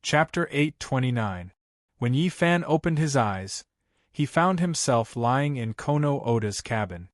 Chapter 829. When Yi Fan opened his eyes, he found himself lying in Kono Oda's cabin.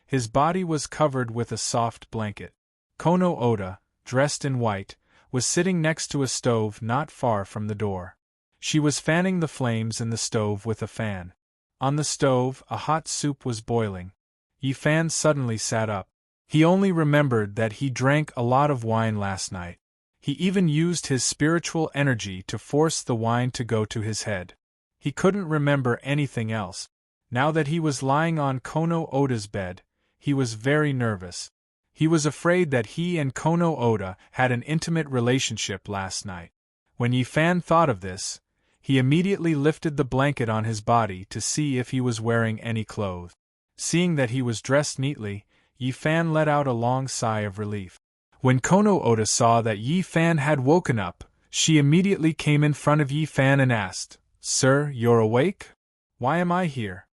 His body was covered with a soft blanket. Kono Oda, dressed in white, was sitting next to a stove not far from the door. She was fanning the flames in the stove with a fan. On the stove, a hot soup was boiling. Yi Fan suddenly sat up. He only remembered that he drank a lot of wine last night. He even used his spiritual energy to force the wine to go to his head. He couldn't remember anything else. Now that he was lying on Kono Oda's bed, he was very nervous. He was afraid that he and Kono Oda had an intimate relationship last night. When Yi Fan thought of this, he immediately lifted the blanket on his body to see if he was wearing any clothes. Seeing that he was dressed neatly, Yi Fan let out a long sigh of relief. When Kono Oda saw that Yi Fan had woken up, she immediately came in front of Yi Fan and asked, "Sir, you're awake? Why am I here?"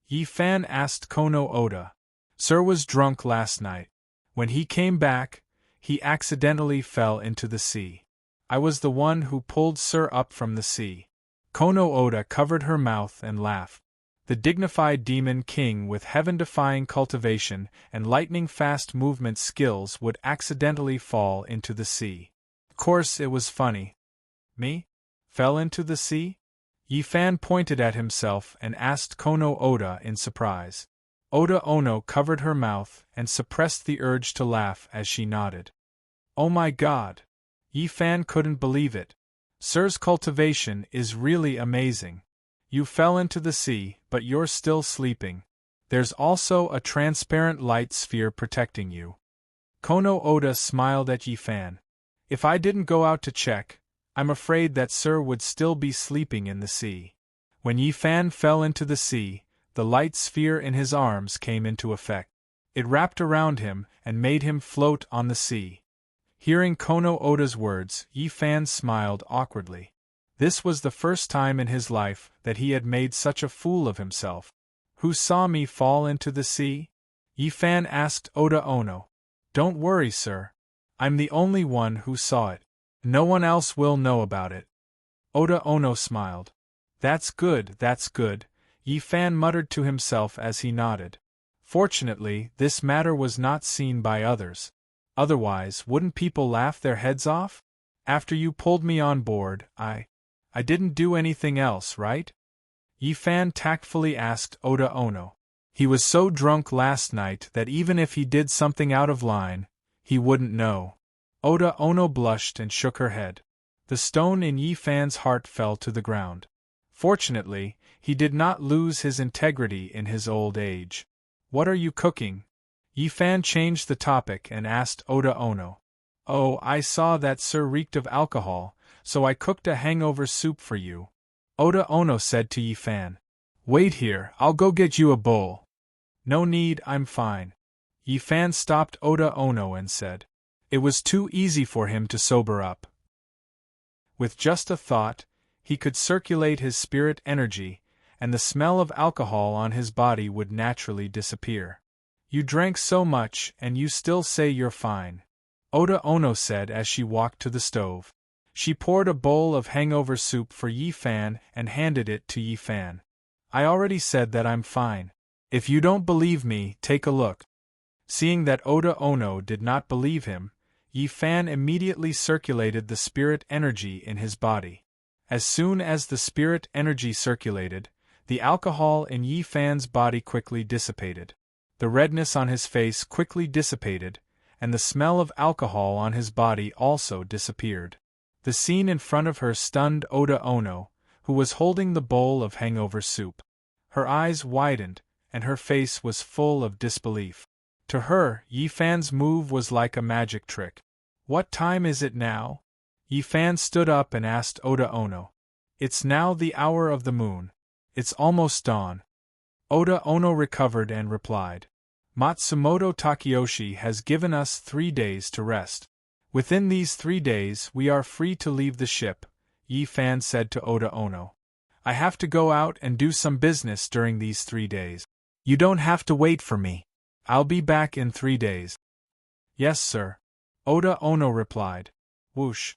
Yi Fan asked Kono Oda. "Sir was drunk last night. When he came back, he accidentally fell into the sea. I was the one who pulled Sir up from the sea." Kono Oda covered her mouth and laughed. The dignified demon king with heaven-defying cultivation and lightning-fast movement skills would accidentally fall into the sea. Of course it was funny. Me? Fell into the sea? Yi Fan pointed at himself and asked Kono Oda in surprise. Oda Ono covered her mouth and suppressed the urge to laugh as she nodded. "Oh my God!" Yi Fan couldn't believe it. "Sir's cultivation is really amazing. You fell into the sea, but you're still sleeping. There's also a transparent light sphere protecting you." Kono Oda smiled at Yi Fan. "If I didn't go out to check, I'm afraid that Sir would still be sleeping in the sea." When Yi Fan fell into the sea, the light sphere in his arms came into effect. It wrapped around him and made him float on the sea. Hearing Kono Oda's words, Yi Fan smiled awkwardly. This was the first time in his life that he had made such a fool of himself. "Who saw me fall into the sea?" Yi Fan asked Oda Ono. "Don't worry, sir. I'm the only one who saw it. No one else will know about it." Oda Ono smiled. That's good," Yi Fan muttered to himself as he nodded. Fortunately, this matter was not seen by others. Otherwise, wouldn't people laugh their heads off? "After you pulled me on board, I didn't do anything else, right?" Yi Fan tactfully asked Oda Ono. He was so drunk last night that even if he did something out of line, he wouldn't know. Oda Ono blushed and shook her head. The stone in Yi Fan's heart fell to the ground. Fortunately, he did not lose his integrity in his old age. "What are you cooking?" Yi Fan changed the topic and asked Oda Ono. "Oh, I saw that Sir reeked of alcohol, so I cooked a hangover soup for you," Oda Ono said to Yi Fan. "Wait here, I'll go get you a bowl." "No need, I'm fine." Yi Fan stopped Oda Ono and said. It was too easy for him to sober up. With just a thought, he could circulate his spirit energy, and the smell of alcohol on his body would naturally disappear. "You drank so much and you still say you're fine," Oda Ono said as she walked to the stove. She poured a bowl of hangover soup for Yi Fan and handed it to Yi Fan. "I already said that I'm fine. If you don't believe me, take a look." Seeing that Oda Ono did not believe him, Yi Fan immediately circulated the spirit energy in his body. As soon as the spirit energy circulated, the alcohol in Yi Fan's body quickly dissipated. The redness on his face quickly dissipated, and the smell of alcohol on his body also disappeared. The scene in front of her stunned Oda Ono, who was holding the bowl of hangover soup. Her eyes widened, and her face was full of disbelief. To her, Yi Fan's move was like a magic trick. "What time is it now?" Yi Fan stood up and asked Oda Ono. "It's now the hour of the moon. It's almost dawn." Oda Ono recovered and replied. "Matsumoto Takeyoshi has given us 3 days to rest. Within these 3 days we are free to leave the ship," Yi Fan said to Oda Ono. "I have to go out and do some business during these 3 days. You don't have to wait for me. I'll be back in 3 days." "Yes, sir," Oda Ono replied. Whoosh.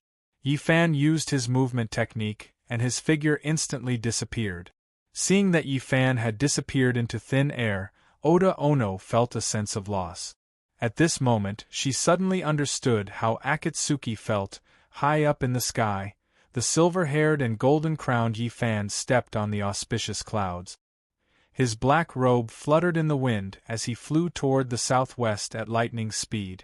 Yi Fan used his movement technique, and his figure instantly disappeared. Seeing that Yi Fan had disappeared into thin air, Oda Ono felt a sense of loss. At this moment, she suddenly understood how Akatsuki felt. High up in the sky, the silver-haired and golden-crowned Yi Fan stepped on the auspicious clouds. His black robe fluttered in the wind as he flew toward the southwest at lightning speed.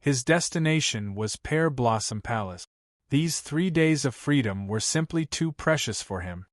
His destination was Pear Blossom Palace. These 3 days of freedom were simply too precious for him.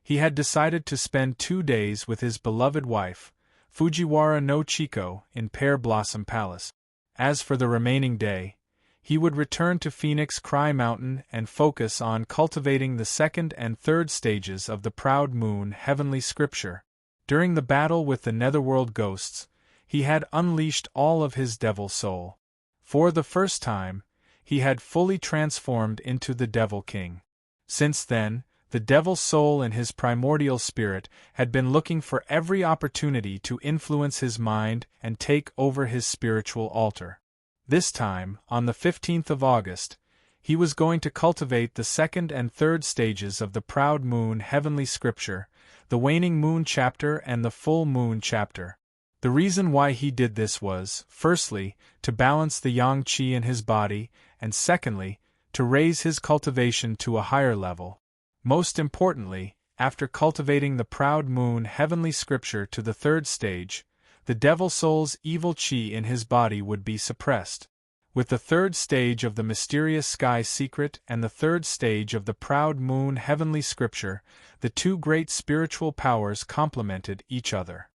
He had decided to spend 2 days with his beloved wife, Fujiwara no Chiko, in Pear Blossom Palace. As for the remaining day, he would return to Phoenix Cry Mountain and focus on cultivating the second and third stages of the Proud Moon Heavenly Scripture. During the battle with the Netherworld ghosts, he had unleashed all of his devil soul. For the first time, he had fully transformed into the Devil King. Since then, the devil soul in his primordial spirit had been looking for every opportunity to influence his mind and take over his spiritual altar. This time, on the 15th of August, he was going to cultivate the second and third stages of the Proud Moon Heavenly Scripture, the Waning Moon chapter and the Full Moon chapter. The reason why he did this was, firstly, to balance the yang qi in his body, and secondly, to raise his cultivation to a higher level. Most importantly, after cultivating the Proud Moon Heavenly Scripture to the third stage, the Devil Soul's evil qi in his body would be suppressed. With the third stage of the Mysterious Sky Secret and the third stage of the Proud Moon Heavenly Scripture, the two great spiritual powers complemented each other.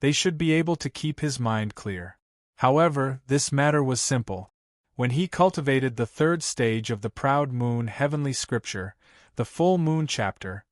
They should be able to keep his mind clear. However, this matter was simple. When he cultivated the third stage of the Proud Moon Heavenly Scripture, the Full Moon chapter,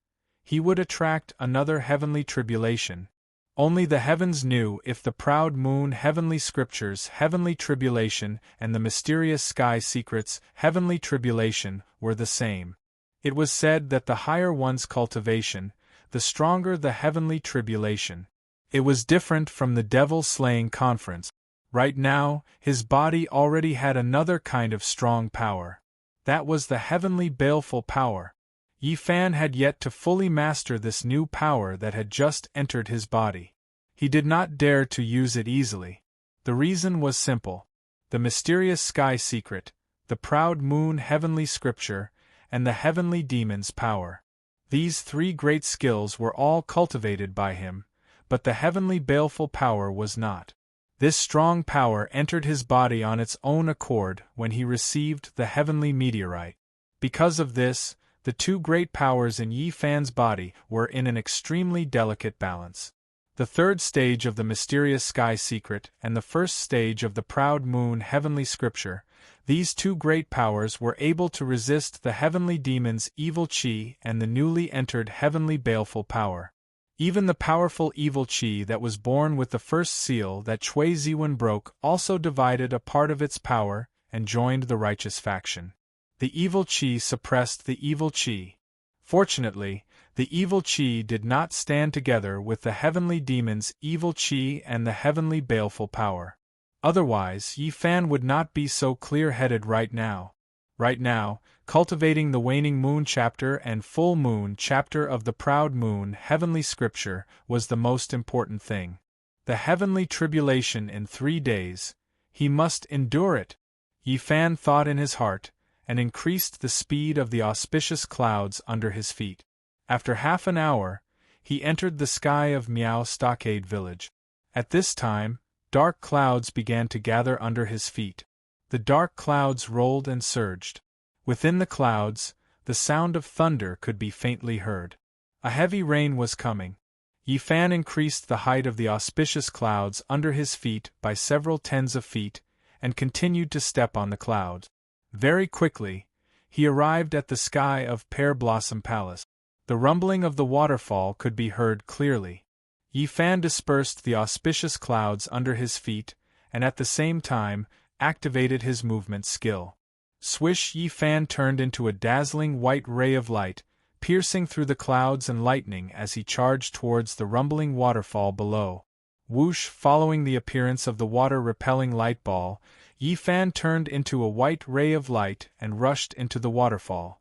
he would attract another heavenly tribulation. Only the heavens knew if the Proud Moon Heavenly Scriptures Heavenly Tribulation and the Mysterious Sky Secrets Heavenly Tribulation were the same. It was said that the higher one's cultivation, the stronger the heavenly tribulation. It was different from the devil-slaying conference. Right now, his body already had another kind of strong power. That was the heavenly baleful power. Yi Fan had yet to fully master this new power that had just entered his body. He did not dare to use it easily. The reason was simple. The Mysterious Sky Secret, the Proud Moon Heavenly Scripture, and the Heavenly Demon's power. These 3 great skills were all cultivated by him, but the heavenly baleful power was not. This strong power entered his body on its own accord when he received the heavenly meteorite. Because of this, the 2 great powers in Yi Fan's body were in an extremely delicate balance. The third stage of the Mysterious Sky Secret and the first stage of the Proud Moon Heavenly Scripture, these 2 great powers were able to resist the heavenly demon's evil qi and the newly entered heavenly baleful power. Even the powerful evil qi that was born with the first seal that Cui Ziwen broke also divided a part of its power and joined the righteous faction. The evil qi suppressed the evil qi. Fortunately, the evil qi did not stand together with the heavenly demon's evil qi and the heavenly baleful power. Otherwise, Yi Fan would not be so clear-headed right now. Right now, cultivating the Waning Moon chapter and Full Moon chapter of the Proud Moon Heavenly Scripture was the most important thing. The heavenly tribulation in 3 days, he must endure it. Yi Fan thought in his heart, and increased the speed of the auspicious clouds under his feet. After half an hour, he entered the sky of Miao Stockade Village. At this time, dark clouds began to gather under his feet. The dark clouds rolled and surged. Within the clouds, the sound of thunder could be faintly heard. A heavy rain was coming. Yi Fan increased the height of the auspicious clouds under his feet by several tens of feet, and continued to step on the clouds. Very quickly, he arrived at the sky of Pear Blossom Palace. The rumbling of the waterfall could be heard clearly. Yi Fan dispersed the auspicious clouds under his feet, and at the same time, activated his movement skill. Swish! Yi Fan turned into a dazzling white ray of light, piercing through the clouds and lightning as he charged towards the rumbling waterfall below. Whoosh! Following the appearance of the water-repelling light ball, Yi Fan turned into a white ray of light and rushed into the waterfall.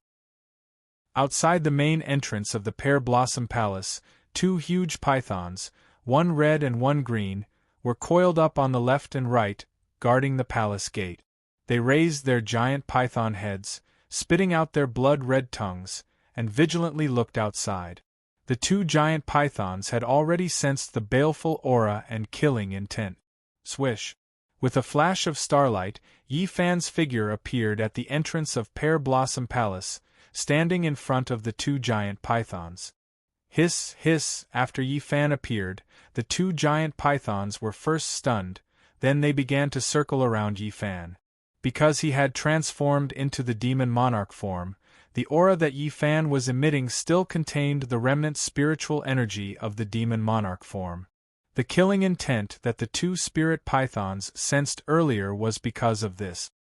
Outside the main entrance of the Pear Blossom Palace, two huge pythons, one red and one green, were coiled up on the left and right, guarding the palace gate. They raised their giant python heads, spitting out their blood-red tongues, and vigilantly looked outside. The two giant pythons had already sensed the baleful aura and killing intent. Swish! With a flash of starlight, Yi Fan's figure appeared at the entrance of Pear Blossom Palace, standing in front of the two giant pythons. Hiss, hiss! After Yi Fan appeared, the two giant pythons were first stunned, then they began to circle around Yi Fan. Because he had transformed into the demon monarch form, the aura that Yi Fan was emitting still contained the remnant spiritual energy of the demon monarch form. The killing intent that the two spirit pythons sensed earlier was because of this.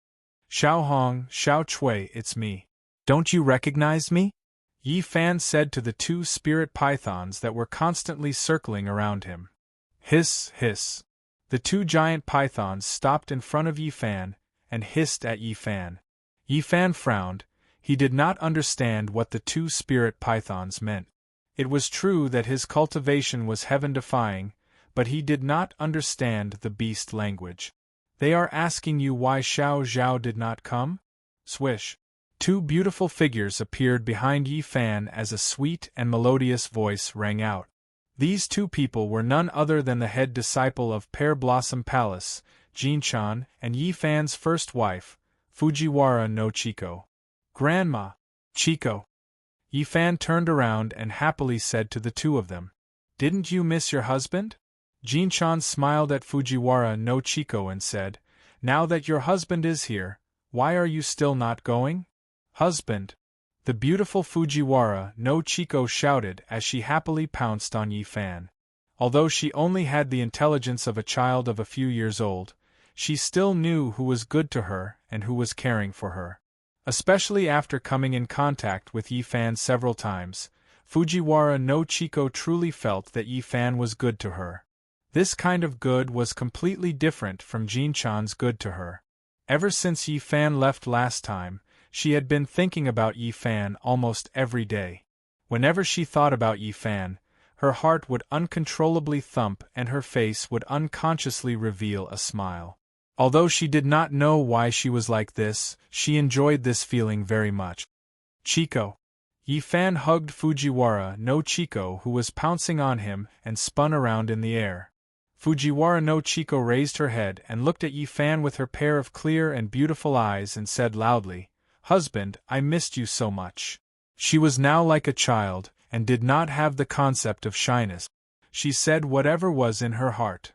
Xiao Hong, Xiao Chui, it's me. Don't you recognize me? Yi Fan said to the two spirit pythons that were constantly circling around him. Hiss, hiss. The two giant pythons stopped in front of Yi Fan and hissed at Yi Fan. Yi Fan frowned. He did not understand what the two spirit pythons meant. It was true that his cultivation was heaven-defying, but he did not understand the beast language. They are asking you why Xiao Zhao did not come? Swish! Two beautiful figures appeared behind Yi Fan as a sweet and melodious voice rang out. These two people were none other than the head disciple of Pear Blossom Palace, Jinchan, and Yi Fan's first wife, Fujiwara no Chiko. Grandma! Chiko! Yi Fan turned around and happily said to the two of them, "Didn't you miss your husband?" Jinchan smiled at Fujiwara no Chiko and said, "Now that your husband is here, why are you still not going?" "Husband!" the beautiful Fujiwara no Chiko shouted as she happily pounced on Yi Fan. Although she only had the intelligence of a child of a few years old, she still knew who was good to her and who was caring for her. Especially after coming in contact with Yi Fan several times, Fujiwara no Chiko truly felt that Yi Fan was good to her. This kind of good was completely different from Jinchan's good to her. Ever since Yi Fan left last time, she had been thinking about Yi Fan almost every day. Whenever she thought about Yi Fan, her heart would uncontrollably thump and her face would unconsciously reveal a smile. Although she did not know why she was like this, she enjoyed this feeling very much. Chiko! Yi Fan hugged Fujiwara no Chiko, who was pouncing on him, and spun around in the air. Fujiwara no Chiko raised her head and looked at Yi Fan with her pair of clear and beautiful eyes and said loudly, "Husband, I missed you so much." She was now like a child, and did not have the concept of shyness. She said whatever was in her heart.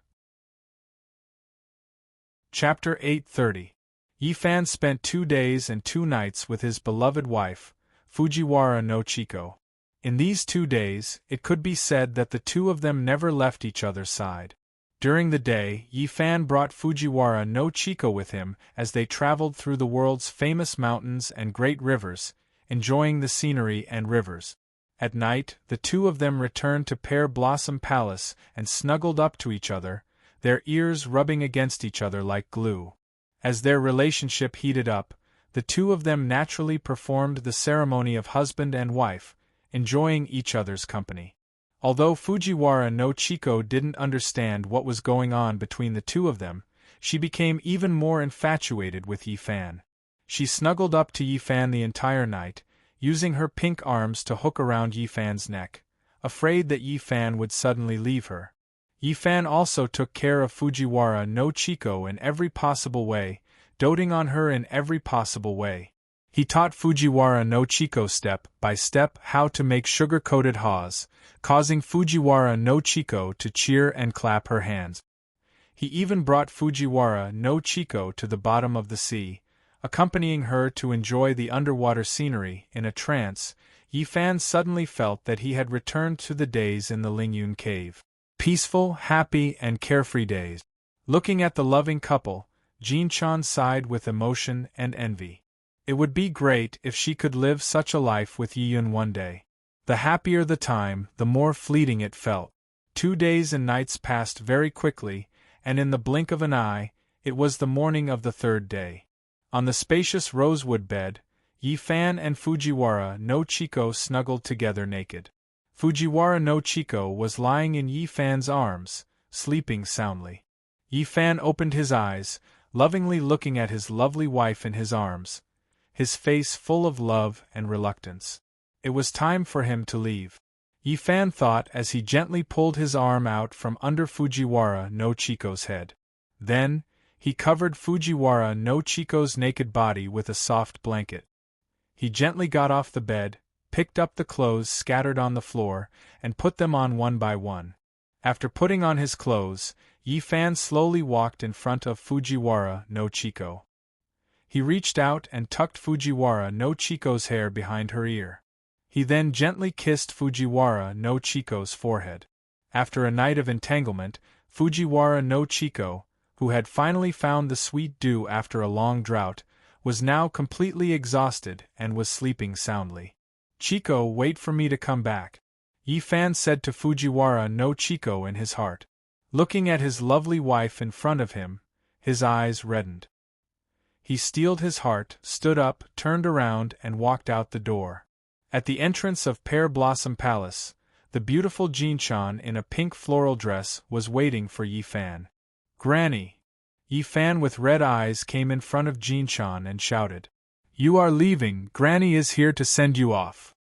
Chapter 830. Yi Fan spent 2 days and 2 nights with his beloved wife, Fujiwara no Chiko. In these 2 days, it could be said that the two of them never left each other's side. During the day, Yi Fan brought Fujiwara no Chiko with him as they traveled through the world's famous mountains and great rivers, enjoying the scenery and rivers. At night, the two of them returned to Pear Blossom Palace and snuggled up to each other, their ears rubbing against each other like glue. As their relationship heated up, the two of them naturally performed the ceremony of husband and wife, enjoying each other's company. Although Fujiwara no Chiko didn't understand what was going on between the two of them, she became even more infatuated with Yi Fan. She snuggled up to Yi Fan the entire night, using her pink arms to hook around Yi Fan's neck, afraid that Yi Fan would suddenly leave her. Yi Fan also took care of Fujiwara no Chiko in every possible way, doting on her in every possible way. He taught Fujiwara no Chiko step by step how to make sugar-coated haws, causing Fujiwara no Chiko to cheer and clap her hands. He even brought Fujiwara no Chiko to the bottom of the sea, accompanying her to enjoy the underwater scenery. In a trance, Yi Fan suddenly felt that he had returned to the days in the Lingyun cave. Peaceful, happy, and carefree days. Looking at the loving couple, Jinchan sighed with emotion and envy. It would be great if she could live such a life with Yiyun one day. The happier the time, the more fleeting it felt. 2 days and nights passed very quickly, and in the blink of an eye, It was the morning of the third day. On the spacious rosewood bed, Yi Fan and Fujiwara no Chiko snuggled together naked. Fujiwara no Chiko was lying in Yi Fan's arms, sleeping soundly. Yi Fan opened his eyes, lovingly looking at his lovely wife in his arms, his face full of love and reluctance. It was time for him to leave. Yi Fan thought as he gently pulled his arm out from under Fujiwara no Chiko's head. Then, he covered Fujiwara no Chiko's naked body with a soft blanket. He gently got off the bed, picked up the clothes scattered on the floor, and put them on one by one. After putting on his clothes, Yi Fan slowly walked in front of Fujiwara no Chiko. He reached out and tucked Fujiwara no Chiko's hair behind her ear. He then gently kissed Fujiwara no Chiko's forehead. After a night of entanglement, Fujiwara no Chiko, who had finally found the sweet dew after a long drought, was now completely exhausted and was sleeping soundly. "Chiko, wait for me to come back," Yi Fan said to Fujiwara no Chiko in his heart. Looking at his lovely wife in front of him, his eyes reddened. He steeled his heart, stood up, turned around, and walked out the door. At the entrance of Pear Blossom Palace, the beautiful Jinchan in a pink floral dress was waiting for Yi Fan. "Granny!" Yi Fan with red eyes came in front of Jinchan and shouted. "You are leaving, Granny is here to send you off,"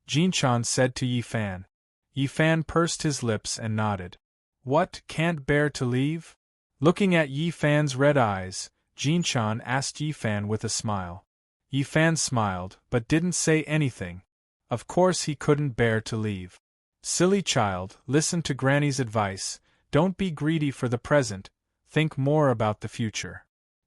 Jinchan said to Yi Fan. Yi Fan pursed his lips and nodded. "What, can't bear to leave?" Looking at Yi Fan's red eyes, Jinchan asked Yi Fan with a smile. Yi Fan smiled, but didn't say anything. Of course he couldn't bear to leave. "Silly child, listen to Granny's advice, don't be greedy for the present, think more about the future,"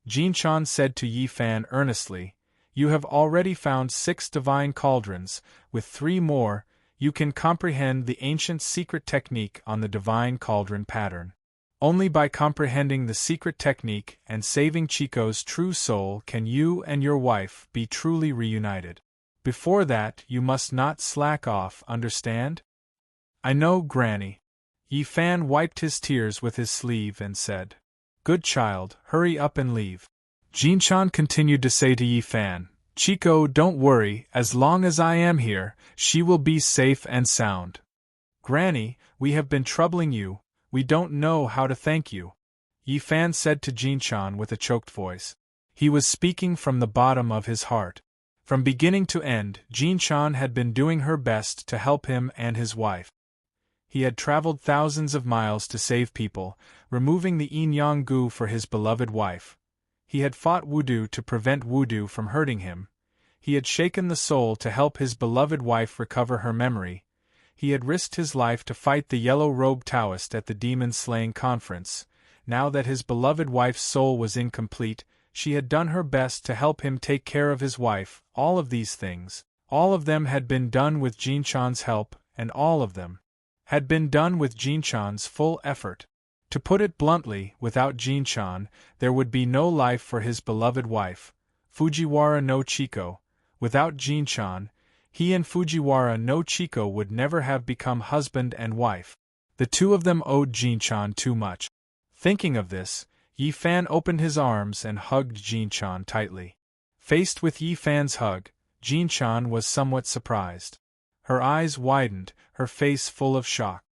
Jinchan said to Yi Fan earnestly. "You have already found 6 divine cauldrons, with 3 more, you can comprehend the ancient secret technique on the divine cauldron pattern. Only by comprehending the secret technique and saving Chiko's true soul can you and your wife be truly reunited. Before that, you must not slack off, understand?" "I know, Granny." Yi Fan wiped his tears with his sleeve and said, "Good child, hurry up and leave." Jinchan continued to say to Yi Fan, "Chiko, don't worry, as long as I am here, she will be safe and sound." "Granny, we have been troubling you, we don't know how to thank you," Yi Fan said to Jinchan with a choked voice. He was speaking from the bottom of his heart. From beginning to end, Jinchan had been doing her best to help him and his wife. He had traveled thousands of miles to save people, removing the yin-yang gu for his beloved wife. He had fought Wudu to prevent Wudu from hurting him. He had shaken the soul to help his beloved wife recover her memory. He had risked his life to fight the yellow-robed Taoist at the demon-slaying conference. Now that his beloved wife's soul was incomplete, she had done her best to help him take care of his wife. All of these things, all of them had been done with Jinchan's help, and all of them had been done with Jinchan's full effort. To put it bluntly, without Jinchan, there would be no life for his beloved wife, Fujiwara no Chiko. Without Jinchan, he and Fujiwara no Chiko would never have become husband and wife. The two of them owed Jinchan too much. Thinking of this, Yi Fan opened his arms and hugged Jinchan tightly. Faced with Yi Fan's hug, Jinchan was somewhat surprised. Her eyes widened, her face full of shock.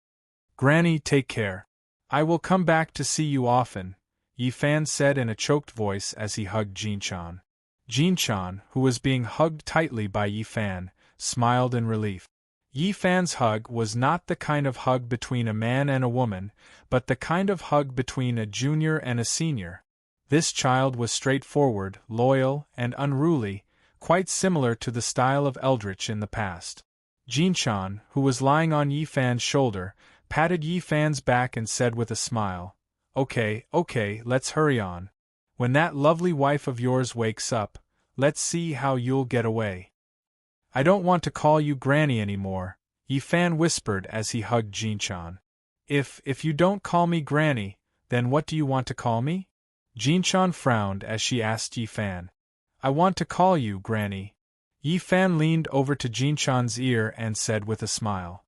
"Granny, take care. I will come back to see you often," Yi Fan said in a choked voice as he hugged Jinchan. Jinchan, who was being hugged tightly by Yi Fan, smiled in relief. Yi Fan's hug was not the kind of hug between a man and a woman, but the kind of hug between a junior and a senior. This child was straightforward, loyal, and unruly, quite similar to the style of Eldritch in the past. Jinchan, who was lying on Yi Fan's shoulder, patted Yi Fan's back and said with a smile, Okay, let's hurry on. When that lovely wife of yours wakes up, let's see how you'll get away." "I don't want to call you Granny anymore," Yi Fan whispered as he hugged Jinchan. If you don't call me Granny, then what do you want to call me?" Jinchan frowned as she asked Yi Fan. "I want to call you Granny." Yi Fan leaned over to Jinchan's ear and said with a smile.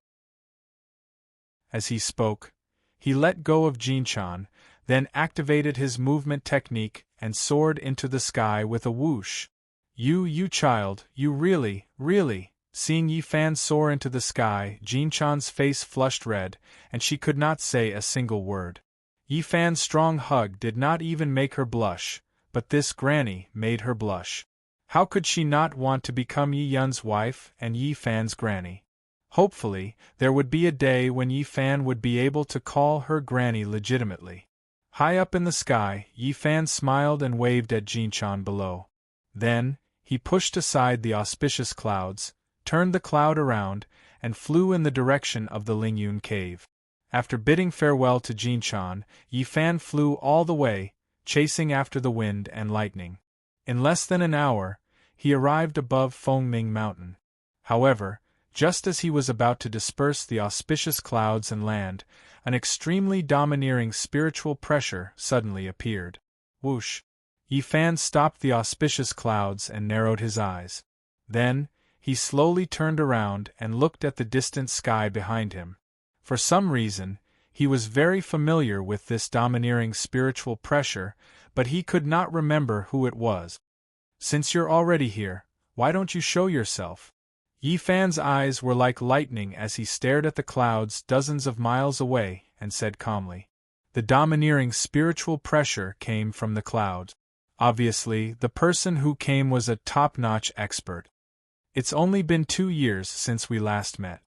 As he spoke, he let go of Jinchan, then activated his movement technique and soared into the sky with a whoosh. You child, you really. Seeing Yi Fan soar into the sky, Jinchan's face flushed red, and she could not say a single word. Yi Fan's strong hug did not even make her blush, but this granny made her blush. How could she not want to become Yi Yun's wife and Yi Fan's granny? Hopefully, there would be a day when Yi Fan would be able to call her granny legitimately. High up in the sky, Yi Fan smiled and waved at Jinchan below. Then, he pushed aside the auspicious clouds, turned the cloud around, and flew in the direction of the Lingyun cave. After bidding farewell to Jinchan, Yi Fan flew all the way, chasing after the wind and lightning. In less than an hour, he arrived above Fengming Mountain. However, just as he was about to disperse the auspicious clouds and land, an extremely domineering spiritual pressure suddenly appeared. Whoosh! Yi Fan stopped the auspicious clouds and narrowed his eyes. Then, he slowly turned around and looked at the distant sky behind him. For some reason, he was very familiar with this domineering spiritual pressure, but he could not remember who it was. Since you're already here, why don't you show yourself? Yi Fan's eyes were like lightning as he stared at the clouds dozens of miles away and said calmly. The domineering spiritual pressure came from the clouds. Obviously, the person who came was a top-notch expert. It's only been 2 years since we last met.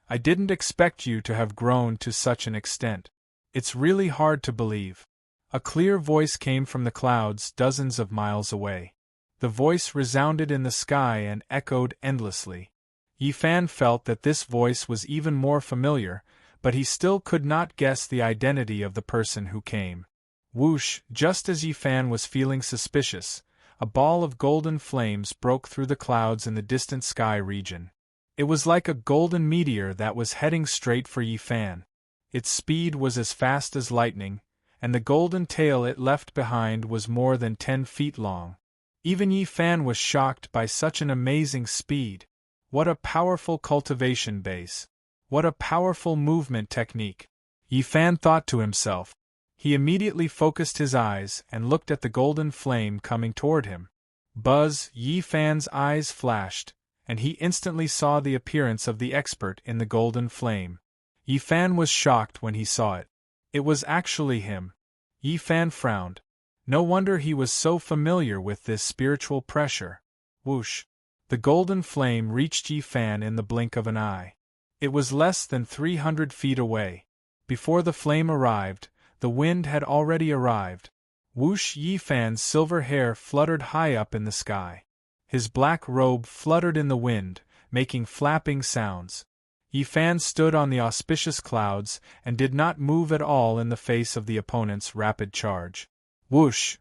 I didn't expect you to have grown to such an extent. It's really hard to believe. A clear voice came from the clouds dozens of miles away. The voice resounded in the sky and echoed endlessly. Yi Fan felt that this voice was even more familiar, but he still could not guess the identity of the person who came. Whoosh! Just as Yi Fan was feeling suspicious, a ball of golden flames broke through the clouds in the distant sky region. It was like a golden meteor that was heading straight for Yi Fan. Its speed was as fast as lightning, and the golden tail it left behind was more than 10 feet long. Even Yi Fan was shocked by such an amazing speed. What a powerful cultivation base! What a powerful movement technique! Yi Fan thought to himself. He immediately focused his eyes and looked at the golden flame coming toward him. Buzz! Yi Fan's eyes flashed, and he instantly saw the appearance of the expert in the golden flame. Yi Fan was shocked when he saw it. It was actually him. Yi Fan frowned. No wonder he was so familiar with this spiritual pressure. Whoosh! The golden flame reached Yi Fan in the blink of an eye. It was less than 300 feet away. Before the flame arrived, the wind had already arrived. Whoosh! Yi Fan's silver hair fluttered high up in the sky. His black robe fluttered in the wind, making flapping sounds. Yi Fan stood on the auspicious clouds and did not move at all in the face of the opponent's rapid charge. Whoosh!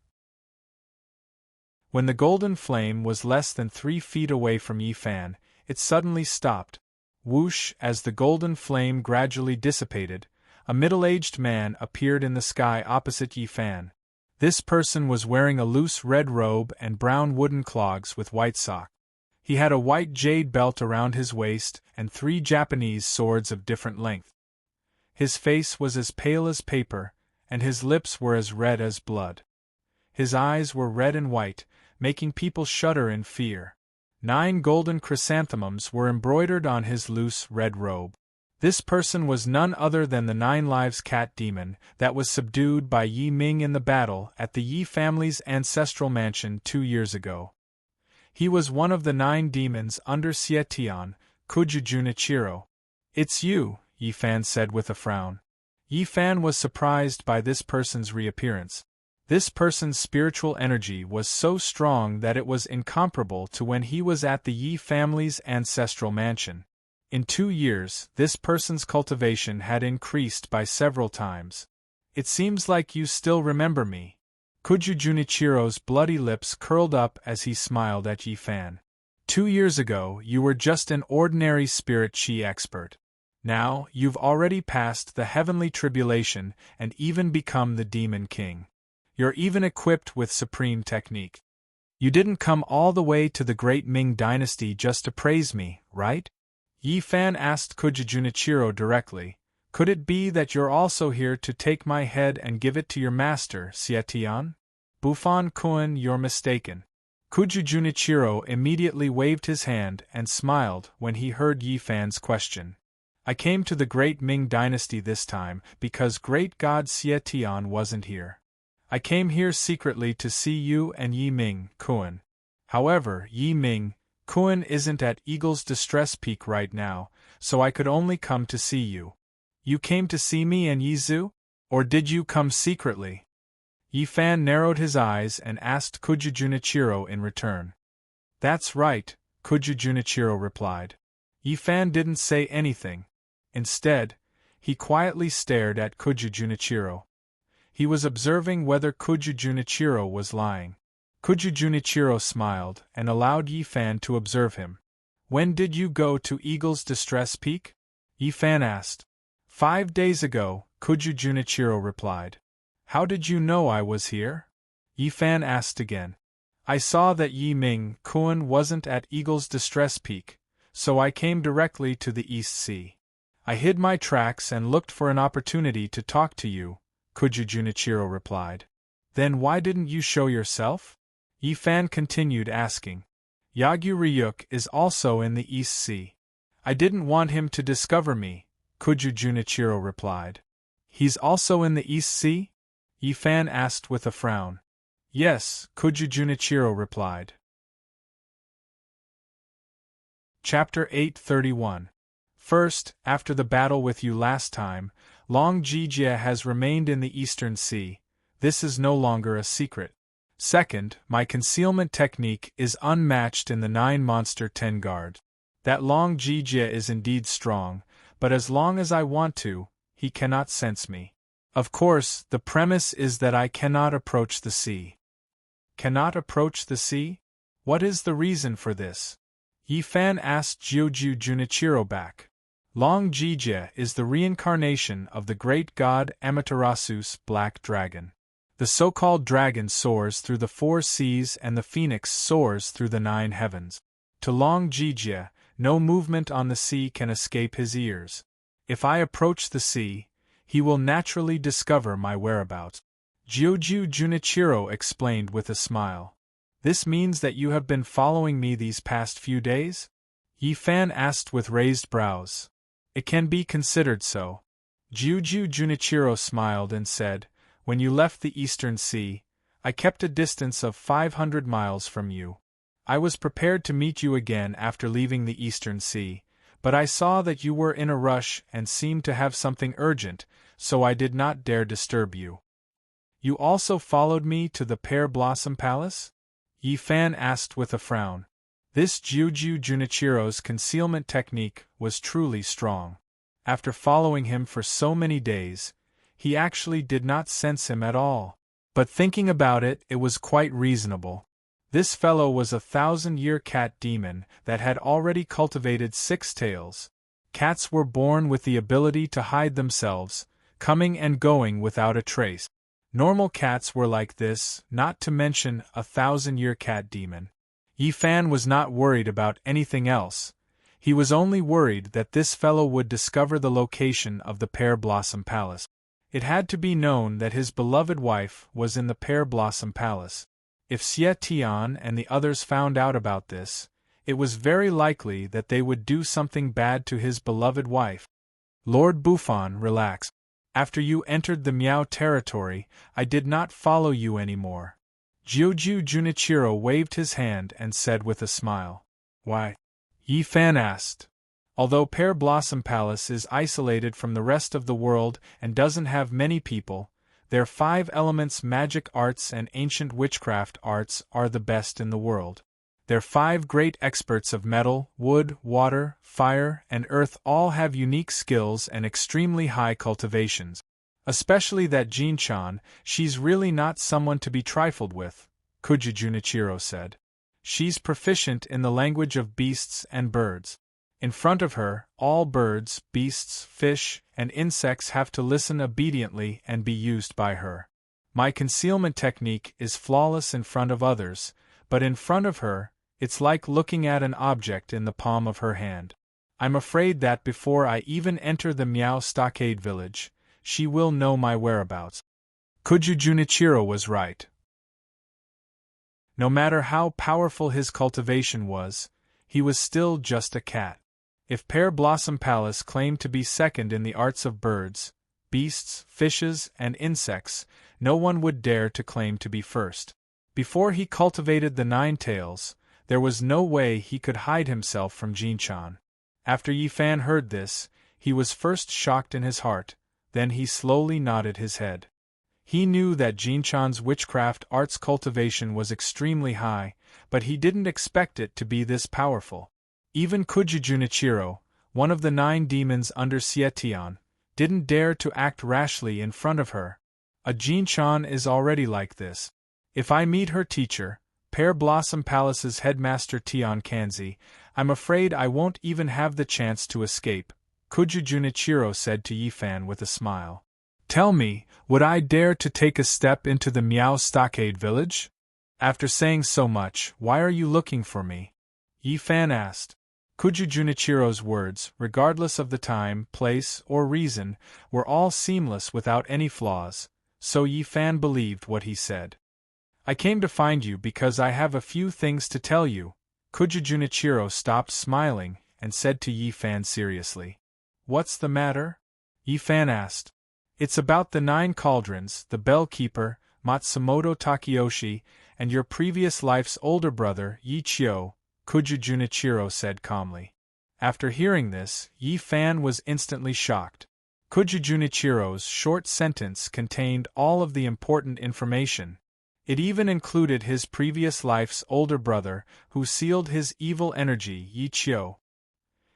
When the golden flame was less than 3 feet away from Yi Fan, it suddenly stopped. Whoosh! As the golden flame gradually dissipated, a middle-aged man appeared in the sky opposite Yi Fan. This person was wearing a loose red robe and brown wooden clogs with white socks. He had a white jade belt around his waist and 3 Japanese swords of different length. His face was as pale as paper, and his lips were as red as blood. His eyes were red and white, making people shudder in fear. 9 golden chrysanthemums were embroidered on his loose red robe. This person was none other than the 9 Lives Cat Demon that was subdued by Yi Ming in the battle at the Yi family's ancestral mansion 2 years ago. He was one of the 9 demons under Xie Tian, Kuju Junichiro. It's you, Yi Fan said with a frown. Yi Fan was surprised by this person's reappearance. This person's spiritual energy was so strong that it was incomparable to when he was at the Yi family's ancestral mansion. In 2 years, this person's cultivation had increased by several times. It seems like you still remember me. Kuju Junichiro's bloody lips curled up as he smiled at Yi Fan. 2 years ago, you were just an ordinary spirit chi expert. Now, you've already passed the heavenly tribulation and even become the Demon King. You're even equipped with supreme technique. You didn't come all the way to the great Ming dynasty just to praise me, right? Yi Fan asked Kuju Junichiro directly. Could it be that you're also here to take my head and give it to your master, Sietian? Buffon-kun, you're mistaken. Kuju Junichiro immediately waved his hand and smiled when he heard Yi Fan's question. I came to the great Ming dynasty this time because great god Sietian wasn't here. I came here secretly to see you and Yi Ming-kun. However, Yi Ming-kun isn't at Eagle's Distress Peak right now, so I could only come to see you. You came to see me and Yizu? Or did you come secretly? Yi Fan narrowed his eyes and asked Kuju Junichiro in return. That's right, Kuju Junichiro replied. Yi Fan didn't say anything. Instead, he quietly stared at Kuju Junichiro. He was observing whether Kuju Junichiro was lying. Kuju Junichiro smiled and allowed Yi Fan to observe him. When did you go to Eagle's Distress Peak? Yi Fan asked. 5 days ago, Kuju Junichiro replied. How did you know I was here? Yi Fan asked again. I saw that Yi Ming-kun wasn't at Eagle's Distress Peak, so I came directly to the East Sea. I hid my tracks and looked for an opportunity to talk to you, Kuju Junichiro replied. Then why didn't you show yourself? Yi Fan continued asking. Yagyu Ryuk is also in the East Sea. I didn't want him to discover me, Kuju Junichiro replied. He's also in the East Sea? Yi Fan asked with a frown. Yes, Kuju Junichiro replied. Chapter 831. First, after the battle with you last time, Long Jijia has remained in the Eastern Sea. This is no longer a secret. Second, my concealment technique is unmatched in the 9-monster 10 guard. That Long Jijia is indeed strong, but as long as I want to, he cannot sense me. Of course, the premise is that I cannot approach the sea. Cannot approach the sea? What is the reason for this? Yi Fan asked Jioju Junichiro back. Long Jijia is the reincarnation of the great god Amaterasu's black dragon. The so-called dragon soars through the 4 seas and the phoenix soars through the 9 heavens. To Long Jijia, no movement on the sea can escape his ears. If I approach the sea, he will naturally discover my whereabouts. Jioju Junichiro explained with a smile. This means that you have been following me these past few days? Yi Fan asked with raised brows. It can be considered so. Jioju Junichiro smiled and said, When you left the Eastern Sea, I kept a distance of 500 miles from you. I was prepared to meet you again after leaving the Eastern Sea, but I saw that you were in a rush and seemed to have something urgent, so I did not dare disturb you. You also followed me to the Pear Blossom Palace? Yi Fan asked with a frown. This Jioju Junichiro's concealment technique was truly strong. After following him for so many days, he actually did not sense him at all. But thinking about it, it was quite reasonable. This fellow was a 1,000-year cat demon that had already cultivated 6 tails. Cats were born with the ability to hide themselves, coming and going without a trace. Normal cats were like this, not to mention a 1,000-year cat demon. Yi Fan was not worried about anything else. He was only worried that this fellow would discover the location of the Pear Blossom Palace. It had to be known that his beloved wife was in the Pear Blossom Palace. If Xie Tian and the others found out about this, it was very likely that they would do something bad to his beloved wife. Lord Buffon, relax. After you entered the Miao territory, I did not follow you anymore. Jioju Junichiro waved his hand and said with a smile. Why? Yi Fan asked. Although Pear Blossom Palace is isolated from the rest of the world and doesn't have many people, their 5 elements magic arts and ancient witchcraft arts are the best in the world. Their 5 great experts of metal, wood, water, fire, and earth all have unique skills and extremely high cultivations. Especially that Jin-chan, she's really not someone to be trifled with, Kuju Junichiro said. She's proficient in the language of beasts and birds. In front of her, all birds, beasts, fish, and insects have to listen obediently and be used by her. My concealment technique is flawless in front of others, but in front of her, it's like looking at an object in the palm of her hand. I'm afraid that before I even enter the Miao Stockade village, she will know my whereabouts. Kuju Junichiro was right. No matter how powerful his cultivation was, he was still just a cat. If Pear Blossom Palace claimed to be second in the arts of birds, beasts, fishes, and insects, no one would dare to claim to be first. Before he cultivated the Nine Tails, there was no way he could hide himself from Jinchan. After Yi Fan heard this, he was first shocked in his heart, then he slowly nodded his head. He knew that Jinchan's witchcraft arts cultivation was extremely high, but he didn't expect it to be this powerful. Even Kuju Junichiro, one of the 9 demons under Xietian, didn't dare to act rashly in front of her. A Jinchan is already like this. If I meet her teacher, Pear Blossom Palace's headmaster Tian Kanzi, I'm afraid I won't even have the chance to escape, Kuju Junichiro said to Yi Fan with a smile. Tell me, would I dare to take a step into the Miao Stockade village? After saying so much, why are you looking for me? Yi Fan asked. Kuju Junichiro's words, regardless of the time, place, or reason, were all seamless without any flaws, so Yi Fan believed what he said. I came to find you because I have a few things to tell you. Kuju Junichiro stopped smiling and said to Yi Fan seriously. What's the matter? Yi Fan asked. It's about the 9 cauldrons, the bell-keeper, Matsumoto Takeyoshi, and your previous life's older brother, Yi Chio, Kuju Junichiro said calmly. After hearing this, Yi Fan was instantly shocked. Kuju Junichiro's short sentence contained all of the important information. It even included his previous life's older brother, who sealed his evil energy, Yi Chio.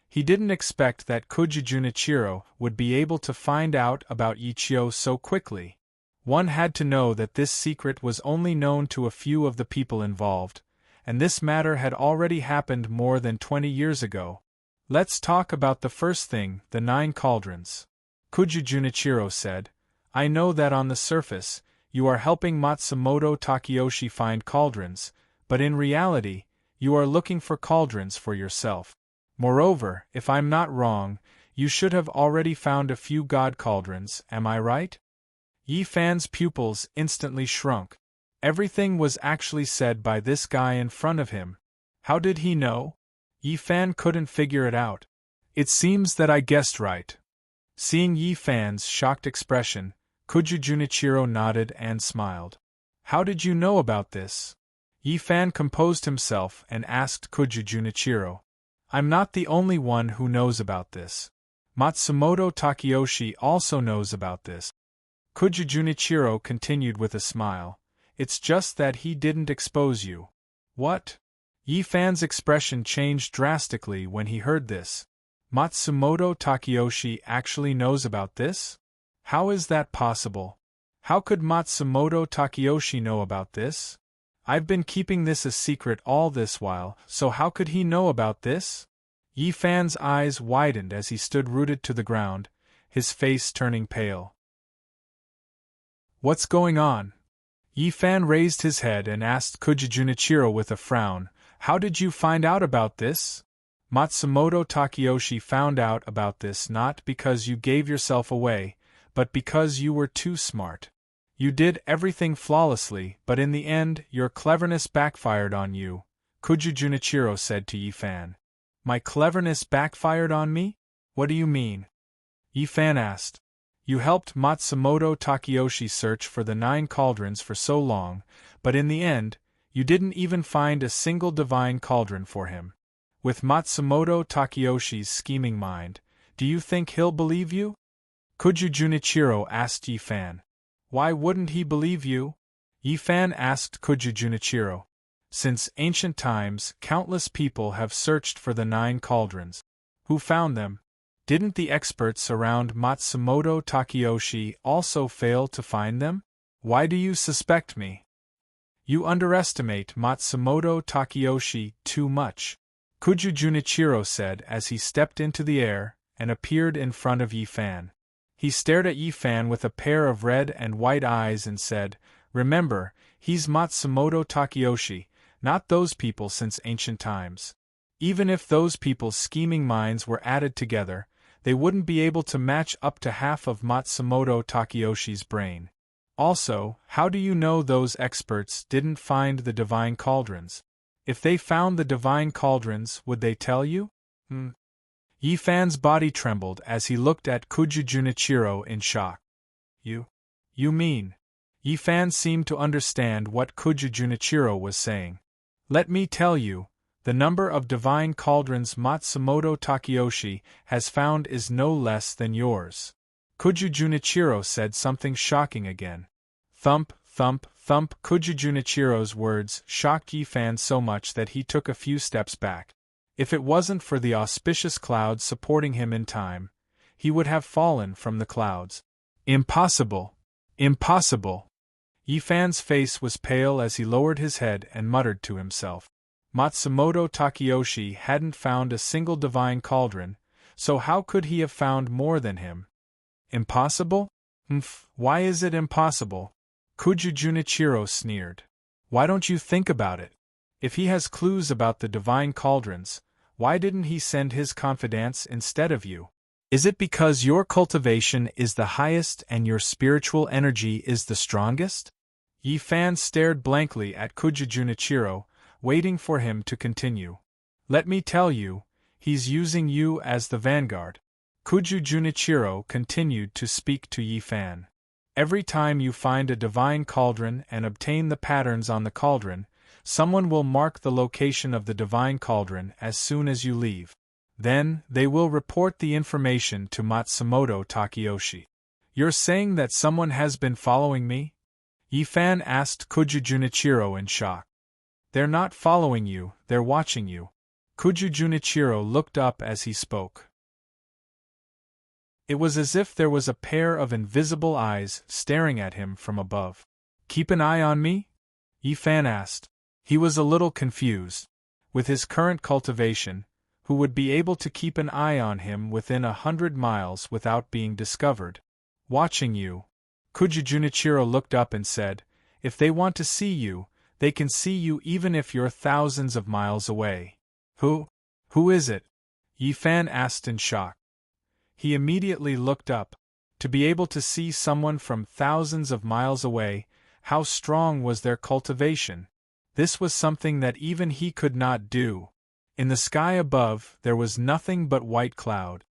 He didn't expect that Kuju Junichiro would be able to find out about Yi Chio so quickly. One had to know that this secret was only known to a few of the people involved, and this matter had already happened more than 20 years ago. Let's talk about the first thing, the 9 cauldrons. Kuju Junichiro said, I know that on the surface, you are helping Matsumoto Takeyoshi find cauldrons, but in reality, you are looking for cauldrons for yourself. Moreover, if I'm not wrong, you should have already found a few god cauldrons, am I right? Yi Fan's pupils instantly shrunk. Everything was actually said by this guy in front of him. How did he know? Yi Fan couldn't figure it out. It seems that I guessed right. Seeing Yi Fan's shocked expression, Kuju Junichiro nodded and smiled. How did you know about this? Yi Fan composed himself and asked Kuju Junichiro. I'm not the only one who knows about this. Matsumoto Takeyoshi also knows about this. Kuju Junichiro continued with a smile. It's just that he didn't expose you. What? Yi Fan's expression changed drastically when he heard this. Matsumoto Takeyoshi actually knows about this? How is that possible? How could Matsumoto Takeyoshi know about this? I've been keeping this a secret all this while, so how could he know about this? Yi Fan's eyes widened as he stood rooted to the ground, his face turning pale. What's going on? Yi Fan raised his head and asked Kuju Junichiro with a frown, How did you find out about this? Matsumoto Takeyoshi found out about this not because you gave yourself away, but because you were too smart. You did everything flawlessly, but in the end, your cleverness backfired on you, Kuju Junichiro said to Yi Fan. My cleverness backfired on me? What do you mean? Yi Fan asked. You helped Matsumoto Takeyoshi search for the 9 cauldrons for so long, but in the end, you didn't even find a single divine cauldron for him. With Matsumoto Takeyoshi's scheming mind, do you think he'll believe you? Kuju Junichiro asked Yi Fan. Why wouldn't he believe you? Yi Fan asked Kuju Junichiro. Since ancient times, countless people have searched for the 9 cauldrons. Who found them? Didn't the experts around Matsumoto Takeyoshi also fail to find them? Why do you suspect me? You underestimate Matsumoto Takeyoshi too much, Kuju Junichiro said as he stepped into the air and appeared in front of Yi Fan. He stared at Yi Fan with a pair of red and white eyes and said, Remember, he's Matsumoto Takeyoshi, not those people since ancient times. Even if those people's scheming minds were added together, they wouldn't be able to match up to half of Matsumoto Takayoshi's brain. Also, how do you know those experts didn't find the divine cauldrons? If they found the divine cauldrons, would they tell you? Yifan's body trembled as he looked at Kuju Junichiro in shock. You mean? Yifan seemed to understand what Kuju Junichiro was saying. Let me tell you, the number of divine cauldrons Matsumoto Takayoshi has found is no less than yours. Kuju Junichiro said something shocking again. Thump, thump, thump. Kuju Junichiro's words shocked Yifan so much that he took a few steps back. If it wasn't for the auspicious clouds supporting him in time, he would have fallen from the clouds. Impossible! Impossible! Yifan's face was pale as he lowered his head and muttered to himself. Matsumoto Takayoshi hadn't found a single divine cauldron, so how could he have found more than him? Impossible? Why is it impossible? Kuju Junichiro sneered. Why don't you think about it? If he has clues about the divine cauldrons, why didn't he send his confidants instead of you? Is it because your cultivation is the highest and your spiritual energy is the strongest? Yifan stared blankly at Kuju Junichiro, waiting for him to continue. Let me tell you, he's using you as the vanguard. Kuju Junichiro continued to speak to Yifan. Every time you find a divine cauldron and obtain the patterns on the cauldron, someone will mark the location of the divine cauldron as soon as you leave. Then, they will report the information to Matsumoto Takayoshi. You're saying that someone has been following me? Yifan asked Kuju Junichiro in shock. They're not following you, they're watching you. Kuju Junichiro looked up as he spoke. It was as if there was a pair of invisible eyes staring at him from above. Keep an eye on me? Yifan asked. He was a little confused. With his current cultivation, who would be able to keep an eye on him within 100 miles without being discovered? Watching you. Kuju Junichiro looked up and said, if they want to see you, they can see you even if you're thousands of miles away. Who is it? Yifan asked in shock. He immediately looked up. To be able to see someone from thousands of miles away, how strong was their cultivation? This was something that even he could not do. In the sky above, there was nothing but white cloud.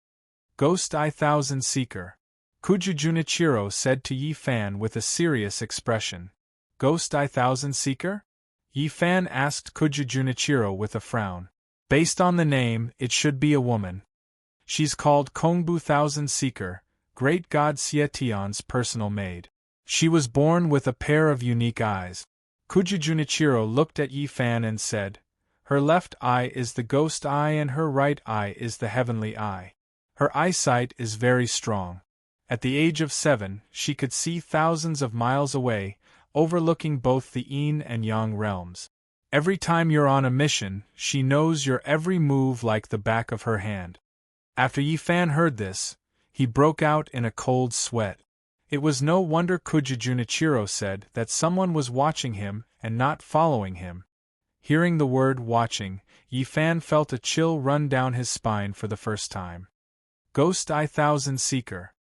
Ghost Eye Thousand Seeker. Kuju Junichiro said to Yifan with a serious expression. Ghost Eye Thousand Seeker? Yifan asked Kuju Junichiro with a frown. Based on the name, it should be a woman. She's called Kongbu Thousand Seeker, great god Xietian's personal maid. She was born with a pair of unique eyes. Kuju Junichiro looked at Yifan and said, her left eye is the ghost eye and her right eye is the heavenly eye. Her eyesight is very strong. At the age of 7, she could see thousands of miles away, overlooking both the yin and yang realms. Every time you're on a mission, she knows your every move like the back of her hand. After Yifan heard this, he broke out in a cold sweat. It was no wonder Kuju Junichiro said that someone was watching him and not following him. Hearing the word watching, Yifan felt a chill run down his spine for the first time. Ghost Eye Thousand Seeker.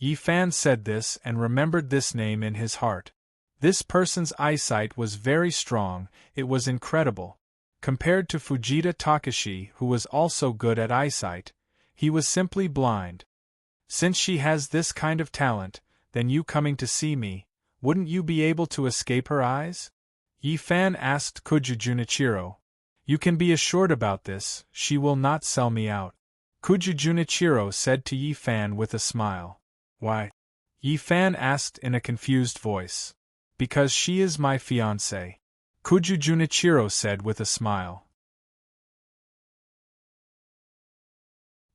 Yifan said this and remembered this name in his heart. This person's eyesight was very strong, it was incredible. Compared to Fujita Takashi, who was also good at eyesight, he was simply blind. Since she has this kind of talent, then you coming to see me, wouldn't you be able to escape her eyes? Yifan asked Kuju Junichiro. You can be assured about this, she will not sell me out. Kuju Junichiro said to Yifan with a smile. Why? Yifan asked in a confused voice. Because she is my fiancée. Kuju Junichiro said with a smile.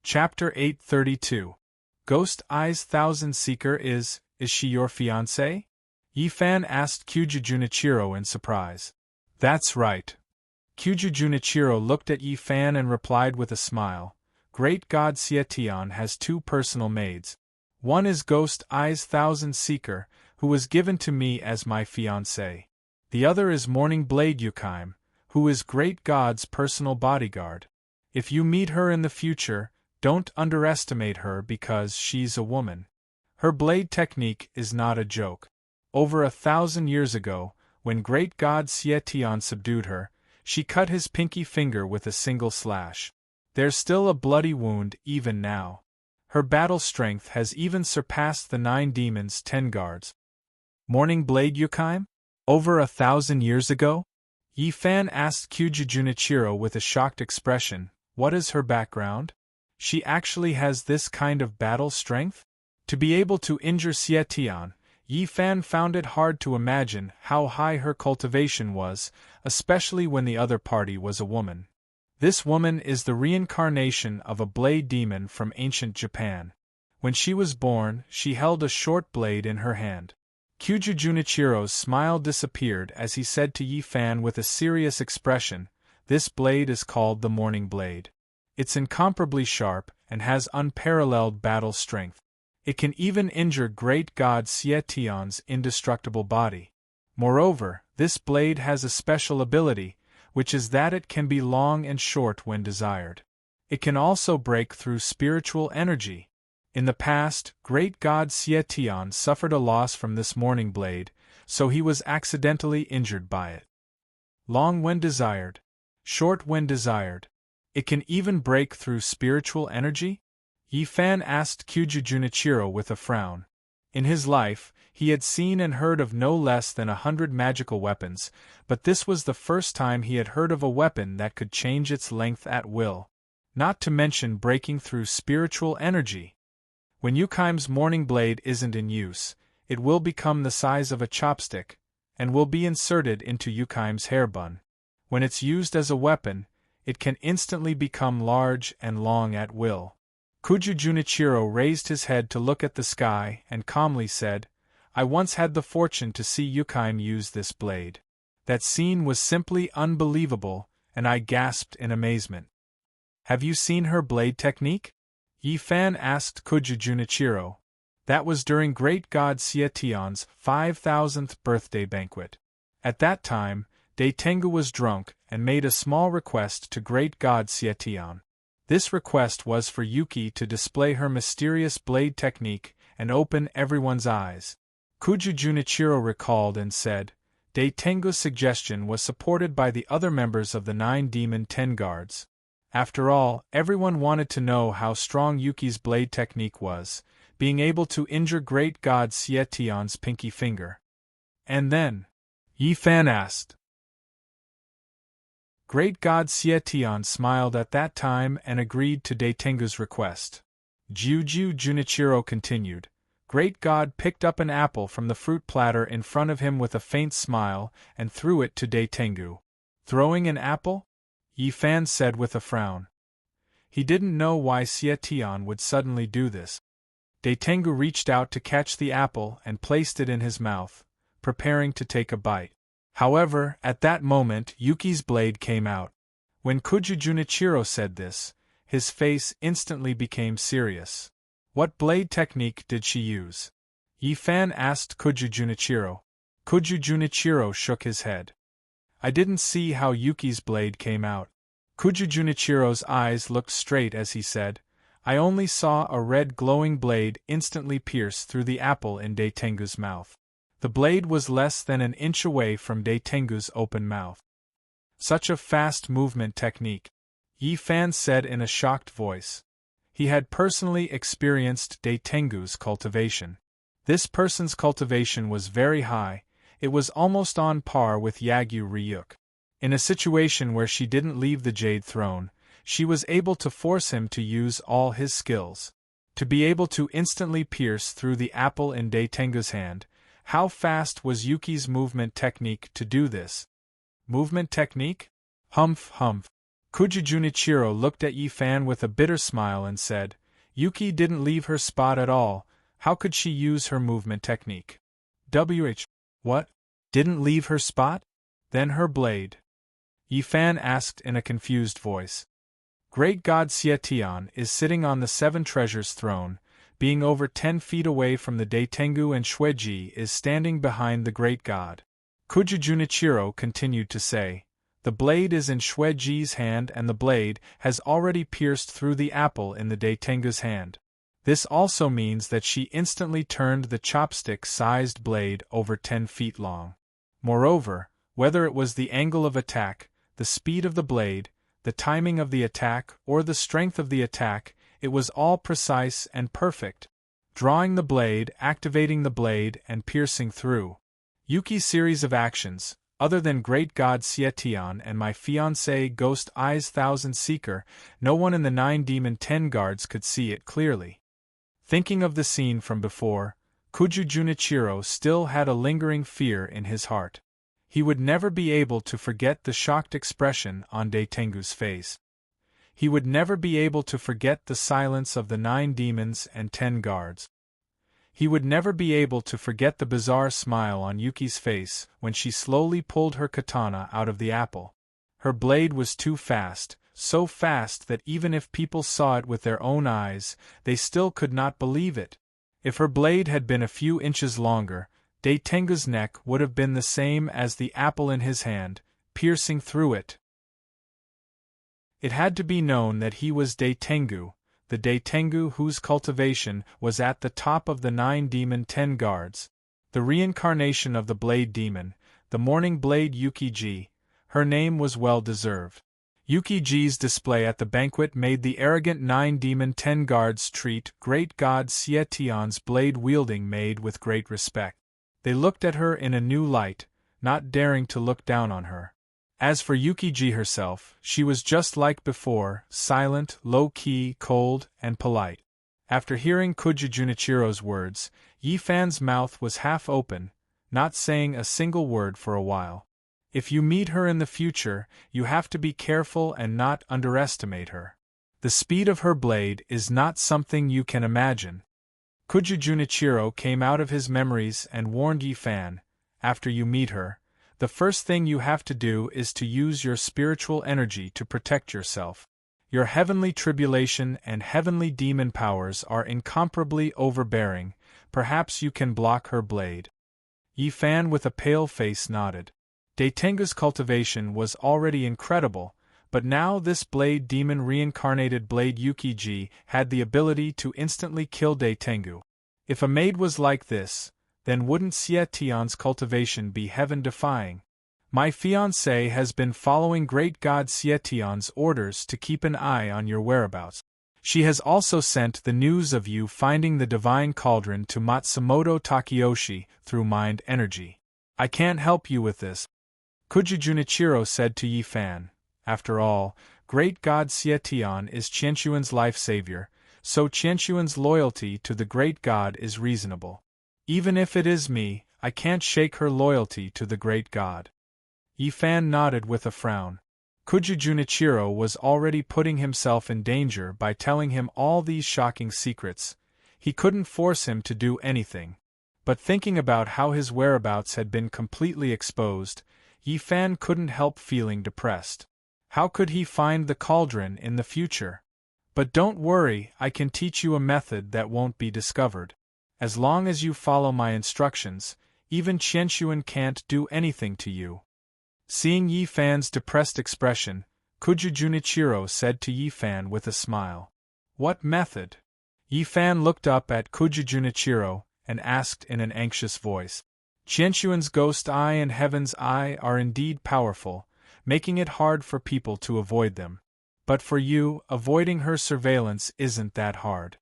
Chapter 832. Ghost Eyes Thousand Seeker is she your fiancée? Yifan asked Kuju Junichiro in surprise. That's right. Kuju Junichiro looked at Yifan and replied with a smile. Great god Xietian has 2 personal maids. One is Ghost Eyes Thousand Seeker, who was given to me as my fiancée. The other is Morning Blade Yukaim, who is Great God's personal bodyguard. If you meet her in the future, don't underestimate her because she's a woman. Her blade technique is not a joke. Over 1,000 years ago, when great god Sietian subdued her, she cut his pinky finger with a single slash. There's still a bloody wound even now. Her battle strength has even surpassed the 9 demons' 10 guards. Morning Blade Yukaim? Over 1,000 years ago? Yi Fan asked Kyuju Junichiro with a shocked expression. What is her background? She actually has this kind of battle strength? To be able to injure Sietian, Yi Fan found it hard to imagine how high her cultivation was, especially when the other party was a woman. This woman is the reincarnation of a blade demon from ancient Japan. When she was born, she held a short blade in her hand. Kyuju Junichiro's smile disappeared as he said to Yi Fan with a serious expression, "This blade is called the Morning Blade. It's incomparably sharp and has unparalleled battle strength. It can even injure great god Sietian's indestructible body. Moreover, this blade has a special ability, which is that it can be long and short when desired. It can also break through spiritual energy. In the past, great god Sietian suffered a loss from this morning blade, so he was accidentally injured by it. Long when desired, short when desired. It can even break through spiritual energy?" Yi Fan asked Kyuju Junichiro with a frown. In his life, he had seen and heard of no less than 100 magical weapons, but this was the first time he had heard of a weapon that could change its length at will. Not to mention breaking through spiritual energy. When Yukaim's morning blade isn't in use, it will become the size of a chopstick, and will be inserted into Yukaim's hair bun. When it's used as a weapon, it can instantly become large and long at will. Kyuju Junichiro raised his head to look at the sky and calmly said, "I once had the fortune to see Yukaim use this blade. That scene was simply unbelievable, and I gasped in amazement." "Have you seen her blade technique?" Yi Fan asked Kyuju Junichiro. That was during great god Sietian's 5,000th birthday banquet. At that time, Daitengu was drunk and made a small request to great god Sietian. This request was for Yuki to display her mysterious blade technique and open everyone's eyes. Kyuju Junichiro recalled and said, Daitengu's suggestion was supported by the other members of the 9 demon 10 guards. After all, everyone wanted to know how strong Yuki's blade technique was, being able to injure great god Sietian's pinky finger. "And then?" Yi Fan asked. Great god Sietian smiled at that time and agreed to Daitengu's request. Kyuju Junichiro continued. Great god picked up an apple from the fruit platter in front of him with a faint smile and threw it to Daitengu. "Throwing an apple?" Yi Fan said with a frown. He didn't know why Sietian would suddenly do this. Daitengu reached out to catch the apple and placed it in his mouth, preparing to take a bite. However, at that moment Yuki's blade came out. When Kyuju Junichiro said this, his face instantly became serious. What blade technique did she use? Yi Fan asked Kyuju Junichiro. Kyuju Junichiro shook his head. I didn't see how Yuki's blade came out. Kyuju Junichiro's eyes looked straight as he said, I only saw a red glowing blade instantly pierce through the apple in Daitengu's mouth. The blade was less than an inch away from Daitengu's open mouth. Such a fast movement technique, Yi Fan said in a shocked voice. He had personally experienced Daitengu's cultivation. This person's cultivation was very high, it was almost on par with Yagyu Ryuk. In a situation where she didn't leave the Jade Throne, she was able to force him to use all his skills. To be able to instantly pierce through the apple in Daitengu's hand, how fast was Yuki's movement technique to do this? Movement technique? Humph humph. Kyuju Junichiro looked at Yi Fan with a bitter smile and said, Yuki didn't leave her spot at all, how could she use her movement technique? What? Didn't leave her spot? Then her blade? Yi Fan asked in a confused voice. Great God Sietian is sitting on the 7 treasures throne, being over 10 feet away from the Daitengu, and Shueji is standing behind the great god. Kyuju Junichiro continued to say, The blade is in Xue Ji's hand and the blade has already pierced through the apple in the Daitengu's hand. This also means that she instantly turned the chopstick-sized blade over 10 feet long. Moreover, whether it was the angle of attack, the speed of the blade, the timing of the attack, or the strength of the attack, it was all precise and perfect. Drawing the blade, activating the blade, and piercing through. Yuki's series of actions, other than Great God Xietian and my fiancé Ghost Eyes Thousand Seeker, no one in the 9 Demon 10 guards could see it clearly. Thinking of the scene from before, Kuju Junichiro still had a lingering fear in his heart. He would never be able to forget the shocked expression on Daitengu's face. He would never be able to forget the silence of the 9 demons and 10 guards. He would never be able to forget the bizarre smile on Yuki's face when she slowly pulled her katana out of the apple. Her blade was too fast, so fast that even if people saw it with their own eyes, they still could not believe it. If her blade had been a few inches longer, Daitengu's neck would have been the same as the apple in his hand, piercing through it. It had to be known that he was Daitengu, the Daitengu whose cultivation was at the top of the 9 Demon 10 guards, the reincarnation of the Blade Demon, the Morning Blade Yuki-ji. Her name was well deserved. Yuki-ji's display at the banquet made the arrogant 9 Demon 10 guards treat Great God Xietian's blade-wielding maid with great respect. They looked at her in a new light, not daring to look down on her. As for Yuki-ji herself, she was just like before, silent, low-key, cold, and polite. After hearing Kuju Junichiro's words, Yi-fan's mouth was half open, not saying a single word for a while. If you meet her in the future, you have to be careful and not underestimate her. The speed of her blade is not something you can imagine. Kuju Junichiro came out of his memories and warned Yi-fan, after you meet her, the first thing you have to do is to use your spiritual energy to protect yourself. Your heavenly tribulation and heavenly demon powers are incomparably overbearing, perhaps you can block her blade. Yi-fan with a pale face nodded. Daitengu's cultivation was already incredible, but now this blade demon reincarnated Blade Yuki-ji had the ability to instantly kill Daitengu. If a maid was like this, then wouldn't Xietian's cultivation be heaven-defying? My fiancé has been following Great God Xietian's orders to keep an eye on your whereabouts. She has also sent the news of you finding the divine cauldron to Matsumoto Takeyoshi through mind energy. I can't help you with this. Kuju Junichiro said to Yi-fan, after all, Great God Xietian is Qianxuan's life savior, so Qianxuan's loyalty to the Great God is reasonable. Even if it is me, I can't shake her loyalty to the Great God. Yi-fan nodded with a frown. Kuju Junichiro was already putting himself in danger by telling him all these shocking secrets. He couldn't force him to do anything. But thinking about how his whereabouts had been completely exposed, Yi-fan couldn't help feeling depressed. How could he find the cauldron in the future? But don't worry, I can teach you a method that won't be discovered. As long as you follow my instructions, even Qianxuan can't do anything to you. Seeing Yi-fan's depressed expression, Kuju Junichiro said to Yi-fan with a smile. What method? Yi-fan looked up at Kuju Junichiro and asked in an anxious voice. Qianxuan's ghost eye and heaven's eye are indeed powerful, making it hard for people to avoid them. But for you, avoiding her surveillance isn't that hard.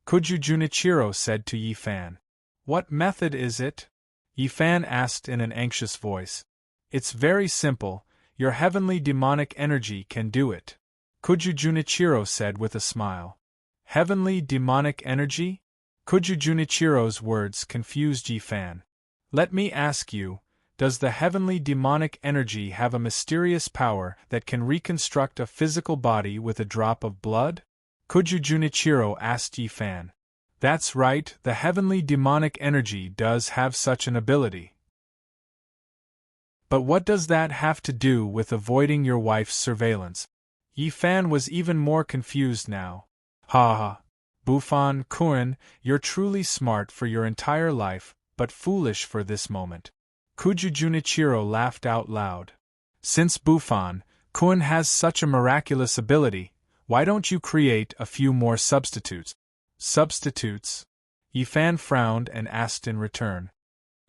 Kuju Junichiro said to Yi-fan. What method is it? Yi-fan asked in an anxious voice. It's very simple, your heavenly demonic energy can do it. Kuju Junichiro said with a smile. Heavenly demonic energy? Kuju Junichiro's words confused Yi-fan. Let me ask you, does the heavenly demonic energy have a mysterious power that can reconstruct a physical body with a drop of blood? Kuju Junichiro asked Yi-fan. That's right, the heavenly demonic energy does have such an ability. But what does that have to do with avoiding your wife's surveillance? Yi-fan was even more confused now. Ha ha. Bufan Kuren, you're truly smart for your entire life, but foolish for this moment. Kuju Junichiro laughed out loud. Since Bufan, Kun has such a miraculous ability, why don't you create a few more substitutes? Substitutes? Yifan frowned and asked in return.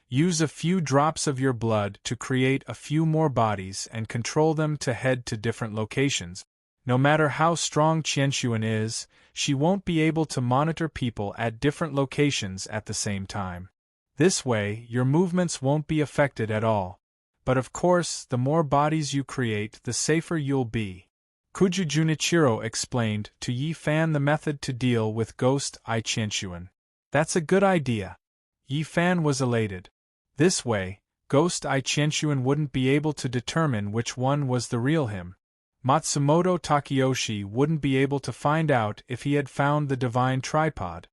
Use a few drops of your blood to create a few more bodies and control them to head to different locations. No matter how strong Qianshuan is, she won't be able to monitor people at different locations at the same time. This way, your movements won't be affected at all. But of course, the more bodies you create, the safer you'll be. Kuju Junichiro explained to Yifan the method to deal with Ghost Eye Qianshuan. That's a good idea. Yifan was elated. This way, Ghost Eye Qianshuan wouldn't be able to determine which one was the real him. Matsumoto Takeyoshi wouldn't be able to find out if he had found the divine tripod.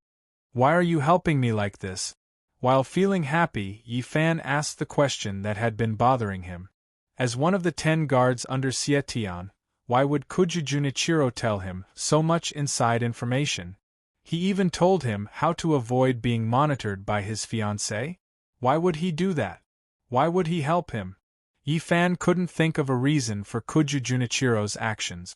Why are you helping me like this? While feeling happy, Yifan asked the question that had been bothering him. As one of the 10 guards under Xietian, why would Kuju Junichiro tell him so much inside information? He even told him how to avoid being monitored by his fiancée? Why would he do that? Why would he help him? Yifan couldn't think of a reason for Kuju Junichiro's actions.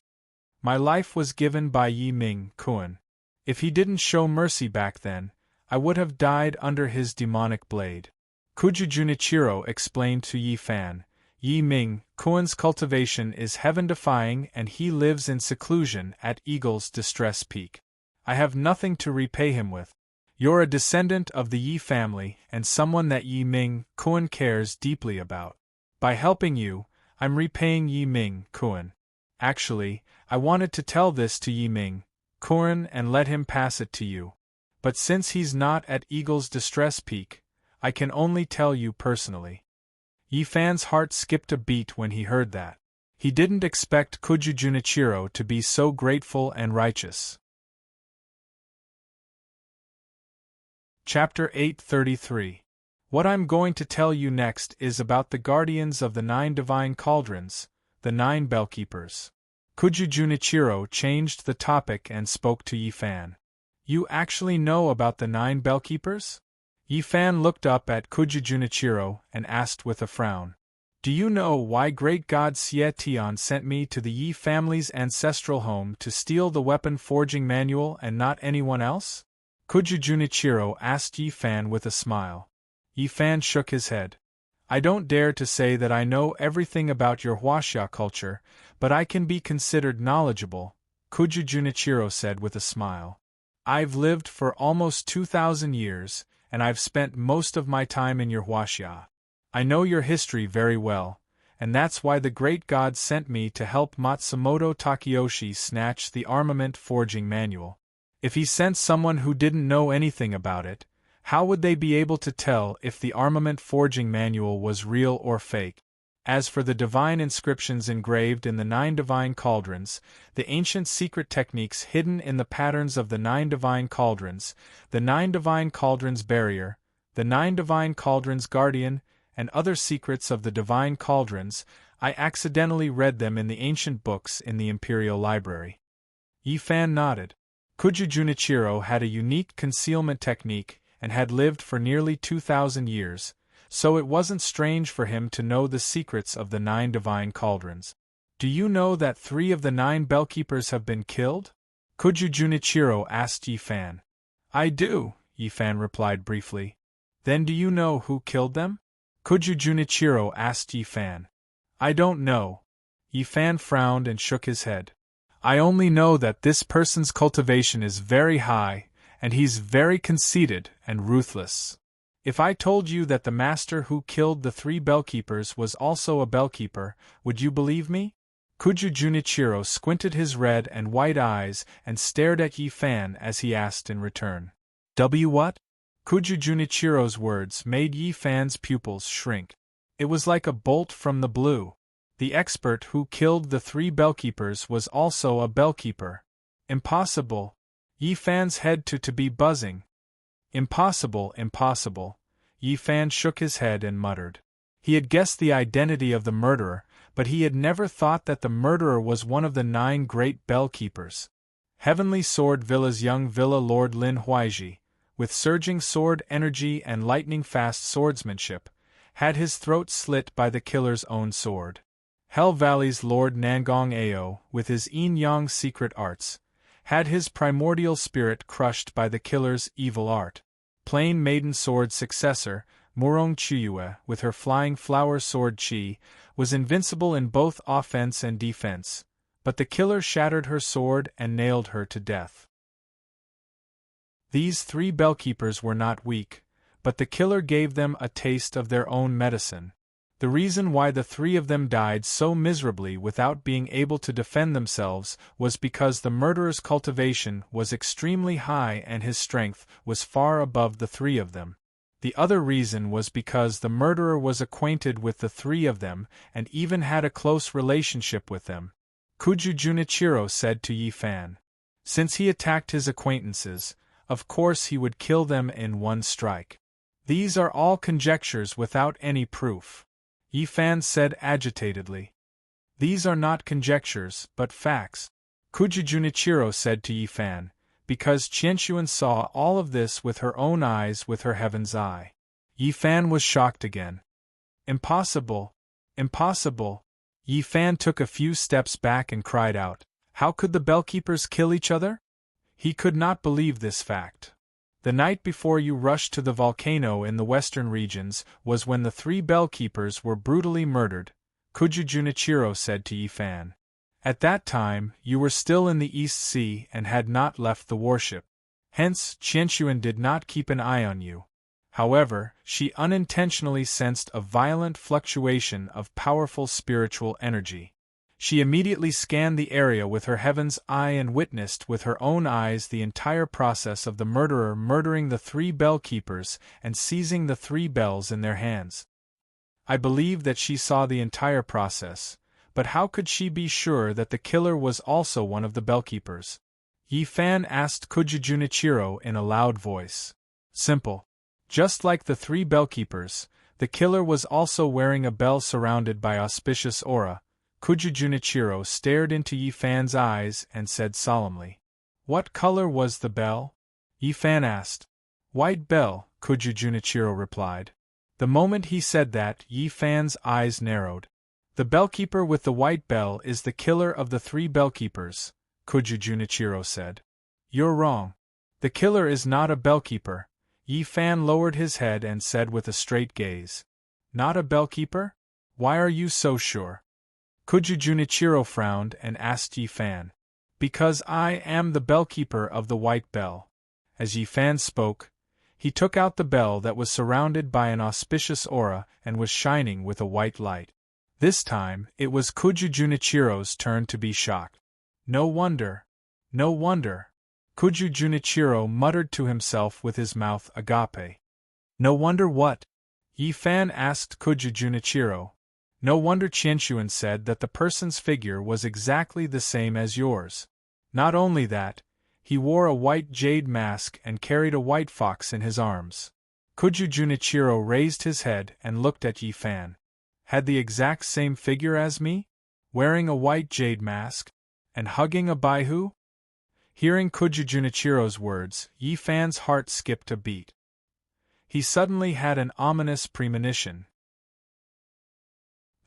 My life was given by Yi Ming Kun. If he didn't show mercy back then, I would have died under his demonic blade. Kuju Junichiro explained to Yifan, Yi Ming Kun's cultivation is heaven-defying and he lives in seclusion at Eagle's Distress Peak. I have nothing to repay him with. You're a descendant of the Yi family and someone that Yi Ming Kun cares deeply about. By helping you, I'm repaying Yi Ming Kun. Actually, I wanted to tell this to Yi Ming Kun and let him pass it to you. But since he's not at Eagle's Distress Peak, I can only tell you personally. Yifan's heart skipped a beat when he heard that. He didn't expect Kuju Junichiro to be so grateful and righteous. Chapter 833. What I'm going to tell you next is about the guardians of the 9 divine cauldrons, the 9 bellkeepers. Kuju Junichiro changed the topic and spoke to Yifan. You actually know about the 9 bellkeepers? Yifan looked up at Kuju Junichiro and asked with a frown. Do you know why great god Xietian sent me to the Yi family's ancestral home to steal the weapon forging manual and not anyone else? Kuju Junichiro asked Yifan with a smile. Yifan shook his head. I don't dare to say that I know everything about your Huaxia culture, but I can be considered knowledgeable, Kuju Junichiro said with a smile. I've lived for almost 2,000 years, and I've spent most of my time in your Huaxia. I know your history very well, and that's why the great god sent me to help Matsumoto Takeyoshi snatch the armament forging manual. If he sent someone who didn't know anything about it, how would they be able to tell if the armament forging manual was real or fake? As for the divine inscriptions engraved in the 9 divine cauldrons, the ancient secret techniques hidden in the patterns of the 9 divine cauldrons, the 9 divine cauldrons barrier, the 9 divine cauldrons guardian, and other secrets of the divine cauldrons, I accidentally read them in the ancient books in the Imperial Library. Yifan nodded. Kuju Junichiro had a unique concealment technique and had lived for nearly 2,000 years, so it wasn't strange for him to know the secrets of the 9 divine cauldrons. Do you know that 3 of the 9 bellkeepers have been killed? Kuju Junichiro asked Yifan. I do, Yifan replied briefly. Then do you know who killed them? Kuju Junichiro asked Yifan. I don't know. Yifan frowned and shook his head. I only know that this person's cultivation is very high, and he's very conceited and ruthless. If I told you that the master who killed the 3 bellkeepers was also a bellkeeper, would you believe me? Kuju Junichiro squinted his red and white eyes and stared at Yifan as he asked in return. What? Kuju Junichiro's words made Yifan's pupils shrink. It was like a bolt from the blue. The expert who killed the 3 bellkeepers was also a bellkeeper. Impossible. Yifan's head to be buzzing. Impossible, impossible. Yifan shook his head and muttered. He had guessed the identity of the murderer, but he had never thought that the murderer was one of the 9 great bellkeepers. Heavenly Sword Villa's young Villa Lord Lin Huaiji, with surging sword energy and lightning-fast swordsmanship, had his throat slit by the killer's own sword. Hell Valley's Lord Nangong Ao, with his yin-yang secret arts, had his primordial spirit crushed by the killer's evil art. Plain Maiden Sword's successor, Murong Chiyue, with her flying flower sword Chi, was invincible in both offense and defense, but the killer shattered her sword and nailed her to death. These 3 bellkeepers were not weak, but the killer gave them a taste of their own medicine. The reason why the 3 of them died so miserably without being able to defend themselves was because the murderer's cultivation was extremely high and his strength was far above the 3 of them. The other reason was because the murderer was acquainted with the 3 of them and even had a close relationship with them. Kuju Junichiro said to Yi Fan. Since he attacked his acquaintances, of course he would kill them in one strike. These are all conjectures without any proof. Yi Fan said agitatedly. These are not conjectures, but facts. Kuju Junichiro said to Yi Fan, because Qianshuan saw all of this with her own eyes with her heaven's eye. Yi Fan was shocked again. Impossible! Impossible! Yi Fan took a few steps back and cried out, how could the bellkeepers kill each other? He could not believe this fact. The night before you rushed to the volcano in the western regions was when the 3 bellkeepers were brutally murdered, Kuju Junichiro said to Yi Fan. At that time, you were still in the East Sea and had not left the warship. Hence, Qianshuan did not keep an eye on you. However, she unintentionally sensed a violent fluctuation of powerful spiritual energy. She immediately scanned the area with her heaven's eye and witnessed with her own eyes the entire process of the murderer murdering the 3 bellkeepers and seizing the 3 bells in their hands. I believe that she saw the entire process, but how could she be sure that the killer was also one of the bellkeepers? Yi Fan asked Kuju Junichiro in a loud voice. Simple. Just like the 3 bellkeepers, the killer was also wearing a bell surrounded by auspicious aura. Kuju Junichiro stared into Yi Fan's eyes and said solemnly. What color was the bell? Yi Fan asked. White bell, Kuju Junichiro replied. The moment he said that, Yi Fan's eyes narrowed. The bellkeeper with the white bell is the killer of the 3 bellkeepers, Kuju Junichiro said. You're wrong. The killer is not a bellkeeper. Yi Fan lowered his head and said with a straight gaze. Not a bellkeeper? Why are you so sure? Kuju Junichiro frowned and asked Yi Fan. Because I am the bellkeeper of the white bell. As Yi Fan spoke, he took out the bell that was surrounded by an auspicious aura and was shining with a white light. This time, it was Kuju Junichiro's turn to be shocked. No wonder. No wonder. Kuju Junichiro muttered to himself with his mouth agape. No wonder what? Yi Fan asked Kuju Junichiro. No wonder Qianshuan said that the person's figure was exactly the same as yours. Not only that, he wore a white jade mask and carried a white fox in his arms. Kuju Junichiro raised his head and looked at Yi Fan. Had the exact same figure as me? Wearing a white jade mask? And hugging a baihu? Hearing Kuju Junichiro's words, Yi Fan's heart skipped a beat. He suddenly had an ominous premonition.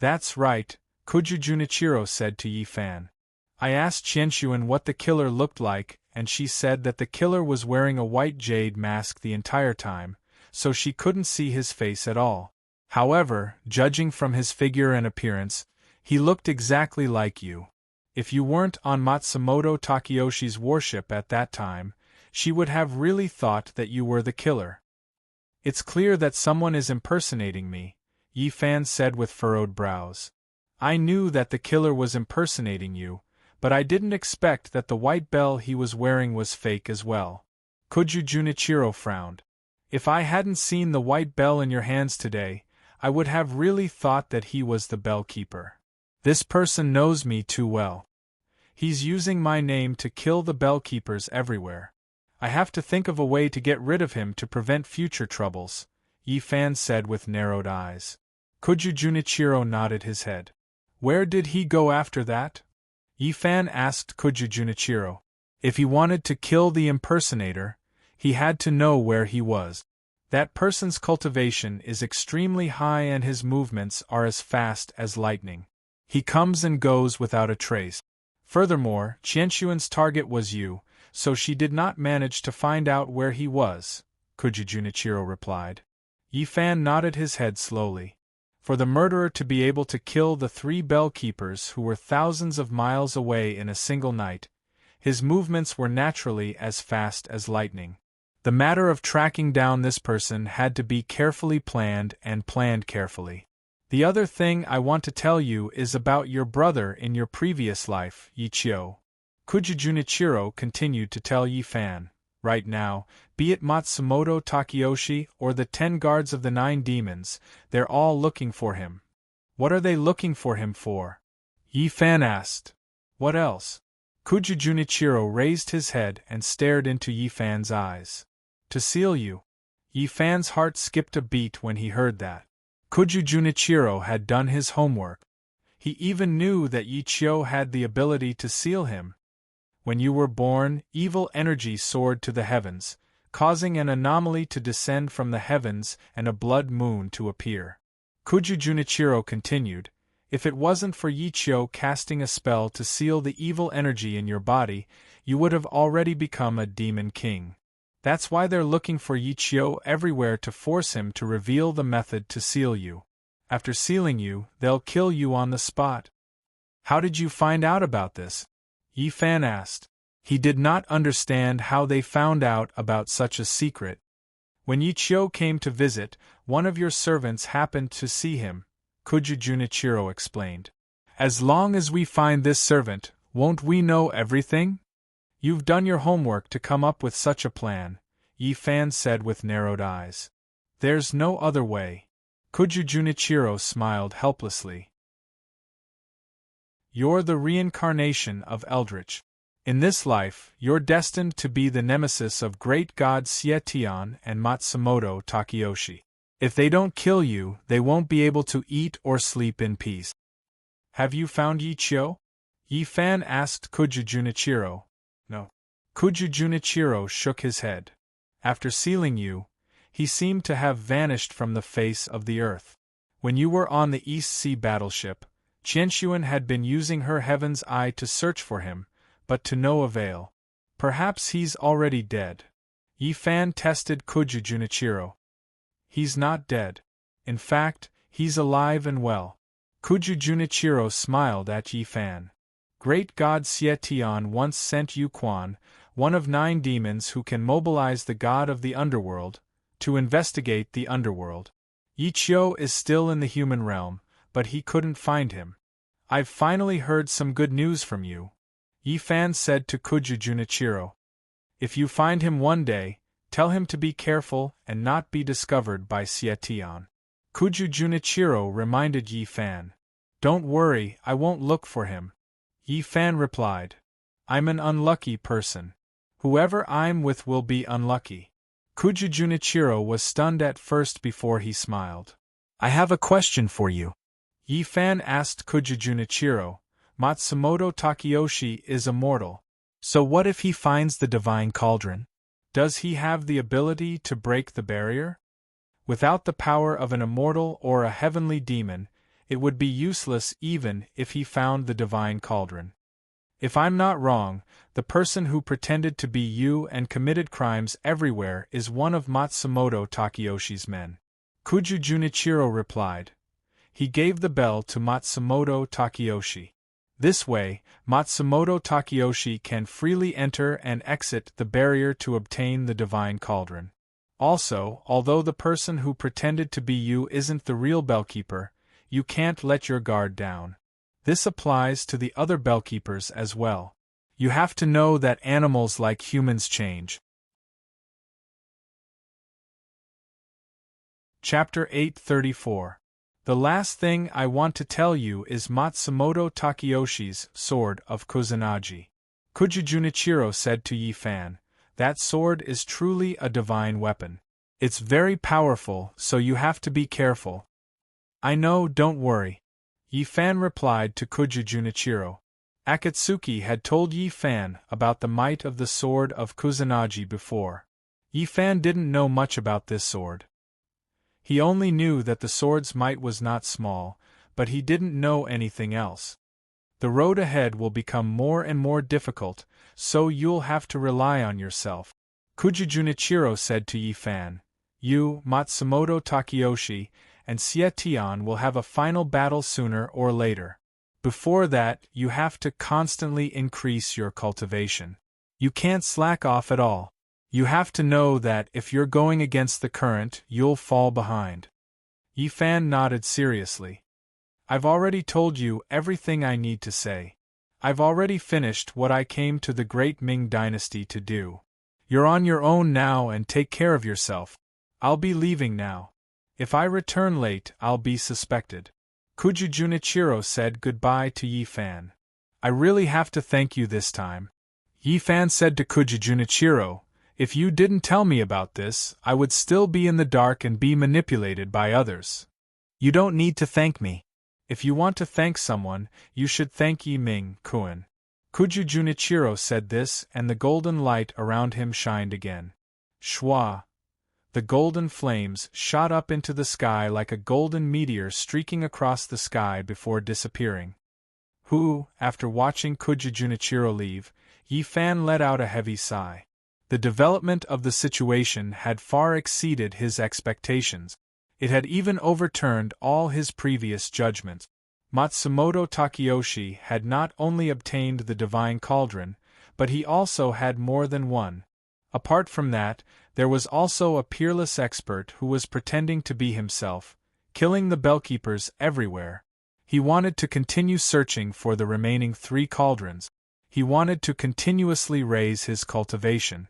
That's right, Kuju Junichiro said to Yi Fan. I asked Qianshuan what the killer looked like, and she said that the killer was wearing a white jade mask the entire time, so she couldn't see his face at all. However, judging from his figure and appearance, he looked exactly like you. If you weren't on Matsumoto Takayoshi's warship at that time, she would have really thought that you were the killer. It's clear that someone is impersonating me, Yi Fan said with furrowed brows. I knew that the killer was impersonating you, but I didn't expect that the white bell he was wearing was fake as well. Kuju Junichiro frowned. If I hadn't seen the white bell in your hands today, I would have really thought that he was the bell keeper. This person knows me too well. He's using my name to kill the bell keepers everywhere. I have to think of a way to get rid of him to prevent future troubles, Yi Fan said with narrowed eyes. Kuju Junichiro nodded his head. Where did he go after that? Yi Fan asked Kuju Junichiro. If he wanted to kill the impersonator, he had to know where he was. That person's cultivation is extremely high and his movements are as fast as lightning. He comes and goes without a trace. Furthermore, Qianshuan's target was you, so she did not manage to find out where he was, Kuju Junichiro replied. Yi Fan nodded his head slowly. For the murderer to be able to kill the 3 bell-keepers who were thousands of miles away in a single night, his movements were naturally as fast as lightning. The matter of tracking down this person had to be carefully planned and planned carefully. The other thing I want to tell you is about your brother in your previous life, Yi Chio. Kuju Junichiro continued to tell Yi Fan. Right now, be it Matsumoto Takeyoshi or the 10 guards of the 9 demons, they're all looking for him. What are they looking for him for? Yi Fan asked. What else? Kuju Junichiro raised his head and stared into Yi Fan's eyes. To seal you. Yi Fan's heart skipped a beat when he heard that. Kuju Junichiro had done his homework. He even knew that Yi Chio had the ability to seal him. When you were born, evil energy soared to the heavens, causing an anomaly to descend from the heavens and a blood moon to appear. Kuju Junichiro continued, if it wasn't for Yi Chio casting a spell to seal the evil energy in your body, you would have already become a demon king. That's why they're looking for Yi Chio everywhere to force him to reveal the method to seal you. After sealing you, they'll kill you on the spot. How did you find out about this? Yi Fan asked. He did not understand how they found out about such a secret. When Yi Chio came to visit, one of your servants happened to see him, Kuju Junichiro explained. As long as we find this servant, won't we know everything? You've done your homework to come up with such a plan, Yi Fan said with narrowed eyes. There's no other way. Kuju Junichiro smiled helplessly. You're the reincarnation of Eldritch. In this life, you're destined to be the nemesis of great god Sietian and Matsumoto Takeyoshi. If they don't kill you, they won't be able to eat or sleep in peace. Have you found Yi Chio? Yi Fan asked Kuju Junichiro. No. Kuju Junichiro shook his head. After sealing you, he seemed to have vanished from the face of the earth. When you were on the East Sea battleship, Qianshuan had been using her heaven's eye to search for him, but to no avail. Perhaps he's already dead. Yi Fan tested Kuju Junichiro. He's not dead. In fact, he's alive and well. Kuju Junichiro smiled at Yi Fan. Great god Sietian once sent Yu Quan, one of 9 demons who can mobilize the god of the underworld, to investigate the underworld. Yi Chio is still in the human realm, but he couldn't find him. I've finally heard some good news from you, Yi Fan said to Kuju Junichiro. If you find him one day, tell him to be careful and not be discovered by Sietian. Kuju Junichiro reminded Yi Fan. Don't worry, I won't look for him. Yi Fan replied. I'm an unlucky person. Whoever I'm with will be unlucky. Kuju Junichiro was stunned at first before he smiled. I have a question for you. Yi Fan asked Kuju Junichiro. Matsumoto Takeyoshi is immortal. So what if he finds the divine cauldron? Does he have the ability to break the barrier? Without the power of an immortal or a heavenly demon, it would be useless even if he found the divine cauldron. If I'm not wrong, the person who pretended to be you and committed crimes everywhere is one of Matsumoto Takeyoshi's men. Kuju Junichiro replied. He gave the bell to Matsumoto Takeyoshi. This way, Matsumoto Takeyoshi can freely enter and exit the barrier to obtain the divine cauldron. Also, although the person who pretended to be you isn't the real bellkeeper, you can't let your guard down. This applies to the other bellkeepers as well. You have to know that animals like humans change. Chapter 834. The last thing I want to tell you is Matsumoto Takeyoshi's Sword of Kusanagi. Kuju Junichiro said to Yi Fan, that sword is truly a divine weapon. It's very powerful, so you have to be careful. I know, don't worry. Yi Fan replied to Kuju Junichiro. Akatsuki had told Yi Fan about the might of the Sword of Kusanagi before. Yi Fan didn't know much about this sword. He only knew that the sword's might was not small, but he didn't know anything else. The road ahead will become more and more difficult, so you'll have to rely on yourself. Kujujunichiro said to Yi Fan. You, Matsumoto Takeyoshi, and Xie Tian will have a final battle sooner or later. Before that, you have to constantly increase your cultivation. You can't slack off at all. You have to know that if you're going against the current, you'll fall behind. Yi Fan nodded seriously. I've already told you everything I need to say. I've already finished what I came to the Great Ming Dynasty to do. You're on your own now and take care of yourself. I'll be leaving now. If I return late, I'll be suspected. Kujujunichiro said goodbye to Yi Fan. I really have to thank you this time. Yi Fan said to Kujujunichiro, if you didn't tell me about this, I would still be in the dark and be manipulated by others. You don't need to thank me. If you want to thank someone, you should thank Yi Ming-kun. Kujujunichiro said this, and the golden light around him shined again. Shwa! The golden flames shot up into the sky like a golden meteor streaking across the sky before disappearing. After watching Kujujunichiro leave, Yi Fan let out a heavy sigh. The development of the situation had far exceeded his expectations. It had even overturned all his previous judgments. Matsumoto Takeyoshi had not only obtained the divine cauldron, but he also had more than one. Apart from that, there was also a peerless expert who was pretending to be himself, killing the bellkeepers everywhere. He wanted to continue searching for the remaining 3 cauldrons. He wanted to continuously raise his cultivation.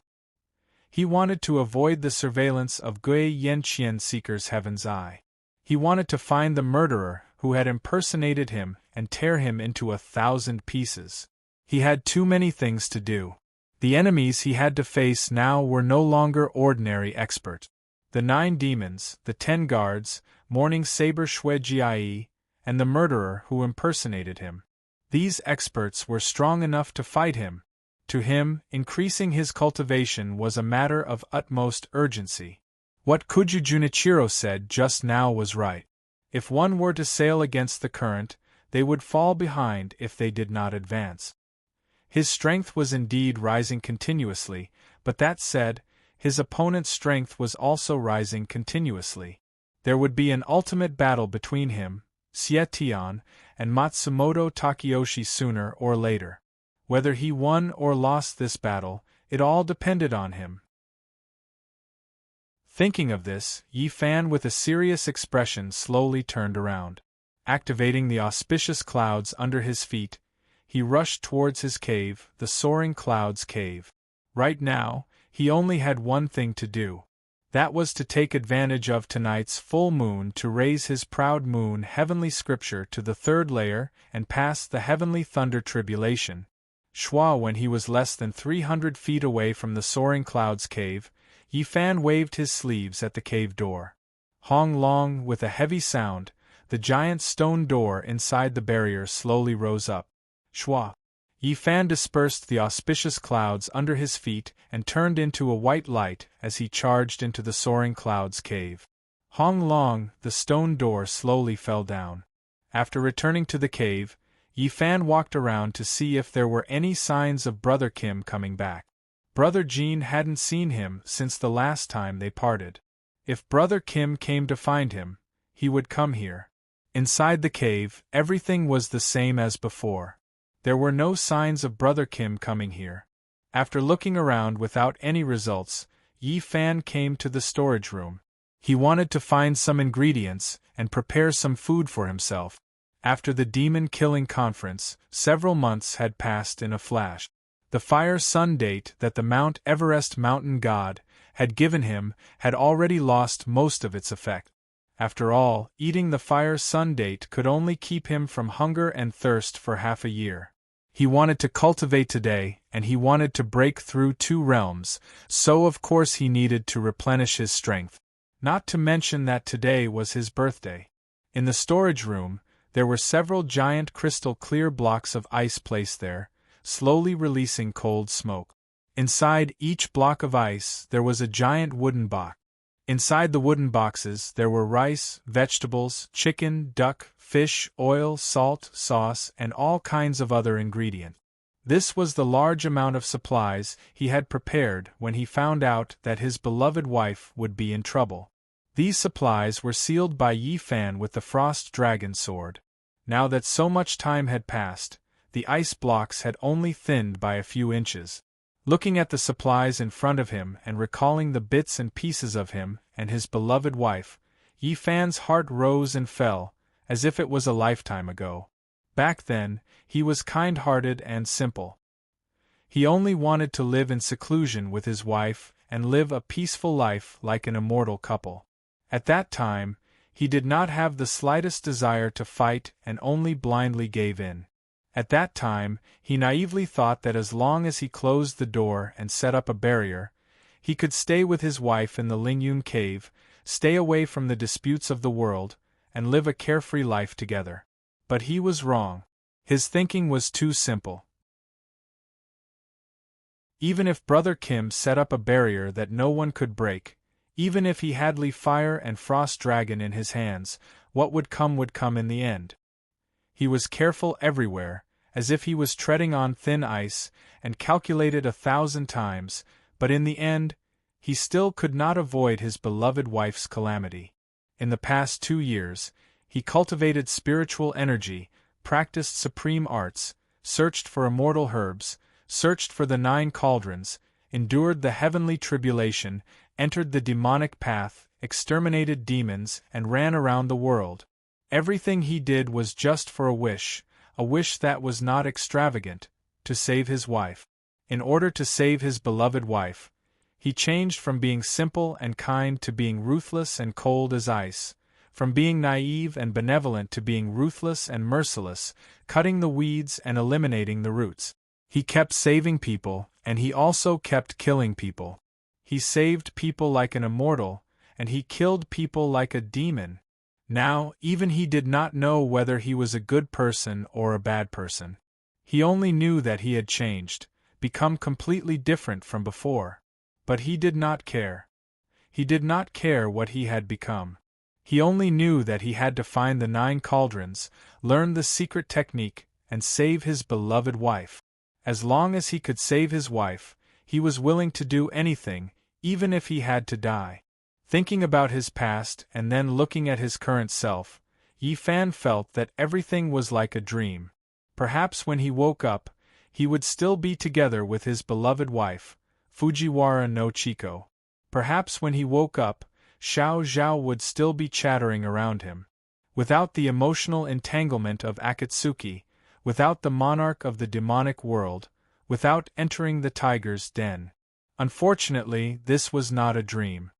He wanted to avoid the surveillance of Gui Yanqian Seeker's Heaven's Eye. He wanted to find the murderer who had impersonated him and tear him into 1,000 pieces. He had too many things to do. The enemies he had to face now were no longer ordinary experts. The 9 demons, the 10 guards, Morning Saber Shui Jiai, and the murderer who impersonated him. These experts were strong enough to fight him. To him, increasing his cultivation was a matter of utmost urgency. What Kujujunichiro said just now was right. If one were to sail against the current, they would fall behind if they did not advance. His strength was indeed rising continuously, but that said, his opponent's strength was also rising continuously. There would be an ultimate battle between him, Xie Tian, and Matsumoto Takeyoshi sooner or later. Whether he won or lost this battle, it all depended on him. Thinking of this, Yi Fan with a serious expression slowly turned around. Activating the auspicious clouds under his feet, he rushed towards his cave, the Soaring Clouds Cave. Right now, he only had one thing to do. That was to take advantage of tonight's full moon to raise his proud moon heavenly scripture to the 3rd layer and pass the heavenly thunder tribulation. Shwa, when he was less than 300 feet away from the Soaring Clouds Cave, Yi Fan waved his sleeves at the cave door. Hong Long, with a heavy sound, the giant stone door inside the barrier slowly rose up. Shwa! Yi Fan dispersed the auspicious clouds under his feet and turned into a white light as he charged into the Soaring Clouds Cave. Hong Long, the stone door slowly fell down. After returning to the cave, Yi Fan walked around to see if there were any signs of Brother Kim coming back. Brother Jean hadn't seen him since the last time they parted. If Brother Kim came to find him, he would come here. Inside the cave, everything was the same as before. There were no signs of Brother Kim coming here. After looking around without any results, Yi Fan came to the storage room. He wanted to find some ingredients and prepare some food for himself. After the demon-killing conference, several months had passed in a flash. The fire sun date that the Mount Everest mountain god had given him had already lost most of its effect. After all, eating the fire sun date could only keep him from hunger and thirst for half a year. He wanted to cultivate today, and he wanted to break through 2 realms, so of course he needed to replenish his strength. Not to mention that today was his birthday. In the storage room, there were several giant crystal-clear blocks of ice placed there, slowly releasing cold smoke. Inside each block of ice there was a giant wooden box. Inside the wooden boxes there were rice, vegetables, chicken, duck, fish, oil, salt, sauce, and all kinds of other ingredients. This was the large amount of supplies he had prepared when he found out that his beloved wife would be in trouble. These supplies were sealed by Yi Fan with the frost dragon sword. Now that so much time had passed, the ice blocks had only thinned by a few inches. Looking at the supplies in front of him and recalling the bits and pieces of him and his beloved wife, Yi Fan's heart rose and fell, as if it was a lifetime ago. Back then, he was kind-hearted and simple. He only wanted to live in seclusion with his wife and live a peaceful life like an immortal couple. At that time, he did not have the slightest desire to fight and only blindly gave in. At that time, he naively thought that as long as he closed the door and set up a barrier, he could stay with his wife in the Lingyun cave, stay away from the disputes of the world, and live a carefree life together. But he was wrong. His thinking was too simple. Even if Brother Kim set up a barrier that no one could break, even if he had Li Fire and Frost Dragon in his hands, what would come in the end. He was careful everywhere, as if he was treading on thin ice, and calculated 1,000 times, but in the end, he still could not avoid his beloved wife's calamity. In the past 2 years, he cultivated spiritual energy, practiced supreme arts, searched for immortal herbs, searched for the 9 cauldrons, endured the heavenly tribulation, entered the demonic path, exterminated demons, and ran around the world. Everything he did was just for a wish that was not extravagant, to save his wife. In order to save his beloved wife, he changed from being simple and kind to being ruthless and cold as ice, from being naive and benevolent to being ruthless and merciless, cutting the weeds and eliminating the roots. He kept saving people, and he also kept killing people. He saved people like an immortal, and he killed people like a demon. Now, even he did not know whether he was a good person or a bad person. He only knew that he had changed, become completely different from before. But he did not care. He did not care what he had become. He only knew that he had to find the 9 cauldrons, learn the secret technique, and save his beloved wife. As long as he could save his wife, he was willing to do anything, even if he had to die. Thinking about his past and then looking at his current self, Yi Fan felt that everything was like a dream. Perhaps when he woke up, he would still be together with his beloved wife, Fujiwara no Chiko. Perhaps when he woke up, Xiao Zhao would still be chattering around him. Without the emotional entanglement of Akatsuki, without the monarch of the demonic world, without entering the tiger's den. Unfortunately, this was not a dream.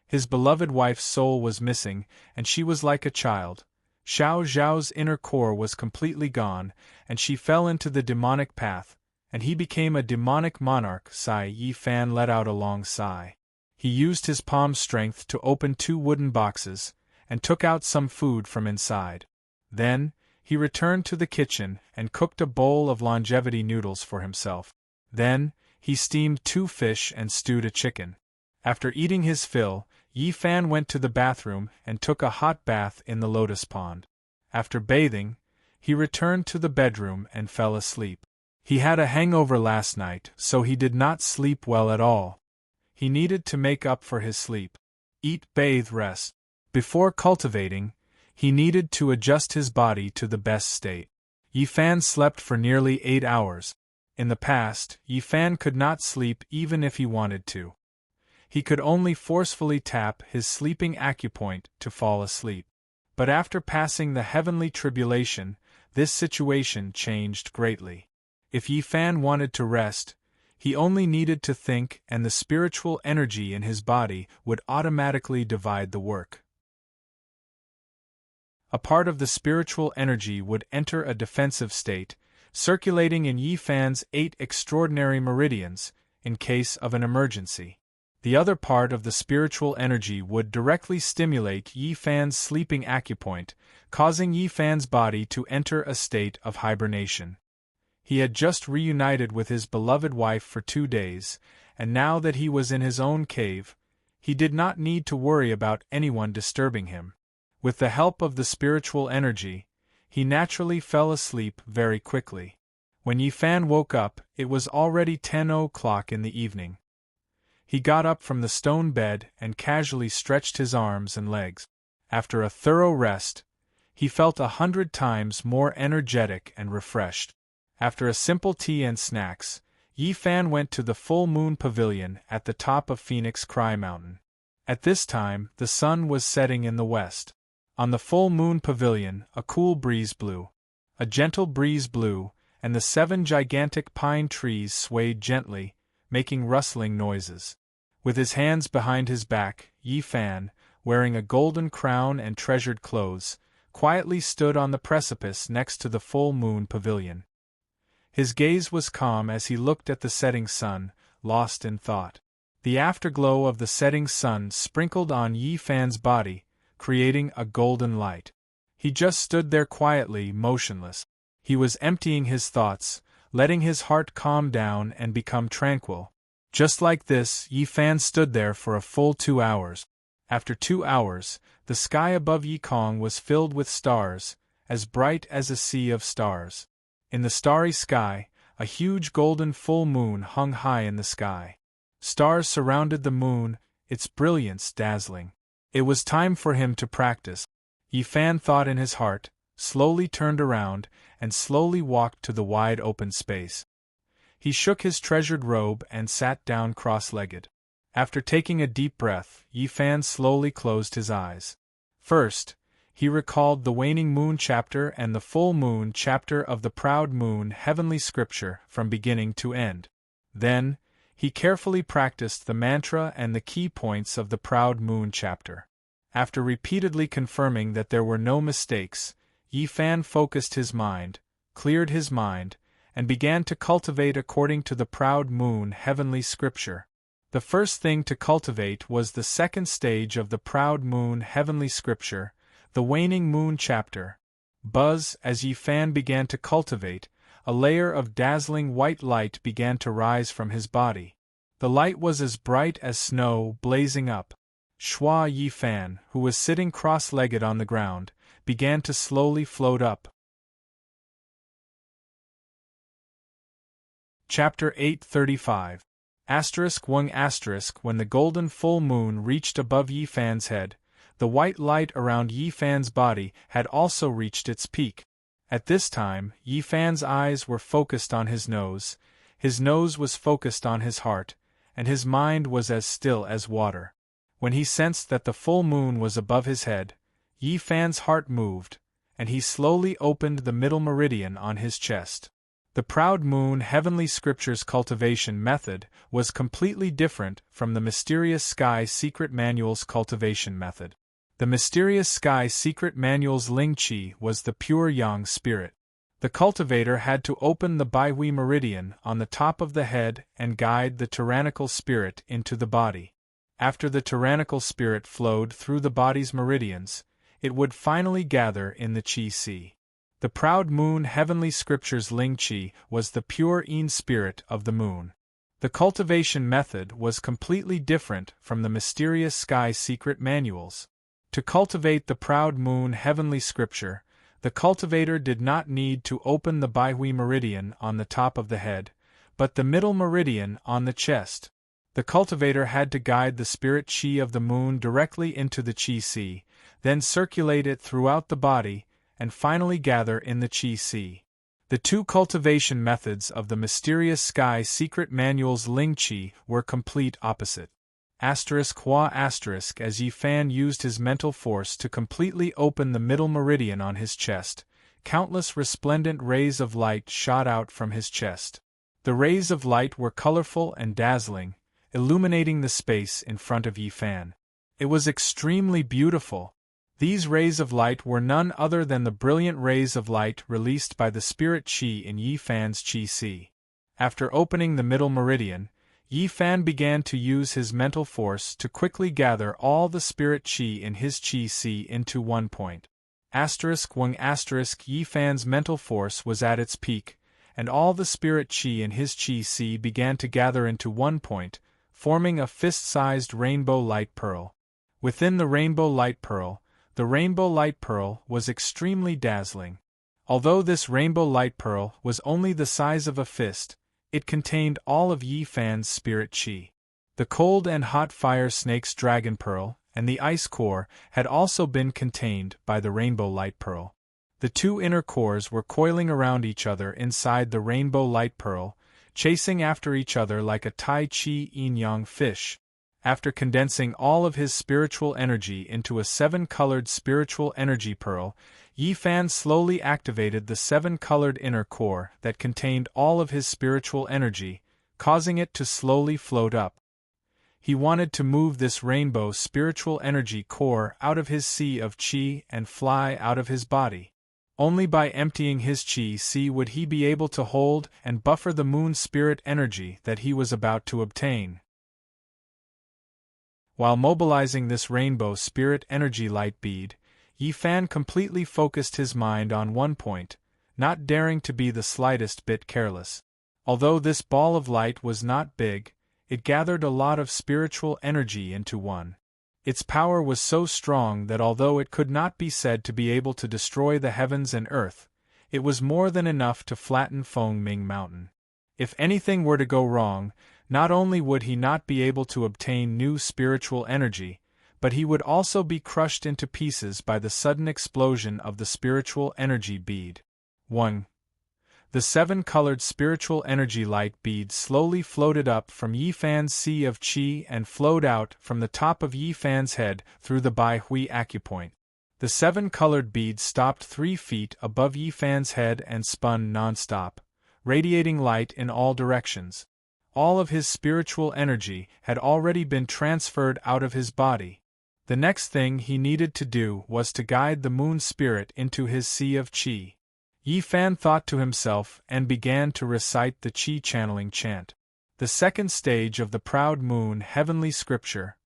His beloved wife's soul was missing, and she was like a child. Xiao Zhao's inner core was completely gone, and she fell into the demonic path, and he became a demonic monarch. Yi Fan let out a long sigh. He used his palm strength to open 2 wooden boxes, and took out some food from inside. Then, he returned to the kitchen and cooked a bowl of longevity noodles for himself. Then, he steamed 2 fish and stewed a chicken. After eating his fill, Yi Fan went to the bathroom and took a hot bath in the lotus pond. After bathing, he returned to the bedroom and fell asleep. He had a hangover last night, so he did not sleep well at all. He needed to make up for his sleep. Eat, bathe, rest. Before cultivating, he needed to adjust his body to the best state. Yi Fan slept for nearly 8 hours. In the past, Yi Fan could not sleep even if he wanted to. He could only forcefully tap his sleeping acupoint to fall asleep. But after passing the heavenly tribulation, this situation changed greatly. If Yi Fan wanted to rest, he only needed to think, and the spiritual energy in his body would automatically divide the work. A part of the spiritual energy would enter a defensive state, circulating in Yi Fan's 8 extraordinary meridians, in case of an emergency. The other part of the spiritual energy would directly stimulate Yi Fan's sleeping acupoint, causing Yi Fan's body to enter a state of hibernation. He had just reunited with his beloved wife for 2 days, and now that he was in his own cave, He did not need to worry about anyone disturbing him. With the help of the spiritual energy, he naturally fell asleep very quickly. When Yi Fan woke up, it was already 10 o'clock in the evening. He got up from the stone bed and casually stretched his arms and legs. After a thorough rest, he felt 100 times more energetic and refreshed. After a simple tea and snacks, Yi Fan went to the full moon pavilion at the top of Phoenix Cry Mountain. At this time, the sun was setting in the west. On the full moon pavilion, a cool breeze blew. A gentle breeze blew, and the 7 gigantic pine trees swayed gently, making rustling noises. With his hands behind his back, Yi Fan, wearing a golden crown and treasured clothes, quietly stood on the precipice next to the full moon pavilion. His gaze was calm as he looked at the setting sun, lost in thought. The afterglow of the setting sun sprinkled on Yi Fan's body, creating a golden light. He just stood there quietly, motionless. He was emptying his thoughts, letting his heart calm down and become tranquil. Just like this, Yi Fan stood there for a full 2 hours. After 2 hours, the sky above Yikong was filled with stars, as bright as a sea of stars. In the starry sky, a huge golden full moon hung high in the sky. Stars surrounded the moon, its brilliance dazzling. It was time for him to practice. Yi Fan thought in his heart, slowly turned around, and slowly walked to the wide open space. He shook his treasured robe and sat down cross-legged. After taking a deep breath, Yi Fan slowly closed his eyes. First, he recalled the waning moon chapter and the full moon chapter of the proud moon heavenly scripture from beginning to end. Then, he carefully practiced the mantra and the key points of the proud moon chapter. After repeatedly confirming that there were no mistakes, Yi Fan focused his mind, cleared his mind, and began to cultivate according to the proud moon heavenly scripture. The first thing to cultivate was the second stage of the proud moon heavenly scripture, the waning moon chapter. As Yi Fan began to cultivate, a layer of dazzling white light began to rise from his body. The light was as bright as snow blazing up. Yi Fan, who was sitting cross-legged on the ground, began to slowly float up. Chapter 835 When the golden full moon reached above Yi Fan's head, the white light around Yi Fan's body had also reached its peak. At this time, Yi Fan's eyes were focused on his nose was focused on his heart, and his mind was as still as water. When he sensed that the full moon was above his head, Yi Fan's heart moved, and he slowly opened the middle meridian on his chest. The proud moon heavenly scriptures cultivation method was completely different from the Mysterious Sky Secret Manual's cultivation method. The Mysterious Sky Secret Manual's Ling Qi was the pure yang spirit. The cultivator had to open the Baihui meridian on the top of the head and guide the tyrannical spirit into the body. After the tyrannical spirit flowed through the body's meridians, it would finally gather in the Qi Si. The proud moon heavenly scriptures Ling Qi was the pure Yin spirit of the moon. The cultivation method was completely different from the Mysterious Sky Secret Manuals. To cultivate the proud moon heavenly scripture, the cultivator did not need to open the Baihui meridian on the top of the head, but the middle meridian on the chest. The cultivator had to guide the spirit Qi of the moon directly into the Qi Si, then circulate it throughout the body, and finally gather in the Qi Si. The two cultivation methods of the Mysterious Sky Secret Manual's Ling Qi were complete opposite. As Yi Fan used his mental force to completely open the middle meridian on his chest, countless resplendent rays of light shot out from his chest. The rays of light were colorful and dazzling, illuminating the space in front of Yi Fan. It was extremely beautiful. These rays of light were none other than the brilliant rays of light released by the spirit Qi in Yi Fan's Qi Si. After opening the middle meridian, Yi Fan began to use his mental force to quickly gather all the spirit Qi in his Qi Si into one point. Yi Fan's mental force was at its peak, and all the spirit Qi in his Qi Si began to gather into one point, forming a fist-sized rainbow light pearl. Within the rainbow light pearl was extremely dazzling. Although this rainbow light pearl was only the size of a fist, it contained all of Yi Fan's spirit chi. The cold and hot fire snake's dragon pearl and the ice core had also been contained by the rainbow light pearl. The two inner cores were coiling around each other inside the rainbow light pearl, chasing after each other like a Tai Chi yin-yang fish. After condensing all of his spiritual energy into a 7-colored spiritual energy pearl, Yi Fan slowly activated the 7-colored inner core that contained all of his spiritual energy, causing it to slowly float up. He wanted to move this rainbow spiritual energy core out of his sea of chi and fly out of his body. Only by emptying his chi sea would he be able to hold and buffer the moon spirit energy that he was about to obtain. While mobilizing this rainbow spirit energy light bead, Yi Fan completely focused his mind on one point, not daring to be the slightest bit careless. Although this ball of light was not big, it gathered a lot of spiritual energy into one. Its power was so strong that although it could not be said to be able to destroy the heavens and earth, it was more than enough to flatten Feng Ming Mountain. If anything were to go wrong, not only would he not be able to obtain new spiritual energy, but he would also be crushed into pieces by the sudden explosion of the spiritual energy bead. 1. The 7-colored spiritual energy light bead slowly floated up from Yi Fan's sea of chi and flowed out from the top of Yi Fan's head through the Bai Hui acupoint. The 7-colored bead stopped 3 feet above Yi Fan's head and spun non-stop, radiating light in all directions. All of his spiritual energy had already been transferred out of his body. The next thing he needed to do was to guide the moon spirit into his sea of chi. Yi Fan thought to himself and began to recite the chi channeling chant. The second stage of the Proud Moon Heavenly Scripture,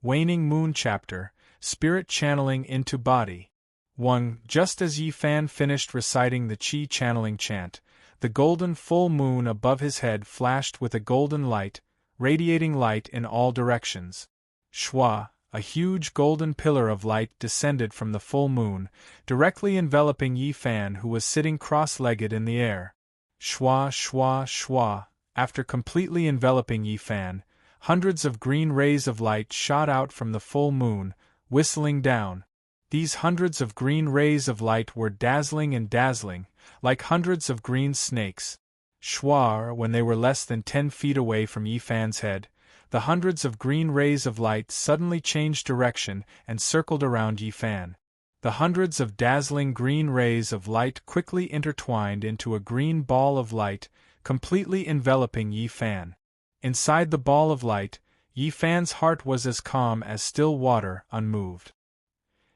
Waning Moon Chapter, Spirit Channeling into Body. 1. Just as Yi Fan finished reciting the chi channeling chant, the golden full moon above his head flashed with a golden light, radiating light in all directions. Shwa, a huge golden pillar of light descended from the full moon, directly enveloping Yi Fan, who was sitting cross-legged in the air. Shwa, shwa, shwa. After completely enveloping Yi Fan, hundreds of green rays of light shot out from the full moon, whistling down. These hundreds of green rays of light were dazzling and dazzling, like hundreds of green snakes. Shwa, when they were less than 10 feet away from Yi Fan's head, the hundreds of green rays of light suddenly changed direction and circled around Yi Fan. The hundreds of dazzling green rays of light quickly intertwined into a green ball of light, completely enveloping Yi Fan. Inside the ball of light, Yi Fan's heart was as calm as still water, unmoved.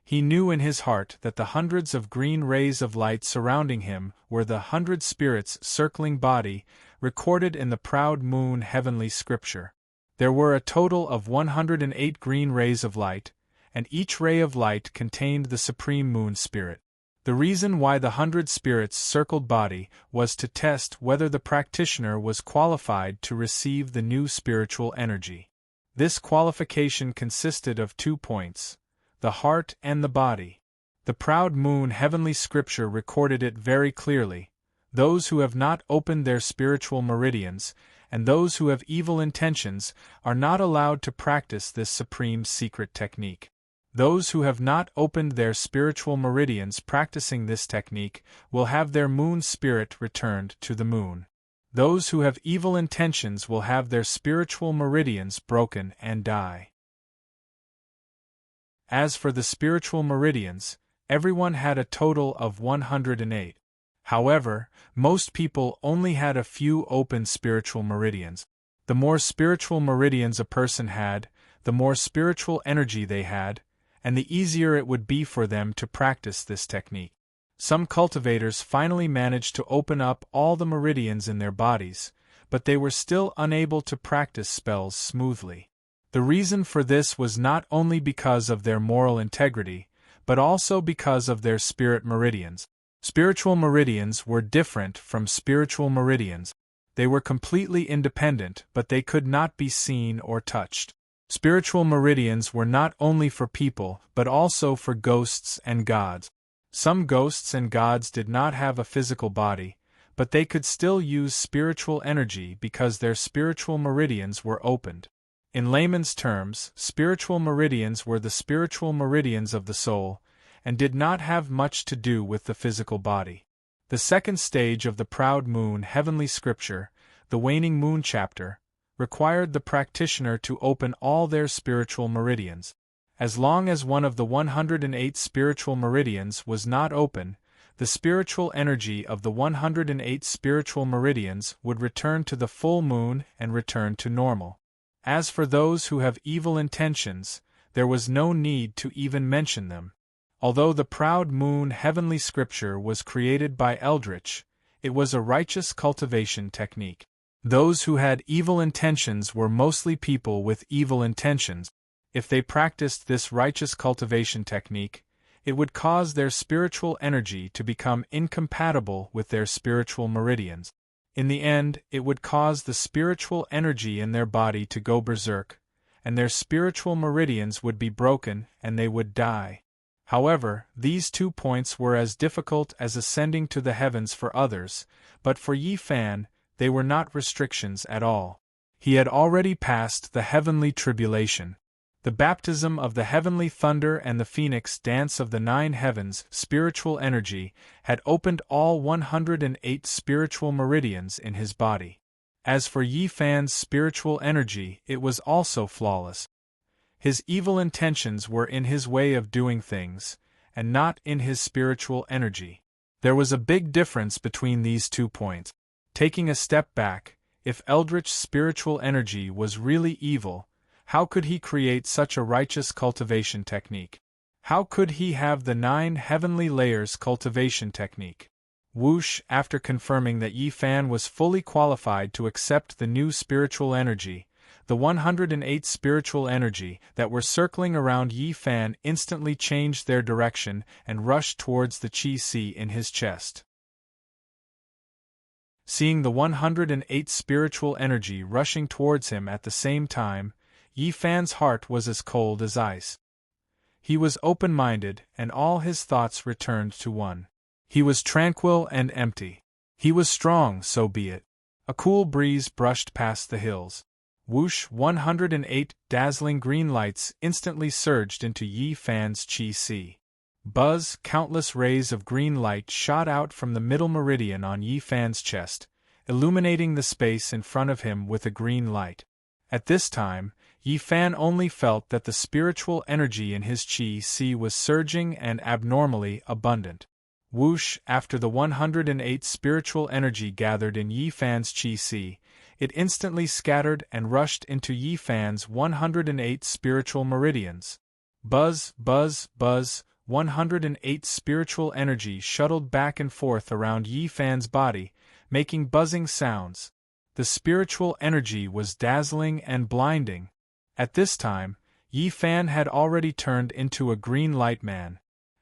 He knew in his heart that the hundreds of green rays of light surrounding him were the 100 spirits circling body, recorded in the Proud Moon Heavenly Scripture. There were a total of 108 green rays of light, and each ray of light contained the Supreme Moon Spirit. The reason why the 100 spirits circled body was to test whether the practitioner was qualified to receive the new spiritual energy. This qualification consisted of 2 points: the heart and the body. The Proud Moon Heavenly Scripture recorded it very clearly: those who have not opened their spiritual meridians, and those who have evil intentions, are not allowed to practice this supreme secret technique. Those who have not opened their spiritual meridians practicing this technique will have their moon spirit returned to the moon. Those who have evil intentions will have their spiritual meridians broken and die. As for the spiritual meridians, everyone had a total of 108. However, most people only had a few open spiritual meridians. The more spiritual meridians a person had, the more spiritual energy they had, and the easier it would be for them to practice this technique. Some cultivators finally managed to open up all the meridians in their bodies, but they were still unable to practice spells smoothly. The reason for this was not only because of their moral integrity, but also because of their spirit meridians. Spiritual meridians were different from spiritual meridians. They were completely independent, but they could not be seen or touched. Spiritual meridians were not only for people, but also for ghosts and gods. Some ghosts and gods did not have a physical body, but they could still use spiritual energy because their spiritual meridians were opened. In layman's terms, spiritual meridians were the spiritual meridians of the soul, and did not have much to do with the physical body. The second stage of the proud moon heavenly scripture, the waning moon chapter, required the practitioner to open all their spiritual meridians. As long as one of the 108 spiritual meridians was not open, the spiritual energy of the 108 spiritual meridians would return to the full moon and return to normal. As for those who have evil intentions, there was no need to even mention them. Although the proud moon heavenly scripture was created by Eldritch, it was a righteous cultivation technique. Those who had evil intentions were mostly people with evil intentions. If they practiced this righteous cultivation technique, it would cause their spiritual energy to become incompatible with their spiritual meridians. In the end, it would cause the spiritual energy in their body to go berserk, and their spiritual meridians would be broken and they would die. However, these 2 points were as difficult as ascending to the heavens for others, but for Yi Fan, they were not restrictions at all. He had already passed the heavenly tribulation. The baptism of the heavenly thunder and the phoenix dance of the 9 heavens spiritual energy had opened all 108 spiritual meridians in his body. As for Yi Fan's spiritual energy, it was also flawless. His evil intentions were in his way of doing things, and not in his spiritual energy. There was a big difference between these 2 points. Taking a step back, if Eldritch's spiritual energy was really evil, how could he create such a righteous cultivation technique? How could he have the 9 heavenly layers cultivation technique? Whoosh, after confirming that Yi Fan was fully qualified to accept the new spiritual energy, the 108 spiritual energy that were circling around Yi Fan instantly changed their direction and rushed towards the Qi in his chest. Seeing the 108 spiritual energy rushing towards him at the same time, Yi Fan's heart was as cold as ice. He was open-minded, and all his thoughts returned to one. He was tranquil and empty. He was strong, so be it. A cool breeze brushed past the hills. Whoosh, 108 dazzling green lights instantly surged into Yi Fan's Qi. Buzz, countless rays of green light shot out from the middle meridian on Yi Fan's chest, illuminating the space in front of him with a green light. At this time, Yi Fan only felt that the spiritual energy in his Qi was surging and abnormally abundant. Whoosh, after the 108 spiritual energy gathered in Yi Fan's Qi, it instantly scattered and rushed into Yi Fan's 108 spiritual meridians. Buzz, buzz, buzz, 108 spiritual energy shuttled back and forth around Yi Fan's body, making buzzing sounds. The spiritual energy was dazzling and blinding. At this time, Yi Fan had already turned into a green light man.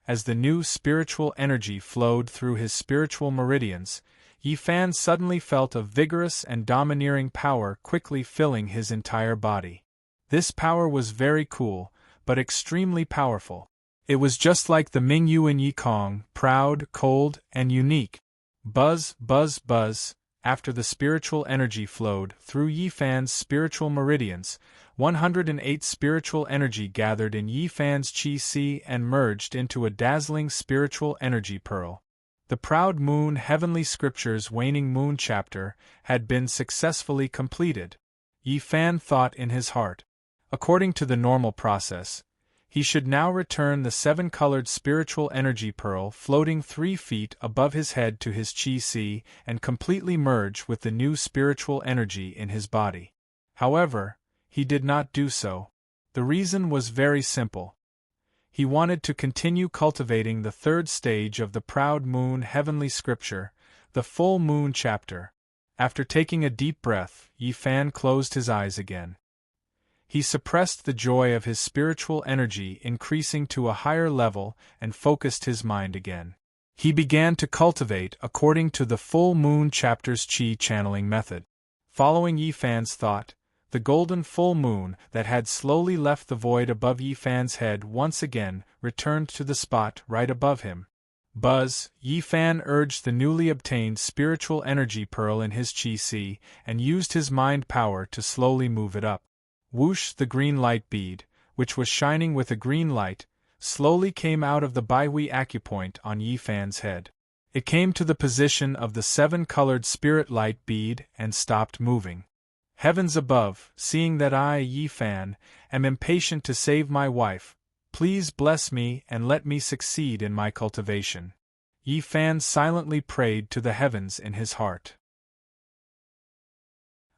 As the new spiritual energy flowed through his spiritual meridians, Yi Fan suddenly felt a vigorous and domineering power quickly filling his entire body. This power was very cool, but extremely powerful. It was just like the Mingyuan Yi Kong, proud, cold, and unique. Buzz, buzz, buzz. After the spiritual energy flowed through Yi Fan's spiritual meridians, 108 spiritual energy gathered in Yi Fan's Qi and merged into a dazzling spiritual energy pearl. The proud moon heavenly scripture's waning moon chapter had been successfully completed. Yi Fan thought in his heart. According to the normal process, he should now return the 7-colored spiritual energy pearl floating 3 feet above his head to his Qi and completely merge with the new spiritual energy in his body. However, he did not do so. The reason was very simple. He wanted to continue cultivating the 3rd stage of the proud moon heavenly scripture, the full moon chapter. After taking a deep breath, Yi Fan closed his eyes again. He suppressed the joy of his spiritual energy increasing to a higher level and focused his mind again. He began to cultivate according to the full moon chapter's qi channeling method. Following Yifan's thought, the golden full moon that had slowly left the void above Yifan's head once again returned to the spot right above him. Buzz, Yifan urged the newly obtained spiritual energy pearl in his qi sea and used his mind power to slowly move it up. Whoosh, the green light bead, which was shining with a green light, slowly came out of the Baihui acupoint on Yifan's head. It came to the position of the 7-colored spirit light bead and stopped moving. Heavens above, seeing that I, Yifan, am impatient to save my wife, please bless me and let me succeed in my cultivation. Yifan silently prayed to the heavens in his heart.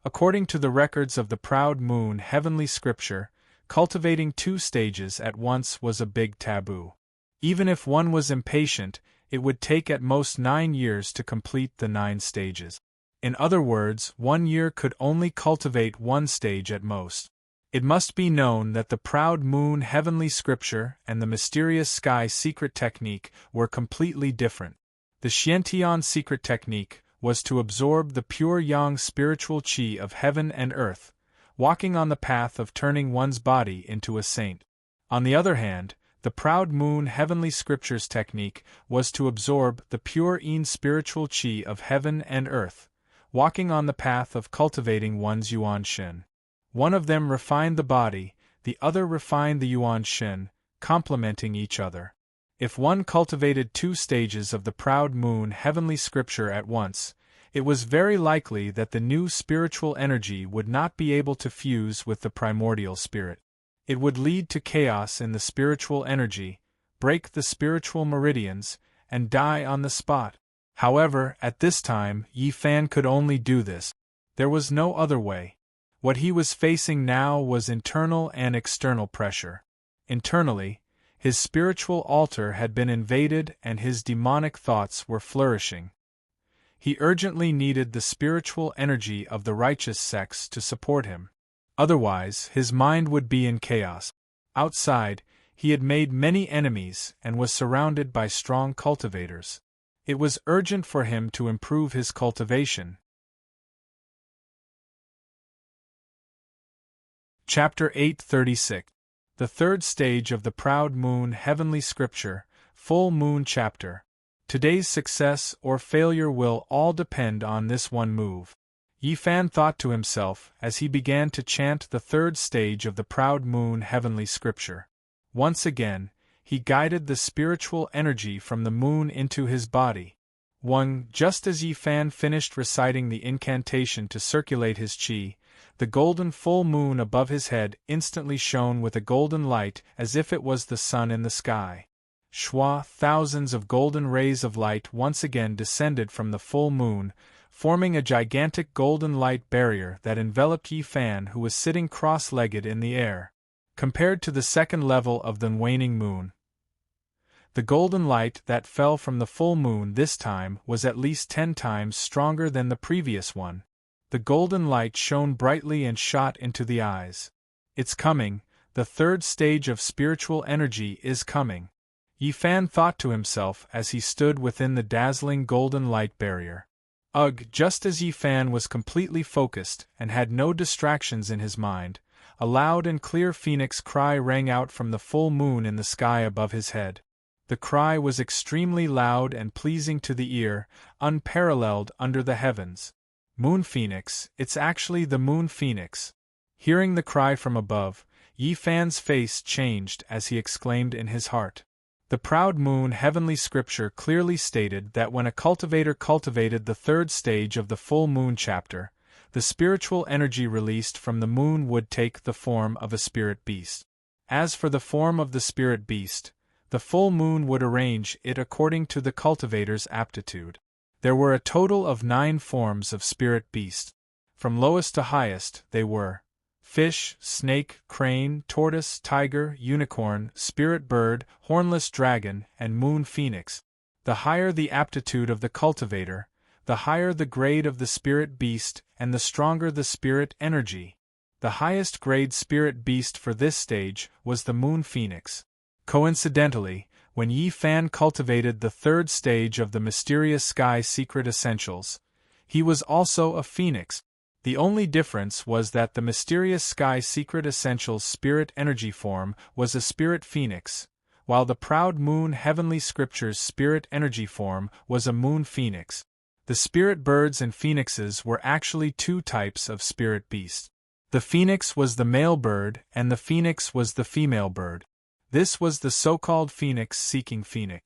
According to the records of the proud moon heavenly scripture, cultivating 2 stages at once was a big taboo. Even if one was impatient, it would take at most 9 years to complete the 9 stages. In other words, 1 year could only cultivate 1 stage at most. It must be known that the proud moon heavenly scripture and the mysterious sky secret technique were completely different. The Xiantian secret technique was to absorb the pure yang spiritual qi of heaven and earth, walking on the path of turning one's body into a saint. On the other hand, the proud moon heavenly scriptures technique was to absorb the pure yin spiritual qi of heaven and earth, walking on the path of cultivating one's yuan shen. One of them refined the body, the other refined the yuan shen, complementing each other. If one cultivated 2 stages of the proud moon heavenly scripture at once, it was very likely that the new spiritual energy would not be able to fuse with the primordial spirit. It would lead to chaos in the spiritual energy, break the spiritual meridians, and die on the spot. However, at this time, Yifan could only do this. There was no other way. What he was facing now was internal and external pressure. Internally, his spiritual altar had been invaded and his demonic thoughts were flourishing. He urgently needed the spiritual energy of the righteous sex to support him. Otherwise, his mind would be in chaos. Outside, he had made many enemies and was surrounded by strong cultivators. It was urgent for him to improve his cultivation. Chapter 836. The third stage of the proud moon heavenly scripture, full moon chapter. Today's success or failure will all depend on this one move. Yifan thought to himself as he began to chant the third stage of the proud moon heavenly scripture. Once again, he guided the spiritual energy from the moon into his body. Just as Yifan finished reciting the incantation to circulate his qi, the golden full moon above his head instantly shone with a golden light as if it was the sun in the sky. Shwa, thousands of golden rays of light once again descended from the full moon, forming a gigantic golden light barrier that enveloped Yifan, who was sitting cross-legged in the air. Compared to the second level of the waning moon, the golden light that fell from the full moon this time was at least 10 times stronger than the previous one. The golden light shone brightly and shot into the eyes. It's coming, the third stage of spiritual energy is coming. Yifan thought to himself as he stood within the dazzling golden light barrier. Just as Yifan was completely focused and had no distractions in his mind, a loud and clear phoenix cry rang out from the full moon in the sky above his head. The cry was extremely loud and pleasing to the ear, unparalleled under the heavens. Moon Phoenix, it's actually the Moon Phoenix. Hearing the cry from above, Yifan's face changed as he exclaimed in his heart. The proud moon heavenly scripture clearly stated that when a cultivator cultivated the third stage of the full moon chapter, the spiritual energy released from the moon would take the form of a spirit beast. As for the form of the spirit beast, the full moon would arrange it according to the cultivator's aptitude. There were a total of 9 forms of spirit beast. From lowest to highest, they were fish, snake, crane, tortoise, tiger, unicorn, spirit bird, hornless dragon, and moon phoenix. The higher the aptitude of the cultivator, the higher the grade of the spirit beast and the stronger the spirit energy. The highest grade spirit beast for this stage was the moon phoenix. Coincidentally, when Yi Fan cultivated the third stage of the mysterious sky secret essentials, he was also a phoenix. The only difference was that the mysterious sky secret essentials spirit energy form was a spirit phoenix, while the proud moon heavenly scriptures spirit energy form was a moon phoenix. The spirit birds and phoenixes were actually two types of spirit beasts. The phoenix was the male bird and the phoenix was the female bird. This was the so-called phoenix-seeking phoenix.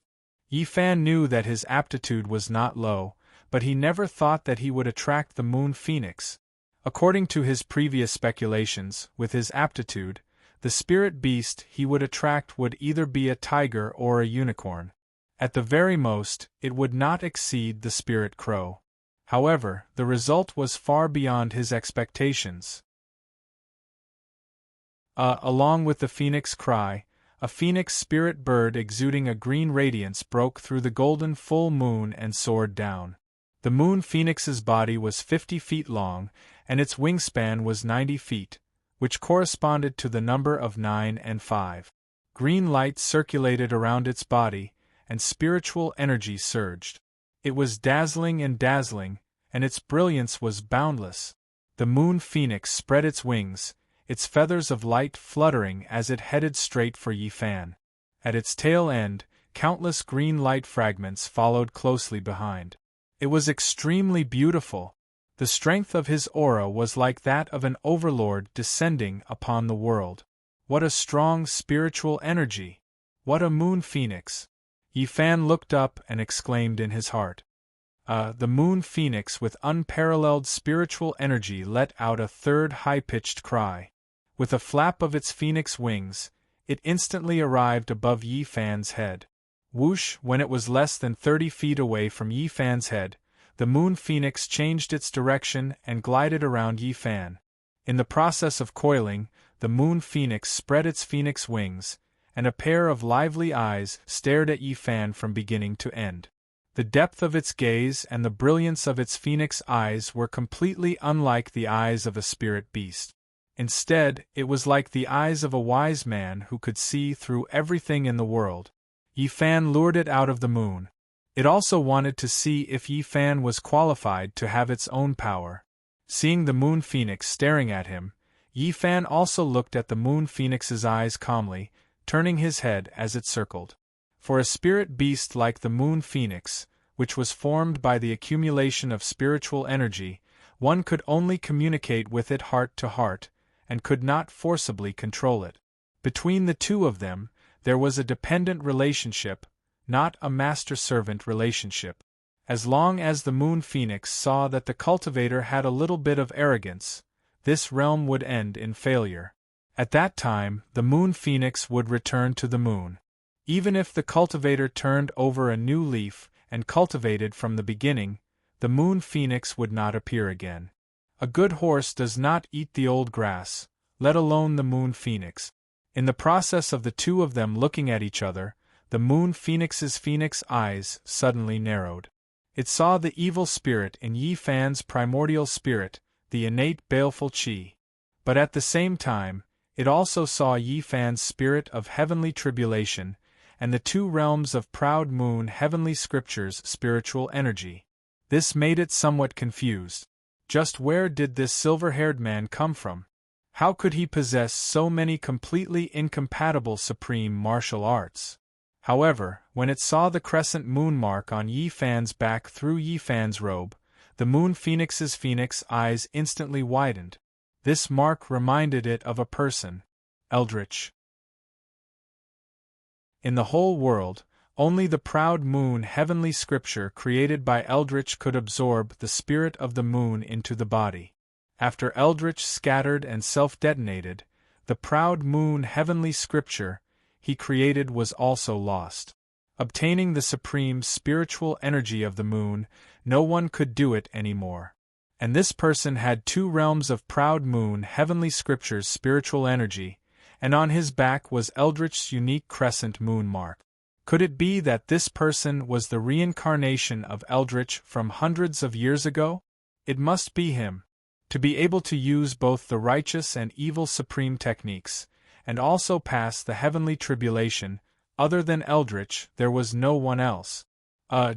Yi Fan knew that his aptitude was not low, but he never thought that he would attract the moon phoenix. According to his previous speculations, with his aptitude, the spirit beast he would attract would either be a tiger or a unicorn. At the very most, it would not exceed the spirit crow. However, the result was far beyond his expectations. Along with the phoenix cry, a phoenix spirit bird exuding a green radiance broke through the golden full moon and soared down. The moon phoenix's body was 50 feet long, and its wingspan was 90 feet, which corresponded to the number of 9 and 5. Green light circulated around its body, and spiritual energy surged. It was dazzling, and its brilliance was boundless. The moon phoenix spread its wings, its feathers of light fluttering as it headed straight for Yi Fan. At its tail end, countless green light fragments followed closely behind. It was extremely beautiful. The strength of his aura was like that of an overlord descending upon the world. What a strong spiritual energy! What a moon phoenix! Yi Fan looked up and exclaimed in his heart. The moon phoenix with unparalleled spiritual energy let out a third high-pitched cry. With a flap of its phoenix wings, it instantly arrived above Yi Fan's head. Whoosh! When it was less than 30 feet away from Yi Fan's head, the moon phoenix changed its direction and glided around Yi Fan. In the process of coiling, the moon phoenix spread its phoenix wings, and a pair of lively eyes stared at Yi Fan from beginning to end. The depth of its gaze and the brilliance of its phoenix eyes were completely unlike the eyes of a spirit beast. Instead, it was like the eyes of a wise man who could see through everything in the world. Yi Fan lured it out of the moon. It also wanted to see if Yi Fan was qualified to have its own power. Seeing the moon phoenix staring at him, Yi Fan also looked at the moon phoenix's eyes calmly, turning his head as it circled. For a spirit beast like the moon phoenix, which was formed by the accumulation of spiritual energy, one could only communicate with it heart to heart, and could not forcibly control it. Between the two of them, there was a dependent relationship, not a master-servant relationship. As long as the moon phoenix saw that the cultivator had a little bit of arrogance, this realm would end in failure. At that time, the moon phoenix would return to the moon. Even if the cultivator turned over a new leaf and cultivated from the beginning, the moon phoenix would not appear again. A good horse does not eat the old grass, let alone the moon phoenix. In the process of the two of them looking at each other, the moon phoenix's phoenix eyes suddenly narrowed. It saw the evil spirit in Yi Fan's primordial spirit, the innate baleful qi. But at the same time, it also saw Yi Fan's spirit of heavenly tribulation, and the two realms of proud moon heavenly scriptures spiritual energy. This made it somewhat confused. Just where did this silver-haired man come from? How could he possess so many completely incompatible supreme martial arts? However, when it saw the crescent moon mark on Yi Fan's back through Yi Fan's robe, the moon phoenix's phoenix eyes instantly widened. This mark reminded it of a person, Eldritch. In the whole world, only the proud moon heavenly scripture created by Eldritch could absorb the spirit of the moon into the body. After Eldritch scattered and self-detonated, the proud moon heavenly scripture he created was also lost. Obtaining the supreme spiritual energy of the moon, no one could do it anymore. And this person had two realms of proud moon heavenly scripture's spiritual energy, and on his back was Eldritch's unique crescent moon mark. Could it be that this person was the reincarnation of Eldritch from hundreds of years ago? It must be him. To be able to use both the righteous and evil supreme techniques, and also pass the heavenly tribulation, Other than Eldritch, there was no one else.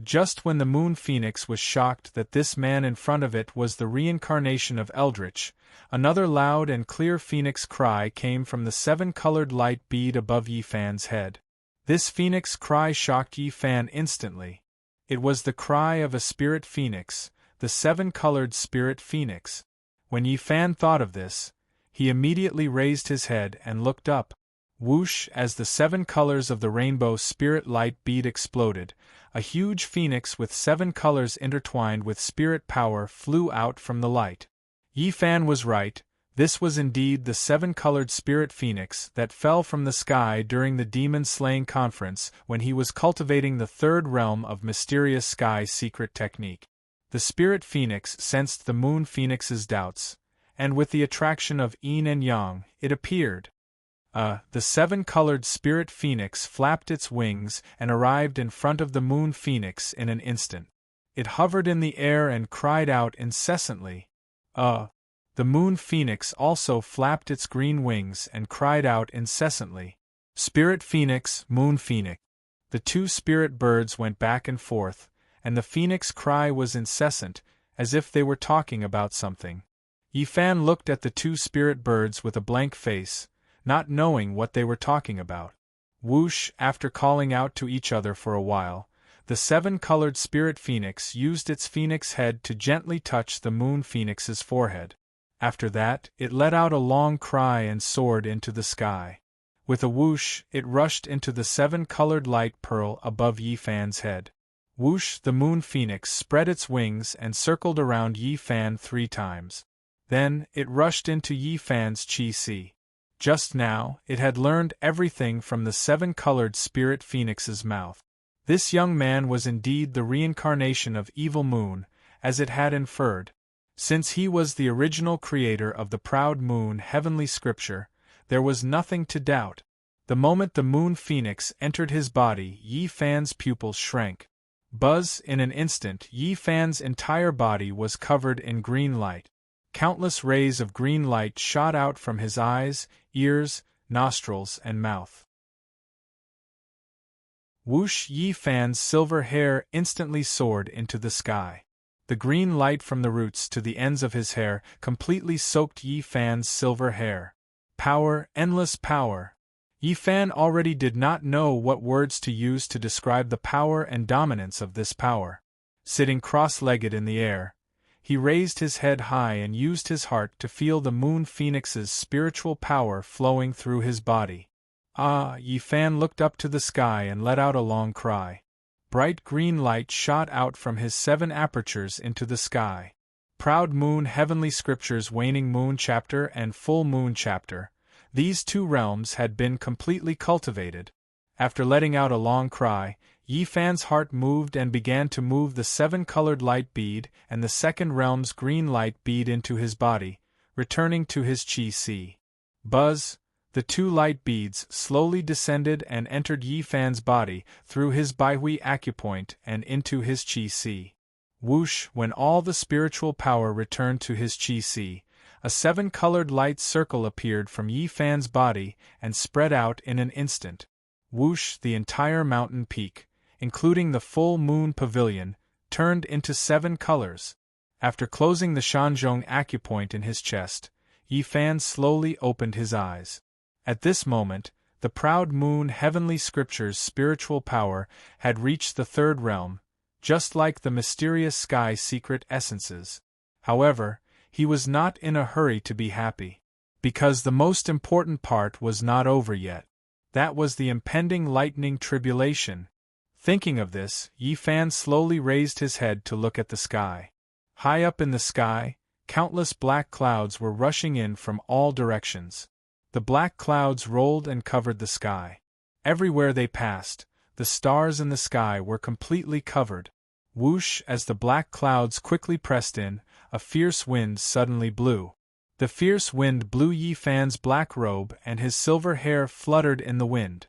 Just when the Moon Phoenix was shocked that this man in front of it was the reincarnation of Eldritch, another loud and clear phoenix cry came from the seven-colored light bead above Yi Fan's head. This phoenix cry shocked Yi Fan instantly. It was the cry of a spirit phoenix, the seven-colored spirit phoenix. When Yi Fan thought of this, he immediately raised his head and looked up. Whoosh! As the seven colors of the rainbow spirit light bead exploded, a huge phoenix with seven colors intertwined with spirit power flew out from the light. Yi Fan was right, this was indeed the seven-colored spirit phoenix that fell from the sky during the demon-slaying conference when he was cultivating the third realm of mysterious sky secret technique. The spirit phoenix sensed the Moon Phoenix's doubts, and with the attraction of yin and yang, it appeared. The seven-colored spirit phoenix flapped its wings and arrived in front of the Moon Phoenix in an instant. It hovered in the air and cried out incessantly. The Moon Phoenix also flapped its green wings and cried out incessantly. Spirit Phoenix, Moon Phoenix. The two spirit birds went back and forth, and the phoenix cry was incessant, as if they were talking about something. Yi Fan looked at the two spirit birds with a blank face, not knowing what they were talking about. Whoosh! After calling out to each other for a while, the seven-colored spirit phoenix used its phoenix head to gently touch the Moon Phoenix's forehead. After that, it let out a long cry and soared into the sky. With a whoosh, it rushed into the seven-colored light pearl above Yi Fan's head. Whoosh! The Moon Phoenix spread its wings and circled around Yi Fan 3 times. Then, it rushed into Yi Fan's chi-si. Just now, it had learned everything from the seven-colored spirit phoenix's mouth. This young man was indeed the reincarnation of Evil Moon, as it had inferred. Since he was the original creator of the Proud Moon heavenly scripture, there was nothing to doubt. The moment the Moon Phoenix entered his body, Yi Fan's pupils shrank. Buzz! In an instant, Yi Fan's entire body was covered in green light. Countless rays of green light shot out from his eyes, ears, nostrils, and mouth. Whoosh! Yi Fan's silver hair instantly soared into the sky. The green light from the roots to the ends of his hair completely soaked Yi Fan's silver hair. Power, endless power! Yi Fan already did not know what words to use to describe the power and dominance of this power. Sitting cross-legged in the air, he raised his head high and used his heart to feel the Moon Phoenix's spiritual power flowing through his body. Yi Fan looked up to the sky and let out a long cry. Bright green light shot out from his 7 apertures into the sky. Proud Moon Heavenly Scriptures Waning Moon Chapter and Full Moon Chapter. These 2 realms had been completely cultivated. After letting out a long cry, Yi Fan's heart moved and began to move the 7-colored light bead and the second realm's green light bead into his body, returning to his chi-si. Buzz! The 2 light beads slowly descended and entered Yi Fan's body through his Baihui acupoint and into his chi-si. Whoosh! When all the spiritual power returned to his chi-si, a 7-colored light circle appeared from Yi Fan's body and spread out in an instant. Whoosh! The entire mountain peak, including the full moon pavilion, turned into 7 colors. After closing the Shanzhong acupoint in his chest, Yi Fan slowly opened his eyes. At this moment, the Proud Moon Heavenly Scripture's spiritual power had reached the 3rd realm, just like the mysterious sky secret essences. However, he was not in a hurry to be happy, because the most important part was not over yet. That was the impending lightning tribulation. Thinking of this, Yi Fan slowly raised his head to look at the sky. High up in the sky, countless black clouds were rushing in from all directions. The black clouds rolled and covered the sky. Everywhere they passed, the stars in the sky were completely covered. Whoosh! As the black clouds quickly pressed in, a fierce wind suddenly blew. The fierce wind blew Yi Fan's black robe and his silver hair fluttered in the wind.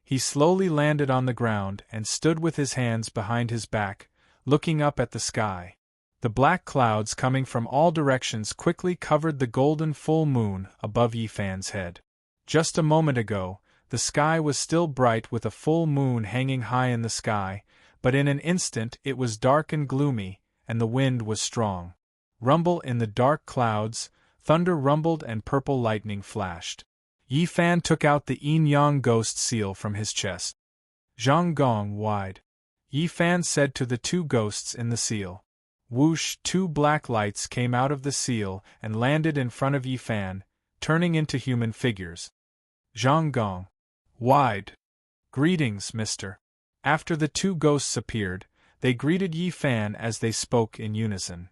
He slowly landed on the ground and stood with his hands behind his back, looking up at the sky. The black clouds coming from all directions quickly covered the golden full moon above Yi Fan's head. Just a moment ago, The sky was still bright with a full moon hanging high in the sky, but in an instant it was dark and gloomy, and the wind was strong. Rumble in the dark clouds, thunder rumbled and purple lightning flashed. Yi Fan took out the yin-yang ghost seal from his chest. Zhang Gong wide. Yi Fan said to the two ghosts in the seal. Whoosh! Two black lights came out of the seal and landed in front of Yi Fan, turning into human figures. Zhang Gong. Wide. Greetings, mister. After the two ghosts appeared, they greeted Yi Fan as they spoke in unison.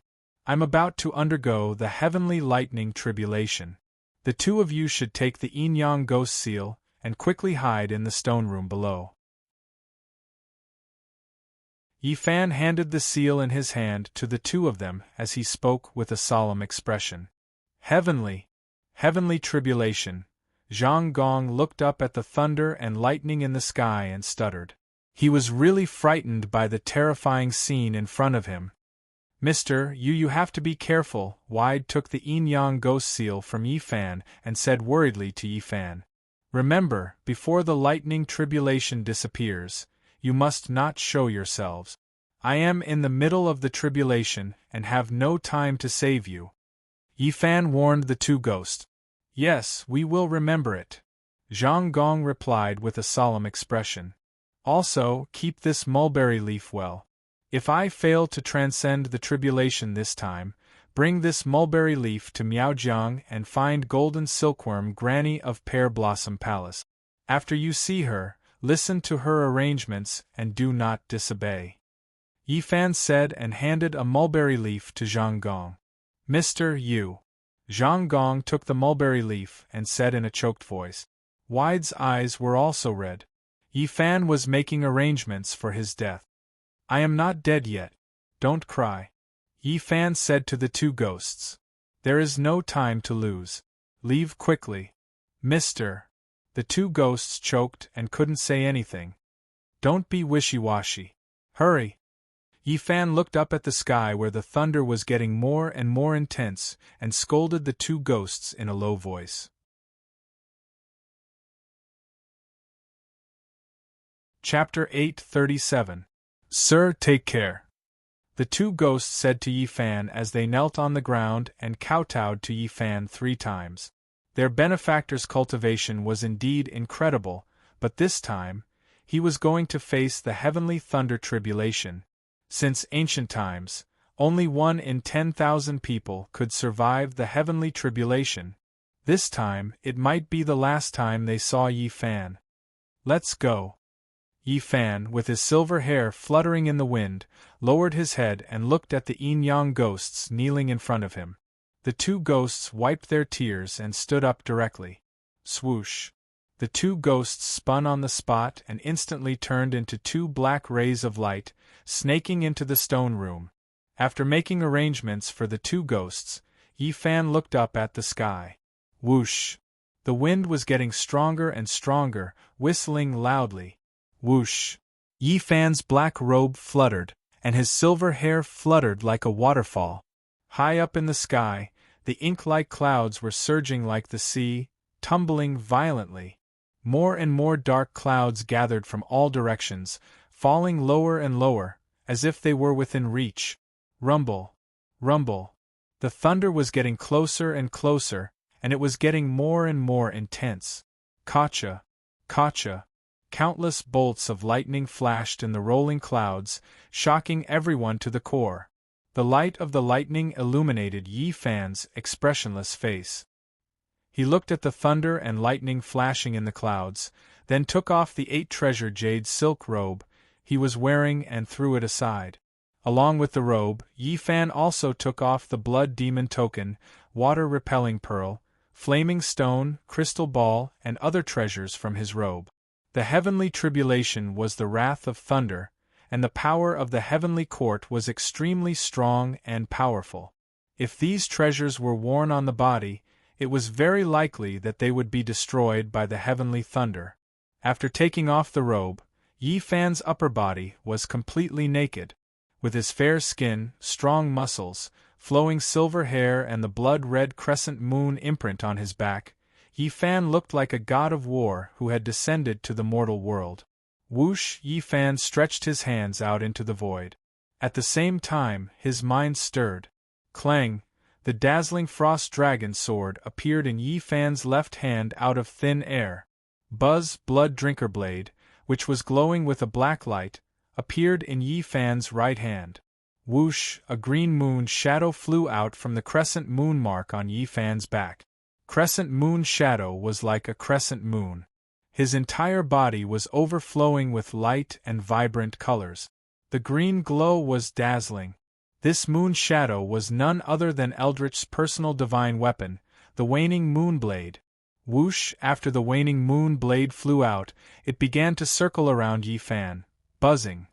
I'm about to undergo the heavenly lightning tribulation. The two of you should take the yin-yang ghost seal and quickly hide in the stone room below. Yi Fan handed the seal in his hand to the two of them as he spoke with a solemn expression. Heavenly tribulation. Zhang Gong looked up at the thunder and lightning in the sky and stuttered. He was really frightened by the terrifying scene in front of him. Mister, you have to be careful. Wide took the yin-yang ghost seal from Yi Fan and said worriedly to Yi Fan. Remember, before the lightning tribulation disappears, you must not show yourselves. I am in the middle of the tribulation and have no time to save you. Yi Fan warned the two ghosts. Yes, we will remember it. Zhang Gong replied with a solemn expression. Also, keep this mulberry leaf well. If I fail to transcend the tribulation this time, bring this mulberry leaf to Miaojiang and find golden silkworm Granny of Pear Blossom Palace. After you see her, listen to her arrangements and do not disobey. Yi Fan said and handed a mulberry leaf to Zhang Gong. Mr. Yu. Zhang Gong took the mulberry leaf and said in a choked voice. Wide's eyes were also red. Yi Fan was making arrangements for his death. I am not dead yet. Don't cry. Yi Fan said to the two ghosts. There is no time to lose. Leave quickly. Mister. The two ghosts choked and couldn't say anything. Don't be wishy-washy. Hurry. Yi Fan looked up at the sky where the thunder was getting more and more intense and scolded the two ghosts in a low voice. Chapter 837. Sir, take care. The two ghosts said to Yi Fan as they knelt on the ground and kowtowed to Yi Fan 3 times. Their benefactor's cultivation was indeed incredible, but this time, he was going to face the heavenly thunder tribulation. Since ancient times, only 1 in 10,000 people could survive the heavenly tribulation. This time, it might be the last time they saw Yi Fan. Let's go. Yi Fan, with his silver hair fluttering in the wind, lowered his head and looked at the yin-yang ghosts kneeling in front of him. The two ghosts wiped their tears and stood up directly. Swoosh! The two ghosts spun on the spot and instantly turned into 2 black rays of light, snaking into the stone room. After making arrangements for the two ghosts, Yi Fan looked up at the sky. Whoosh! The wind was getting stronger and stronger, whistling loudly. Whoosh! Yi Fan's black robe fluttered, and his silver hair fluttered like a waterfall. High up in the sky, the ink-like clouds were surging like the sea, tumbling violently. More and more dark clouds gathered from all directions, falling lower and lower, as if they were within reach. Rumble! Rumble! The thunder was getting closer and closer, and it was getting more and more intense. Kacha! Kacha! Countless bolts of lightning flashed in the rolling clouds, shocking everyone to the core. The light of the lightning illuminated Yi Fan's expressionless face. He looked at the thunder and lightning flashing in the clouds, then took off the 8-treasure jade silk robe he was wearing and threw it aside. Along with the robe, Yi Fan also took off the blood demon token, water-repelling pearl, flaming stone, crystal ball, and other treasures from his robe. The heavenly tribulation was the wrath of thunder, and the power of the heavenly court was extremely strong and powerful. If these treasures were worn on the body, it was very likely that they would be destroyed by the heavenly thunder. After taking off the robe, Yi Fan's upper body was completely naked. With his fair skin, strong muscles, flowing silver hair and the blood-red crescent moon imprint on his back, Yi Fan looked like a god of war who had descended to the mortal world. Whoosh! Yi Fan stretched his hands out into the void. At the same time, his mind stirred. Clang! The dazzling frost dragon sword appeared in Yi Fan's left hand out of thin air. Buzz! Blood drinker blade, which was glowing with a black light, appeared in Yi Fan's right hand. Whoosh! A green moon shadow flew out from the crescent moon mark on Yi Fan's back. Crescent moon shadow was like a crescent moon. His entire body was overflowing with light and vibrant colors. The green glow was dazzling. This moon shadow was none other than Eldritch's personal divine weapon, the waning moon blade. Whoosh! After the waning moon blade flew out, it began to circle around Yi Fan, buzzing.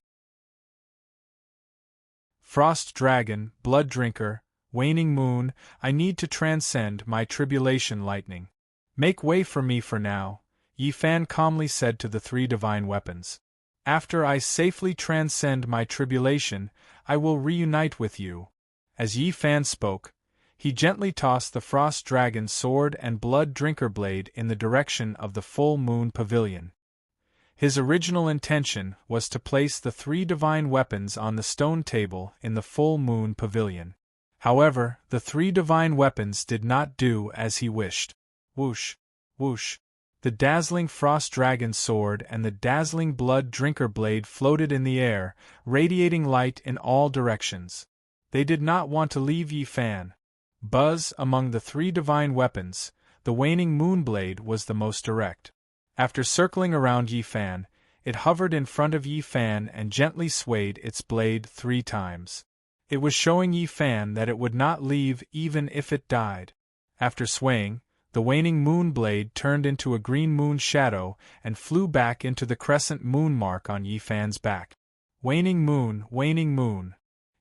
Frost dragon, blood drinker, waning moon, I need to transcend my tribulation lightning. Make way for me for now, Yi Fan calmly said to the three divine weapons. After I safely transcend my tribulation, I will reunite with you. As Yi Fan spoke, he gently tossed the frost dragon sword and blood drinker blade in the direction of the full moon pavilion. His original intention was to place the three divine weapons on the stone table in the full moon pavilion. However, the three divine weapons did not do as he wished. Whoosh! Whoosh! The dazzling frost dragon sword and the dazzling blood drinker blade floated in the air, radiating light in all directions. They did not want to leave Yi Fan. Buzz! Among the three divine weapons, the waning moon blade was the most direct. After circling around Yi Fan, it hovered in front of Yi Fan and gently swayed its blade 3 times. It was showing Yi Fan that it would not leave even if it died. After swaying, the waning moon blade turned into a green moon shadow and flew back into the crescent moon mark on Yi Fan's back. Waning moon, waning moon.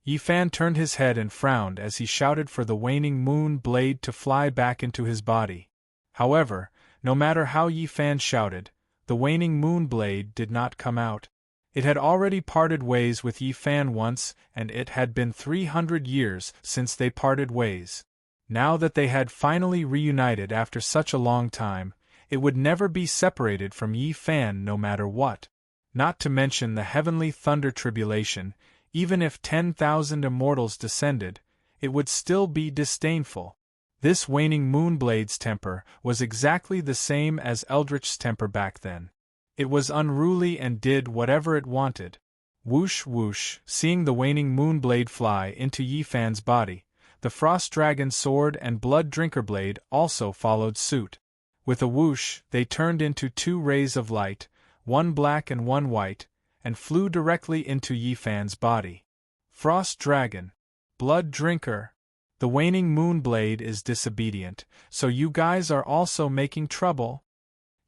Yi Fan turned his head and frowned as he shouted for the waning moon blade to fly back into his body. However, no matter how Yi Fan shouted, the waning moon blade did not come out. It had already parted ways with Yi Fan once, and it had been 300 years since they parted ways. Now that they had finally reunited after such a long time, it would never be separated from Yi Fan no matter what. Not to mention the heavenly thunder tribulation, even if 10,000 immortals descended, it would still be disdainful. This waning moonblade's temper was exactly the same as Eldritch's temper back then. It was unruly and did whatever it wanted. Whoosh whoosh, seeing the waning moonblade fly into Yi Fan's body, the frost dragon sword and blood drinker blade also followed suit. With a whoosh, they turned into 2 rays of light, one black and one white, and flew directly into Yi Fan's body. Frost dragon, blood drinker. The waning moonblade is disobedient, so you guys are also making trouble?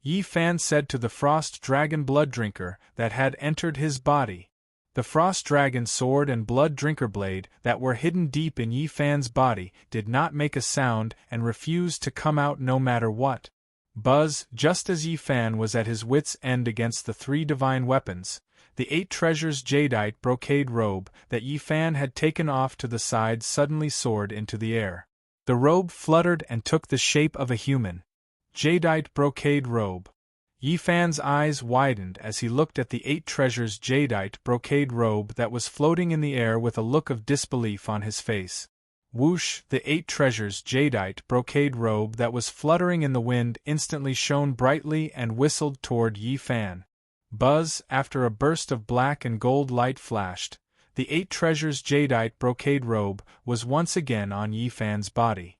Yi Fan said to the frost dragon blood drinker that had entered his body. The frost dragon sword and blood drinker blade that were hidden deep in Yi Fan's body did not make a sound and refused to come out no matter what. Buzz! Just as Yi Fan was at his wits' end against the 3 divine weapons, the 8 treasures jadeite brocade robe that Yi Fan had taken off to the side suddenly soared into the air. The robe fluttered and took the shape of a human. Jadeite brocade robe. Yi Fan's eyes widened as he looked at the 8 treasures jadeite brocade robe that was floating in the air with a look of disbelief on his face. Whoosh! The 8 treasures jadeite brocade robe that was fluttering in the wind instantly shone brightly and whistled toward Yi Fan. Buzz! After a burst of black and gold light flashed, the 8 treasures jadeite brocade robe was once again on Yi Fan's body.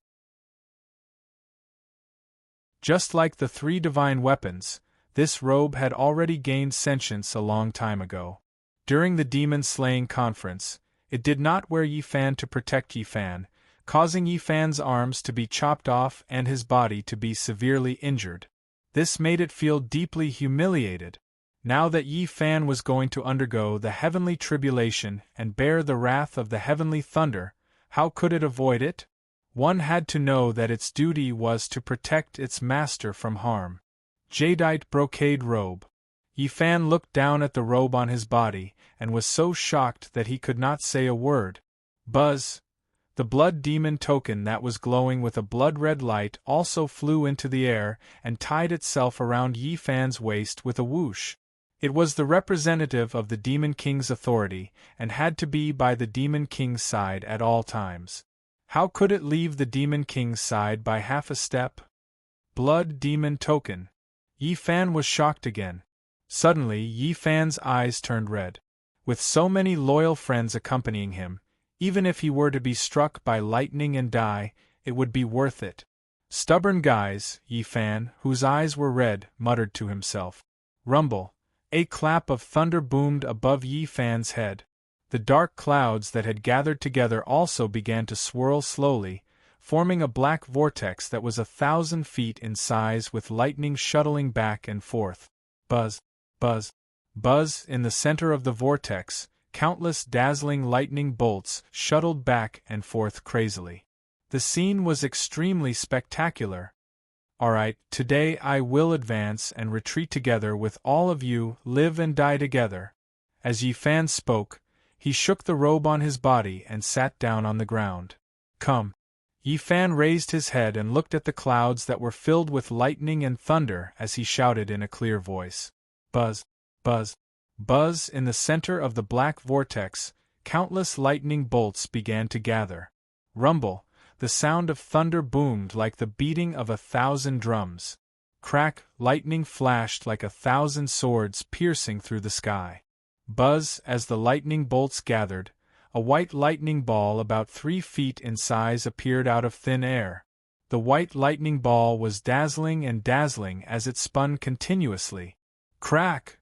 Just like the 3 divine weapons, this robe had already gained sentience a long time ago. During the demon-slaying conference, it did not wear Yi Fan to protect Yi Fan, causing Yi Fan's arms to be chopped off and his body to be severely injured. This made it feel deeply humiliated. Now that Yi Fan was going to undergo the heavenly tribulation and bear the wrath of the heavenly thunder, how could it avoid it? One had to know that its duty was to protect its master from harm. Jadeite brocade robe. Yi Fan looked down at the robe on his body and was so shocked that he could not say a word. Buzz! The blood demon token that was glowing with a blood-red light also flew into the air and tied itself around Yi Fan's waist with a whoosh. It was the representative of the Demon King's authority, and had to be by the Demon King's side at all times. How could it leave the Demon King's side by half a step? Blood demon token. Yi Fan was shocked again. Suddenly Yi Fan's eyes turned red. With so many loyal friends accompanying him, even if he were to be struck by lightning and die, it would be worth it. Stubborn guys, Yi Fan, whose eyes were red, muttered to himself. Rumble. A clap of thunder boomed above Yi Fan's head. The dark clouds that had gathered together also began to swirl slowly, forming a black vortex that was 1,000 feet in size with lightning shuttling back and forth. Buzz, buzz, buzz. In the center of the vortex, countless dazzling lightning bolts shuttled back and forth crazily. The scene was extremely spectacular. Alright, today I will advance and retreat together with all of you, live and die together. As Yi Fan spoke, he shook the robe on his body and sat down on the ground. Come. Yi Fan raised his head and looked at the clouds that were filled with lightning and thunder as he shouted in a clear voice. Buzz, buzz, buzz. In the center of the black vortex, countless lightning bolts began to gather. Rumble. The sound of thunder boomed like the beating of 1,000 drums. Crack, lightning flashed like 1,000 swords piercing through the sky. Buzz, as the lightning bolts gathered, a white lightning ball about 3 feet in size appeared out of thin air. The white lightning ball was dazzling and dazzling as it spun continuously. Crack!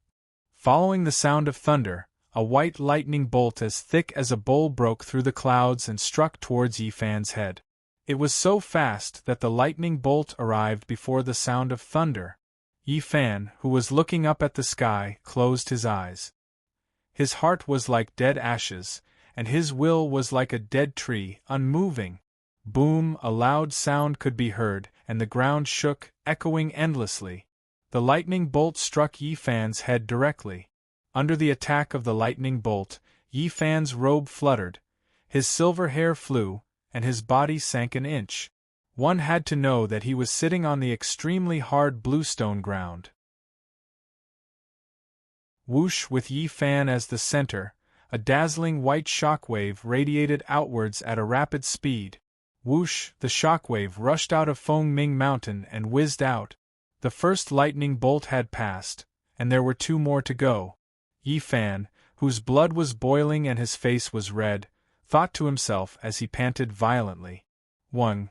Following the sound of thunder, a white lightning bolt as thick as a bowl broke through the clouds and struck towards Yi Fan's head. It was so fast that the lightning bolt arrived before the sound of thunder. Yi Fan, who was looking up at the sky, closed his eyes. His heart was like dead ashes, and his will was like a dead tree, unmoving. Boom! A loud sound could be heard, and the ground shook, echoing endlessly. The lightning bolt struck Yi Fan's head directly. Under the attack of the lightning bolt, Yi Fan's robe fluttered, his silver hair flew, and his body sank an inch. One had to know that he was sitting on the extremely hard bluestone ground. Whoosh! With Yi Fan as the center, a dazzling white shockwave radiated outwards at a rapid speed. Whoosh! The shockwave rushed out of Feng Ming Mountain and whizzed out. The first lightning bolt had passed, and there were 2 more to go. Yi Fan, whose blood was boiling and his face was red, thought to himself as he panted violently. 1.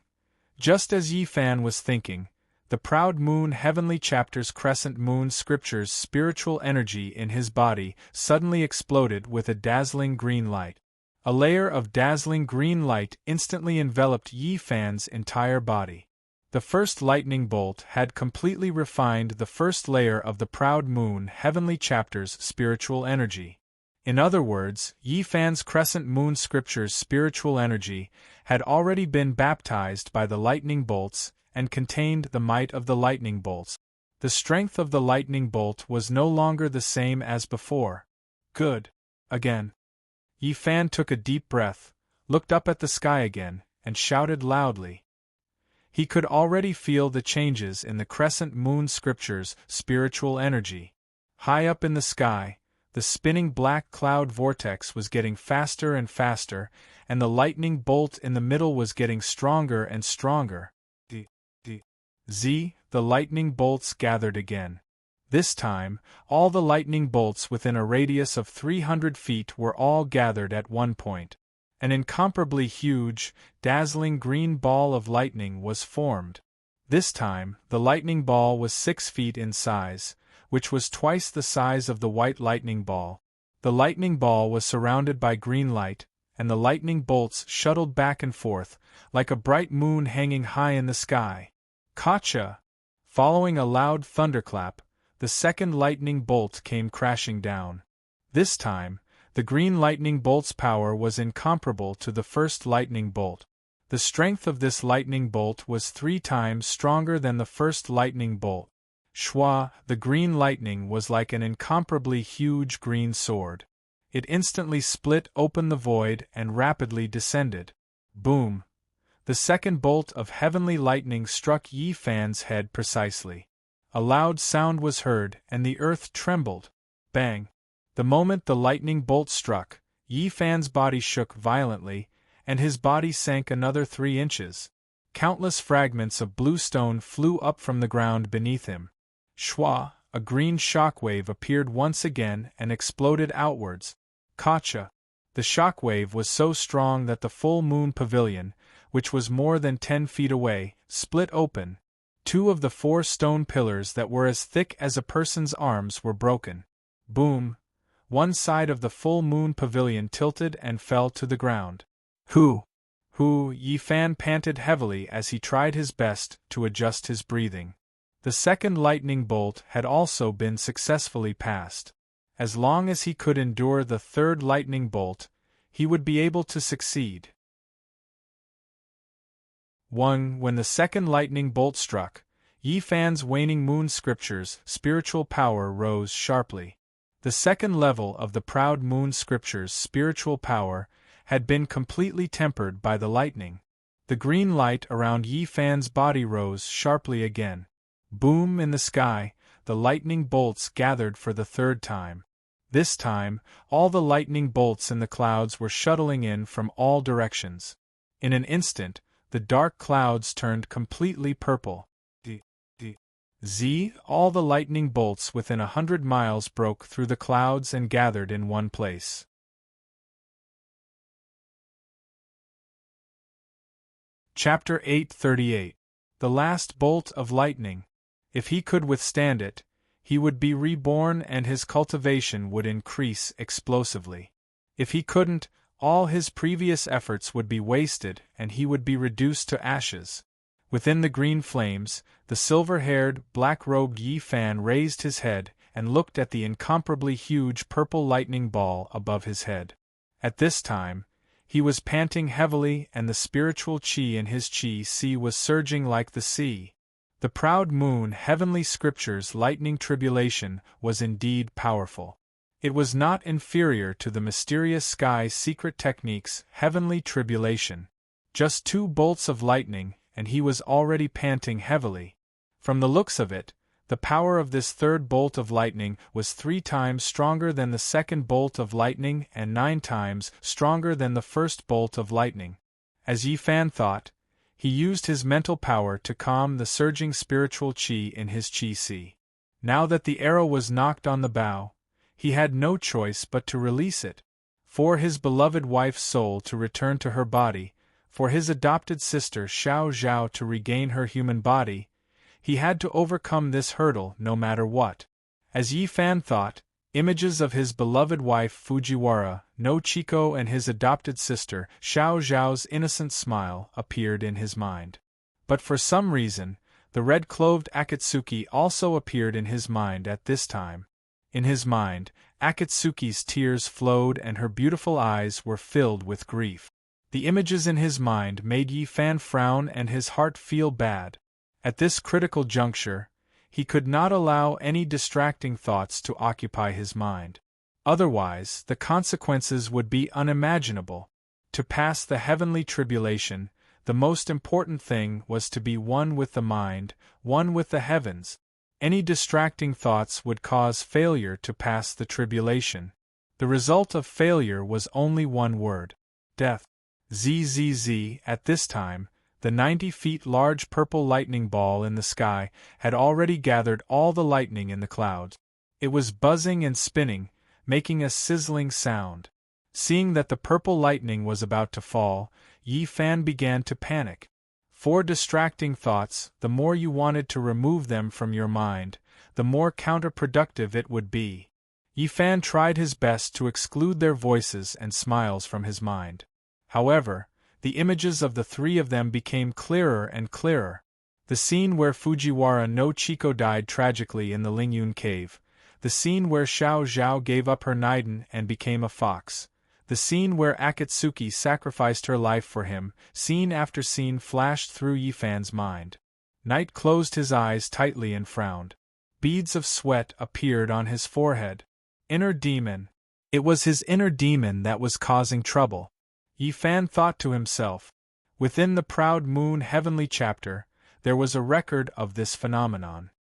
Just as Yi Fan was thinking, the proud moon heavenly chapter's crescent moon scripture's spiritual energy in his body suddenly exploded with a dazzling green light. A layer of dazzling green light instantly enveloped Yi Fan's entire body. The first lightning bolt had completely refined the first layer of the proud moon heavenly chapter's spiritual energy. In other words, Yi Fan's crescent moon scripture's spiritual energy had already been baptized by the lightning bolts and contained the might of the lightning bolts. The strength of the lightning bolt was no longer the same as before. Good. Again. Yi Fan took a deep breath, looked up at the sky again, and shouted loudly. He could already feel the changes in the crescent moon scripture's spiritual energy. High up in the sky, the spinning black cloud vortex was getting faster and faster, and the lightning bolt in the middle was getting stronger and stronger. The lightning bolts gathered again. This time, all the lightning bolts within a radius of 300 feet were all gathered at one point. An incomparably huge, dazzling green ball of lightning was formed. This time, the lightning ball was 6 feet in size, which was twice the size of the white lightning ball. The lightning ball was surrounded by green light, and the lightning bolts shuttled back and forth, like a bright moon hanging high in the sky. Gotcha! Following a loud thunderclap, the second lightning bolt came crashing down. This time, the green lightning bolt's power was incomparable to the first lightning bolt. The strength of this lightning bolt was 3 times stronger than the first lightning bolt. Shwa, the green lightning was like an incomparably huge green sword. It instantly split open the void and rapidly descended. Boom! The second bolt of heavenly lightning struck Yi Fan's head precisely. A loud sound was heard, and the earth trembled. Bang! The moment the lightning bolt struck, Yi Fan's body shook violently, and his body sank another 3 inches. Countless fragments of blue stone flew up from the ground beneath him. Shwa! A green shockwave appeared once again and exploded outwards. Kacha! The shockwave was so strong that the full moon pavilion, which was more than 10 feet away, split open. 2 of the 4 stone pillars that were as thick as a person's arms were broken. Boom! One side of the full moon pavilion tilted and fell to the ground. Hoo! Yi Fan panted heavily as he tried his best to adjust his breathing. The second lightning bolt had also been successfully passed. As long as he could endure the third lightning bolt, he would be able to succeed. When the second lightning bolt struck, Yi Fan's waning moon scripture's spiritual power rose sharply. The second level of the proud moon scripture's spiritual power had been completely tempered by the lightning. The green light around Yi Fan's body rose sharply again. Boom! In the sky, the lightning bolts gathered for the third time. This time, all the lightning bolts in the clouds were shuttling in from all directions. In an instant, the dark clouds turned completely purple. All the lightning bolts within 100 miles broke through the clouds and gathered in one place. Chapter 838. The Last Bolt of Lightning. If he could withstand it, he would be reborn and his cultivation would increase explosively. If he couldn't, all his previous efforts would be wasted and he would be reduced to ashes. Within the green flames, the silver-haired, black-robed Yi Fan raised his head and looked at the incomparably huge purple lightning ball above his head. At this time, he was panting heavily and the spiritual chi in his chi sea was surging like the sea. The proud moon heavenly scripture's lightning tribulation was indeed powerful. It was not inferior to the mysterious sky secret technique's heavenly tribulation. Just 2 bolts of lightning, and he was already panting heavily. From the looks of it, the power of this third bolt of lightning was 3 times stronger than the second bolt of lightning and 9 times stronger than the first bolt of lightning. As Yi Fan thought, he used his mental power to calm the surging spiritual chi in his chi sea. Now that the arrow was knocked on the bow, he had no choice but to release it. For his beloved wife's soul to return to her body, for his adopted sister Xiao Zhao to regain her human body, he had to overcome this hurdle no matter what. As Yi Fan thought, images of his beloved wife Fujiwara, no Chiko and his adopted sister Xiao Zhao's innocent smile appeared in his mind. But for some reason, the red-cloved Akatsuki also appeared in his mind at this time. In his mind, Akatsuki's tears flowed and her beautiful eyes were filled with grief. The images in his mind made Yi Fan frown and his heart feel bad. At this critical juncture, he could not allow any distracting thoughts to occupy his mind. Otherwise, the consequences would be unimaginable. To pass the heavenly tribulation, the most important thing was to be one with the mind, one with the heavens. Any distracting thoughts would cause failure to pass the tribulation. The result of failure was only one word: death. At this time, the 90 feet large purple lightning ball in the sky had already gathered all the lightning in the clouds. It was buzzing and spinning, making a sizzling sound. Seeing that the purple lightning was about to fall, Yi Fan began to panic. For distracting thoughts, the more you wanted to remove them from your mind, the more counterproductive it would be. Yi Fan tried his best to exclude their voices and smiles from his mind. However, the images of the 3 of them became clearer and clearer. The scene where Fujiwara no Chiko died tragically in the Lingyun cave, the scene where Xiao Zhao gave up her Naiden and became a fox, the scene where Akatsuki sacrificed her life for him, scene after scene flashed through Yi Fan's mind. Night closed his eyes tightly and frowned. Beads of sweat appeared on his forehead. Inner demon. It was his inner demon that was causing trouble. Yi Fan thought to himself, Within the Proud Moon Heavenly chapter, there was a record of this phenomenon.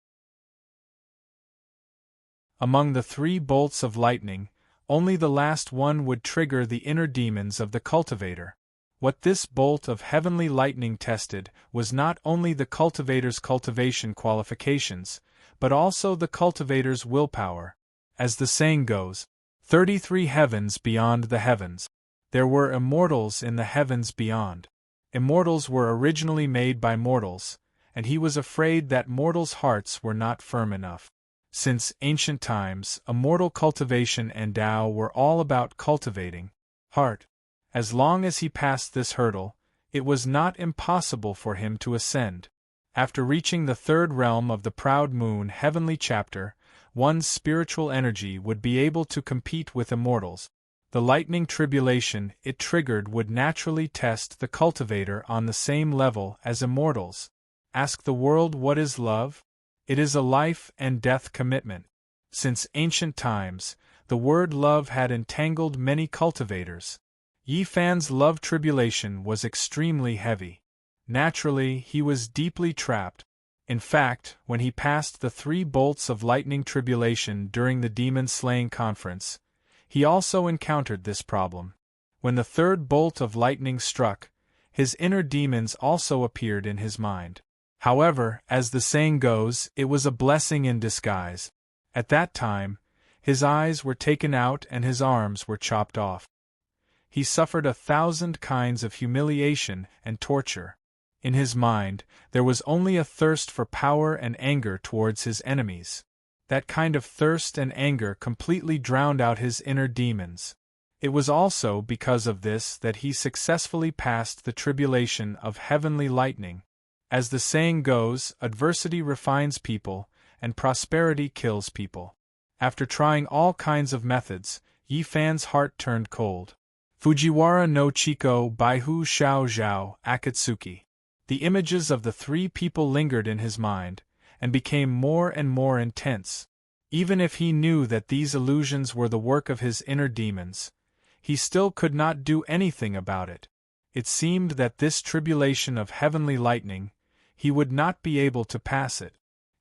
Among the 3 bolts of lightning, only the last one would trigger the inner demons of the cultivator. What this bolt of heavenly lightning tested was not only the cultivator's cultivation qualifications, but also the cultivator's willpower. As the saying goes, 33 heavens beyond the heavens. There were immortals in the heavens beyond. Immortals were originally made by mortals, and he was afraid that mortals' hearts were not firm enough. Since ancient times, immortal cultivation and Tao were all about cultivating heart. As long as he passed this hurdle, it was not impossible for him to ascend. After reaching the 3rd realm of the Proud Moon Heavenly chapter, one's spiritual energy would be able to compete with immortals. The lightning tribulation it triggered would naturally test the cultivator on the same level as immortals. Ask the world, what is love? It is a life and death commitment. Since ancient times, the word love had entangled many cultivators. Yi Fan's love tribulation was extremely heavy. Naturally, he was deeply trapped. In fact, when he passed the 3 bolts of lightning tribulation during the demon-slaying conference, he also encountered this problem. When the 3rd bolt of lightning struck, his inner demons also appeared in his mind. However, as the saying goes, it was a blessing in disguise. At that time, his eyes were taken out and his arms were chopped off. He suffered 1,000 kinds of humiliation and torture. In his mind, there was only a thirst for power and anger towards his enemies. That kind of thirst and anger completely drowned out his inner demons. It was also because of this that he successfully passed the tribulation of heavenly lightning. As the saying goes, adversity refines people, and prosperity kills people. After trying all kinds of methods, Yi Fan's heart turned cold. Fujiwara no Chiko Baihu Shao Zhao Akatsuki. The images of the 3 people lingered in his mind, and became more and more intense. Even if he knew that these illusions were the work of his inner demons, he still could not do anything about it. It seemed that this tribulation of heavenly lightning, he would not be able to pass it.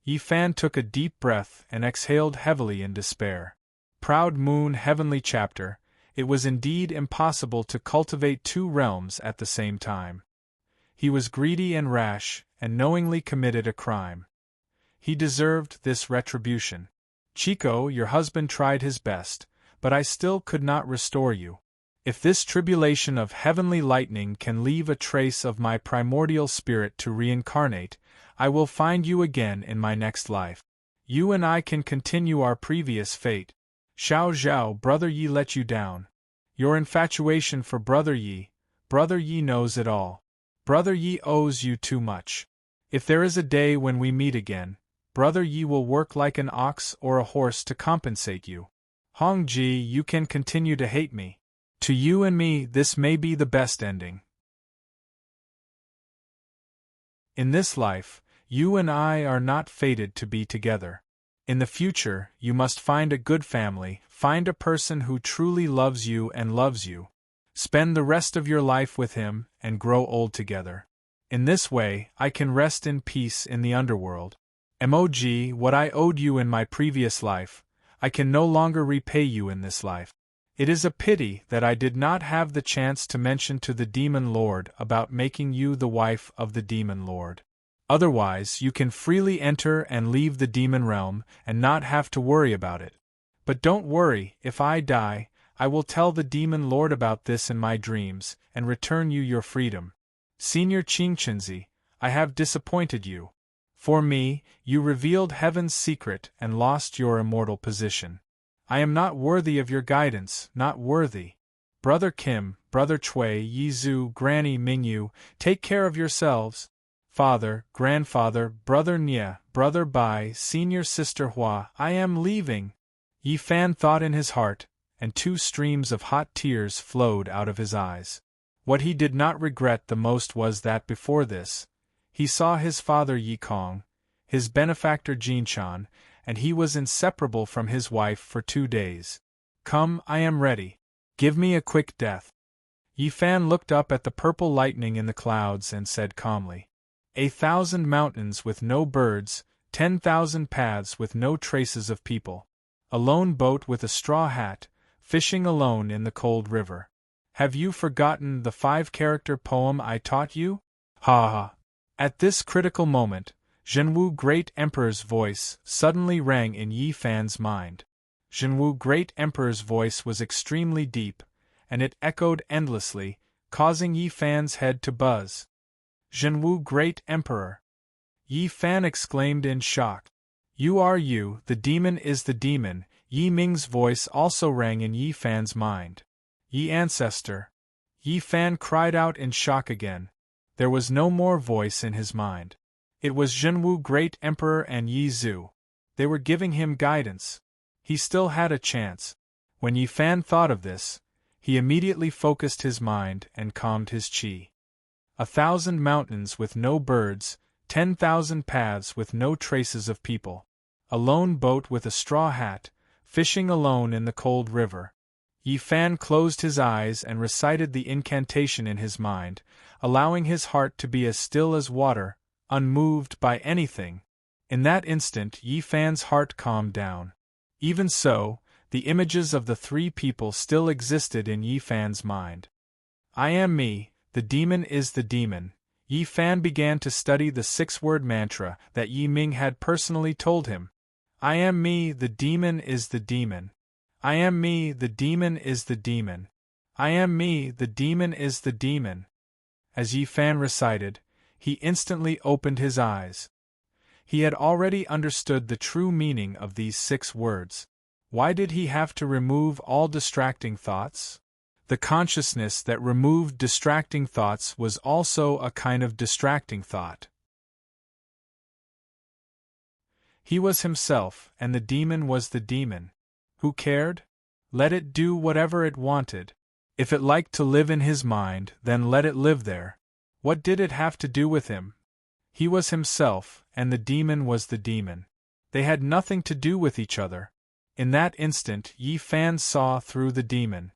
Yi Fan took a deep breath and exhaled heavily in despair. Proud Moon Heavenly chapter, it was indeed impossible to cultivate 2 realms at the same time. He was greedy and rash, and knowingly committed a crime. He deserved this retribution. Chico, your husband tried his best, but I still could not restore you. If this tribulation of heavenly lightning can leave a trace of my primordial spirit to reincarnate, I will find you again in my next life. You and I can continue our previous fate. Xiao Zhao, Brother Yi let you down. Your infatuation for Brother Yi knows it all. Brother Yi owes you too much. If there is a day when we meet again, Brother Yi will work like an ox or a horse to compensate you. Hong Ji, you can continue to hate me. To you and me, this may be the best ending. In this life, you and I are not fated to be together. In the future, you must find a good family, find a person who truly loves you and loves you. Spend the rest of your life with him and grow old together. In this way, I can rest in peace in the underworld. MOG, what I owed you in my previous life, I can no longer repay you in this life. It is a pity that I did not have the chance to mention to the Demon Lord about making you the wife of the Demon Lord. Otherwise, you can freely enter and leave the demon realm and not have to worry about it. But don't worry, if I die, I will tell the Demon Lord about this in my dreams and return you your freedom. Senior Qingchenzi, I have disappointed you. For me, you revealed heaven's secret and lost your immortal position. I am not worthy of your guidance, not worthy. Brother Kim, Brother Cui, Yizu, Granny Mingyu, take care of yourselves. Father, Grandfather, Brother Nia, Brother Bai, Senior Sister Hua, I am leaving. Yi Fan thought in his heart, and 2 streams of hot tears flowed out of his eyes. What he did not regret the most was that before this, he saw his father Yi Kong, his benefactor Jinchan, and he was inseparable from his wife for 2 days. Come, I am ready. Give me a quick death. Yi Fan looked up at the purple lightning in the clouds and said calmly, 1,000 mountains with no birds, 10,000 paths with no traces of people. A lone boat with a straw hat, fishing alone in the cold river. Have you forgotten the 5-character poem I taught you? Ha ha! At this critical moment, Zhenwu Great Emperor's voice suddenly rang in Yi Fan's mind. Zhenwu Great Emperor's voice was extremely deep, and it echoed endlessly, causing Yi Fan's head to buzz. Zhenwu Great Emperor! Yi Fan exclaimed in shock. You are you, the demon is the demon. Yi Ming's voice also rang in Yi Fan's mind. Yi Ancestor! Yi Fan cried out in shock again. There was no more voice in his mind. It was Zhenwu Great Emperor and Yi Zhu. They were giving him guidance. He still had a chance. When Yi Fan thought of this, he immediately focused his mind and calmed his qi. 1,000 mountains with no birds, 10,000 paths with no traces of people. A lone boat with a straw hat, fishing alone in the cold river. Yi Fan closed his eyes and recited the incantation in his mind, allowing his heart to be as still as water, unmoved by anything. In that instant Yi Fan's heart calmed down. Even so, the images of the 3 people still existed in Yi Fan's mind. I am me, the demon is the demon. Yi Fan began to study the 6-word mantra that Yi Ming had personally told him. I am me, the demon is the demon. I am me, the demon is the demon. I am me, the demon is the demon. As Yi Fan recited, he instantly opened his eyes. He had already understood the true meaning of these 6 words. Why did he have to remove all distracting thoughts? The consciousness that removed distracting thoughts was also a kind of distracting thought. He was himself, and the demon was the demon. Who cared? Let it do whatever it wanted. If it liked to live in his mind, then let it live there. What did it have to do with him? He was himself, and the demon was the demon. They had nothing to do with each other. In that instant Yi Fan saw through the demon.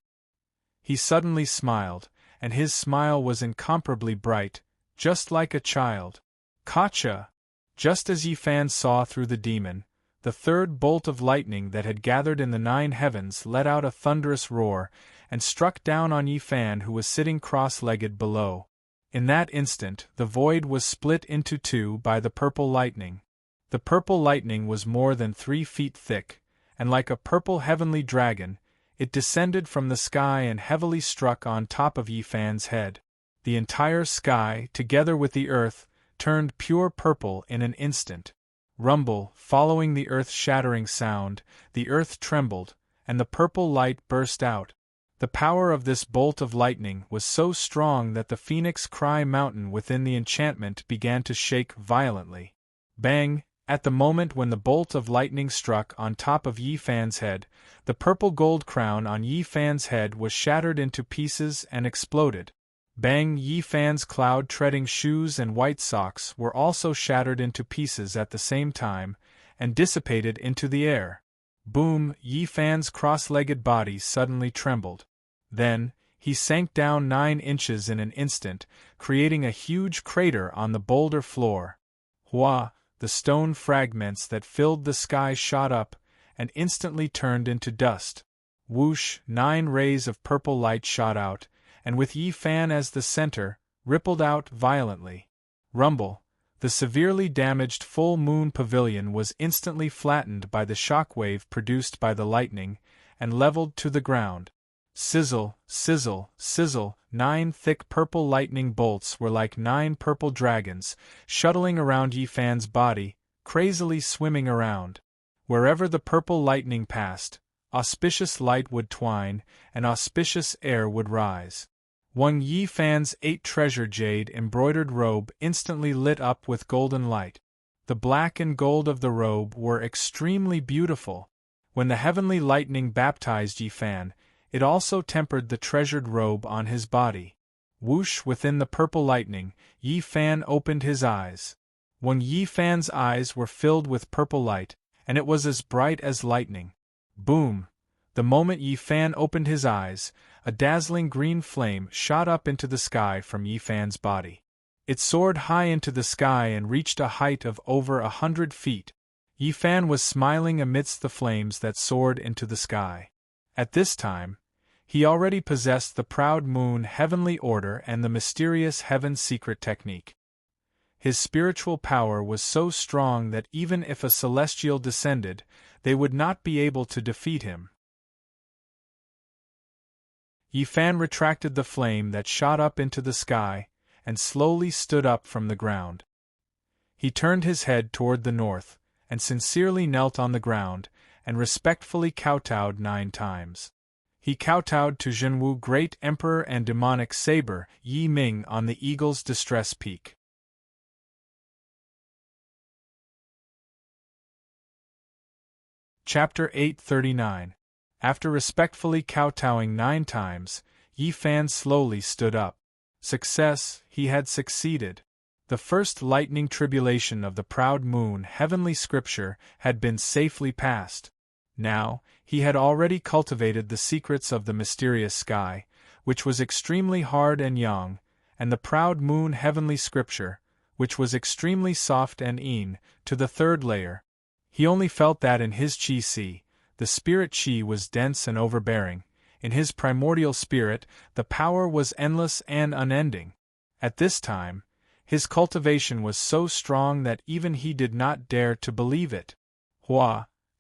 He suddenly smiled, and his smile was incomparably bright, just like a child. Gotcha! Just as Yi Fan saw through the demon, the 3rd bolt of lightning that had gathered in the 9 heavens let out a thunderous roar, and struck down on Yi Fan, who was sitting cross-legged below. In that instant the void was split into 2 by the purple lightning. The purple lightning was more than 3 feet thick, and like a purple heavenly dragon, it descended from the sky and heavily struck on top of Yi Fan's head. The entire sky, together with the earth, turned pure purple in an instant. Rumble, following the earth-shattering sound, the earth trembled, and the purple light burst out. The power of this bolt of lightning was so strong that the Phoenix Cry mountain within the enchantment began to shake violently. Bang! At the moment when the bolt of lightning struck on top of Yi Fan's head, the purple gold crown on Yi Fan's head was shattered into pieces and exploded. Bang! Yi Fan's cloud-treading shoes and white socks were also shattered into pieces at the same time, and dissipated into the air. Boom! Yi Fan's cross-legged body suddenly trembled. Then, he sank down 9 inches in an instant, creating a huge crater on the boulder floor. Hua! The stone fragments that filled the sky shot up, and instantly turned into dust. Whoosh! 9 rays of purple light shot out, and with Yi Fan as the center, rippled out violently. Rumble! The severely damaged full moon pavilion was instantly flattened by the shockwave produced by the lightning, and leveled to the ground. Sizzle, sizzle, sizzle! 9 thick purple lightning bolts were like 9 purple dragons, shuttling around Yi Fan's body, crazily swimming around. Wherever the purple lightning passed, auspicious light would twine, and auspicious air would rise. One Yi Fan's 8-treasure jade embroidered robe instantly lit up with golden light. The black and gold of the robe were extremely beautiful. When the heavenly lightning baptized Yi Fan, it also tempered the treasured robe on his body. Whoosh! Within the purple lightning, Yi Fan opened his eyes. When Yi Fan's eyes were filled with purple light, and it was as bright as lightning. Boom! The moment Yi Fan opened his eyes, a dazzling green flame shot up into the sky from Yi Fan's body. It soared high into the sky and reached a height of over 100 feet. Yi Fan was smiling amidst the flames that soared into the sky. At this time, he already possessed the proud moon heavenly order and the mysterious heaven secret technique. His spiritual power was so strong that even if a celestial descended, they would not be able to defeat him. Yi Fan retracted the flame that shot up into the sky, and slowly stood up from the ground. He turned his head toward the north, and sincerely knelt on the ground, and respectfully kowtowed 9 times. He kowtowed to Zhenwu, great emperor and demonic saber, Yi Ming on the eagle's distress peak. Chapter 839. After respectfully kowtowing 9 times, Yi Fan slowly stood up. Success, he had succeeded. The first lightning tribulation of the proud moon heavenly scripture had been safely passed. Now, he had already cultivated the secrets of the mysterious sky, which was extremely hard and young, and the proud moon heavenly scripture, which was extremely soft and to the 3rd layer. He only felt that in his chi, the spirit chi was dense and overbearing. In his primordial spirit, the power was endless and unending. At this time, his cultivation was so strong that even he did not dare to believe it.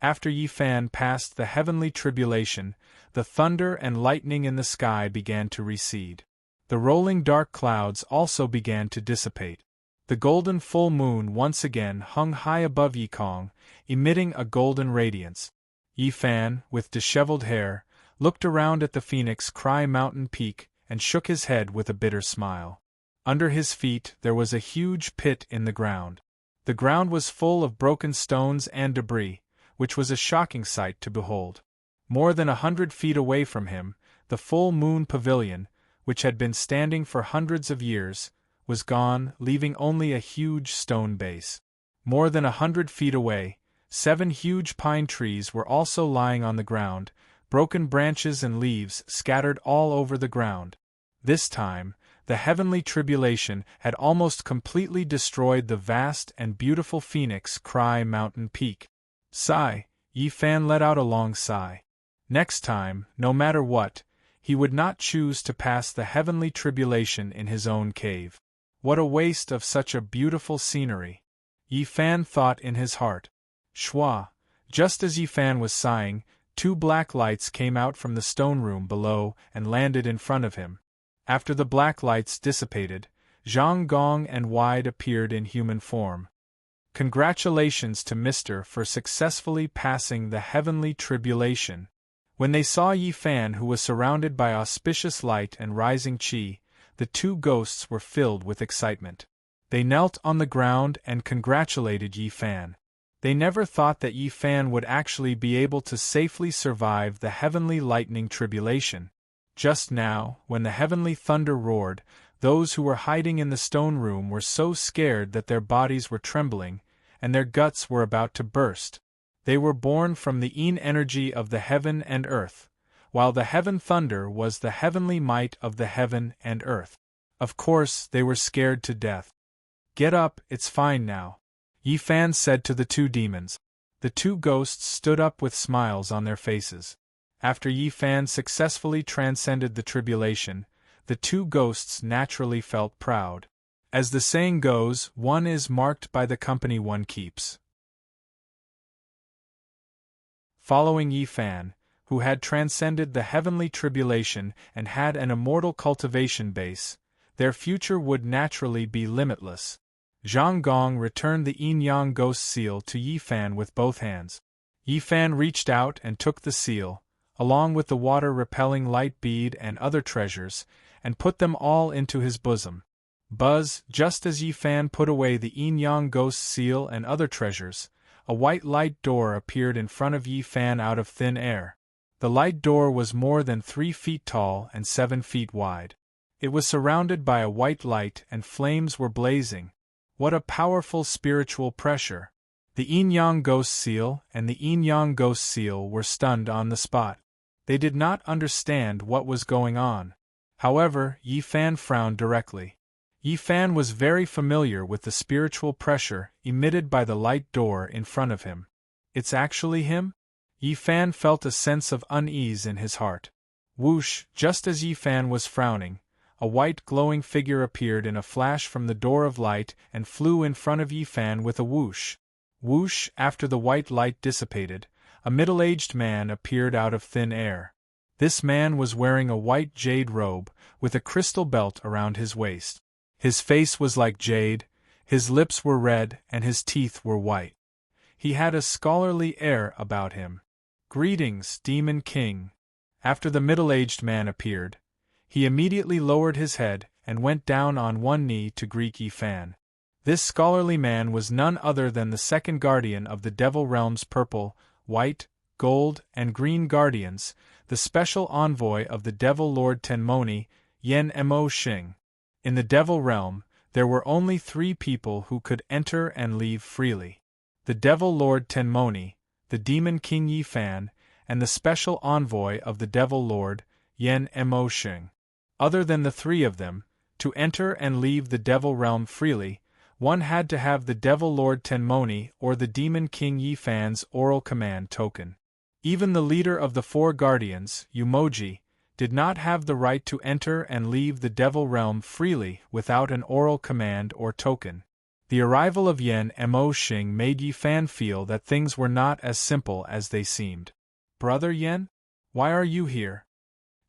After Yi Fan passed the heavenly tribulation, the thunder and lightning in the sky began to recede. The rolling dark clouds also began to dissipate. The golden full moon once again hung high above Yikong, emitting a golden radiance. Yi Fan, with disheveled hair, looked around at the Phoenix Cry mountain peak and shook his head with a bitter smile. Under his feet there was a huge pit in the ground. The ground was full of broken stones and debris, which was a shocking sight to behold. More than 100 feet away from him, the full moon pavilion, which had been standing for hundreds of years, was gone, leaving only a huge stone base. More than 100 feet away, 7 huge pine trees were also lying on the ground, broken branches and leaves scattered all over the ground. This time, the heavenly tribulation had almost completely destroyed the vast and beautiful Phoenix Cry mountain peak. Sigh, Yi Fan let out a long sigh. Next time, no matter what, he would not choose to pass the heavenly tribulation in his own cave. What a waste of such a beautiful scenery! Yi Fan thought in his heart. Shwa! Just as Yi Fan was sighing, 2 black lights came out from the stone room below and landed in front of him. After the black lights dissipated, Zhang Gong and Wide appeared in human form. Congratulations to Mr. for successfully passing the heavenly tribulation. When they saw Yi Fan, who was surrounded by auspicious light and rising qi, the 2 ghosts were filled with excitement. They knelt on the ground and congratulated Yi Fan. They never thought that Yi Fan would actually be able to safely survive the heavenly lightning tribulation. Just now, when the heavenly thunder roared, those who were hiding in the stone room were so scared that their bodies were trembling, and their guts were about to burst. They were born from the energy of the heaven and earth, while the heaven thunder was the heavenly might of the heaven and earth. Of course, they were scared to death. Get up, it's fine now, Yi Fan said to the 2 demons. The 2 ghosts stood up with smiles on their faces. After Yi Fan successfully transcended the tribulation, the 2 ghosts naturally felt proud. As the saying goes, one is marked by the company one keeps. Following Yi Fan, who had transcended the heavenly tribulation and had an immortal cultivation base, their future would naturally be limitless. Zhang Gong returned the yin-yang ghost seal to Yi Fan with both hands. Yi Fan reached out and took the seal, along with the water-repelling light bead and other treasures, and put them all into his bosom. Buzz, just as Yi Fan put away the yin-yang ghost seal and other treasures, a white light door appeared in front of Yi Fan out of thin air. The light door was more than 3 feet tall and 7 feet wide. It was surrounded by a white light and flames were blazing. What a powerful spiritual pressure! The yin-yang ghost seal and the yin-yang ghost seal were stunned on the spot. They did not understand what was going on. However, Yi Fan frowned directly. Yi Fan was very familiar with the spiritual pressure emitted by the light door in front of him. It's actually him? Yi Fan felt a sense of unease in his heart. Whoosh! Just as Yi Fan was frowning, a white glowing figure appeared in a flash from the door of light and flew in front of Yi Fan with a whoosh. Whoosh! After the white light dissipated, a middle-aged man appeared out of thin air. This man was wearing a white jade robe, with a crystal belt around his waist. His face was like jade, his lips were red, and his teeth were white. He had a scholarly air about him. "Greetings, Demon King." After the middle-aged man appeared, he immediately lowered his head and went down on one knee to greet Yi Fan. This scholarly man was none other than the second guardian of the Devil Realm's purple, white, gold, and green guardians, the special envoy of the Devil Lord Tenmoni, Yen Mo Xing. In the Devil Realm, there were only 3 people who could enter and leave freely: the Devil Lord Tenmoni, the Demon King Yi Fan, and the special envoy of the Devil Lord, Yen Mo Xing. Other than the 3 of them, to enter and leave the Devil Realm freely, one had to have the Devil Lord Tenmoni or the Demon King Yi Fan's oral command token. Even the leader of the 4 guardians, Umoji, did not have the right to enter and leave the Devil Realm freely without an oral command or token. The arrival of Yen Mo Xing made Yi Fan feel that things were not as simple as they seemed. "Brother Yen? Why are you here?"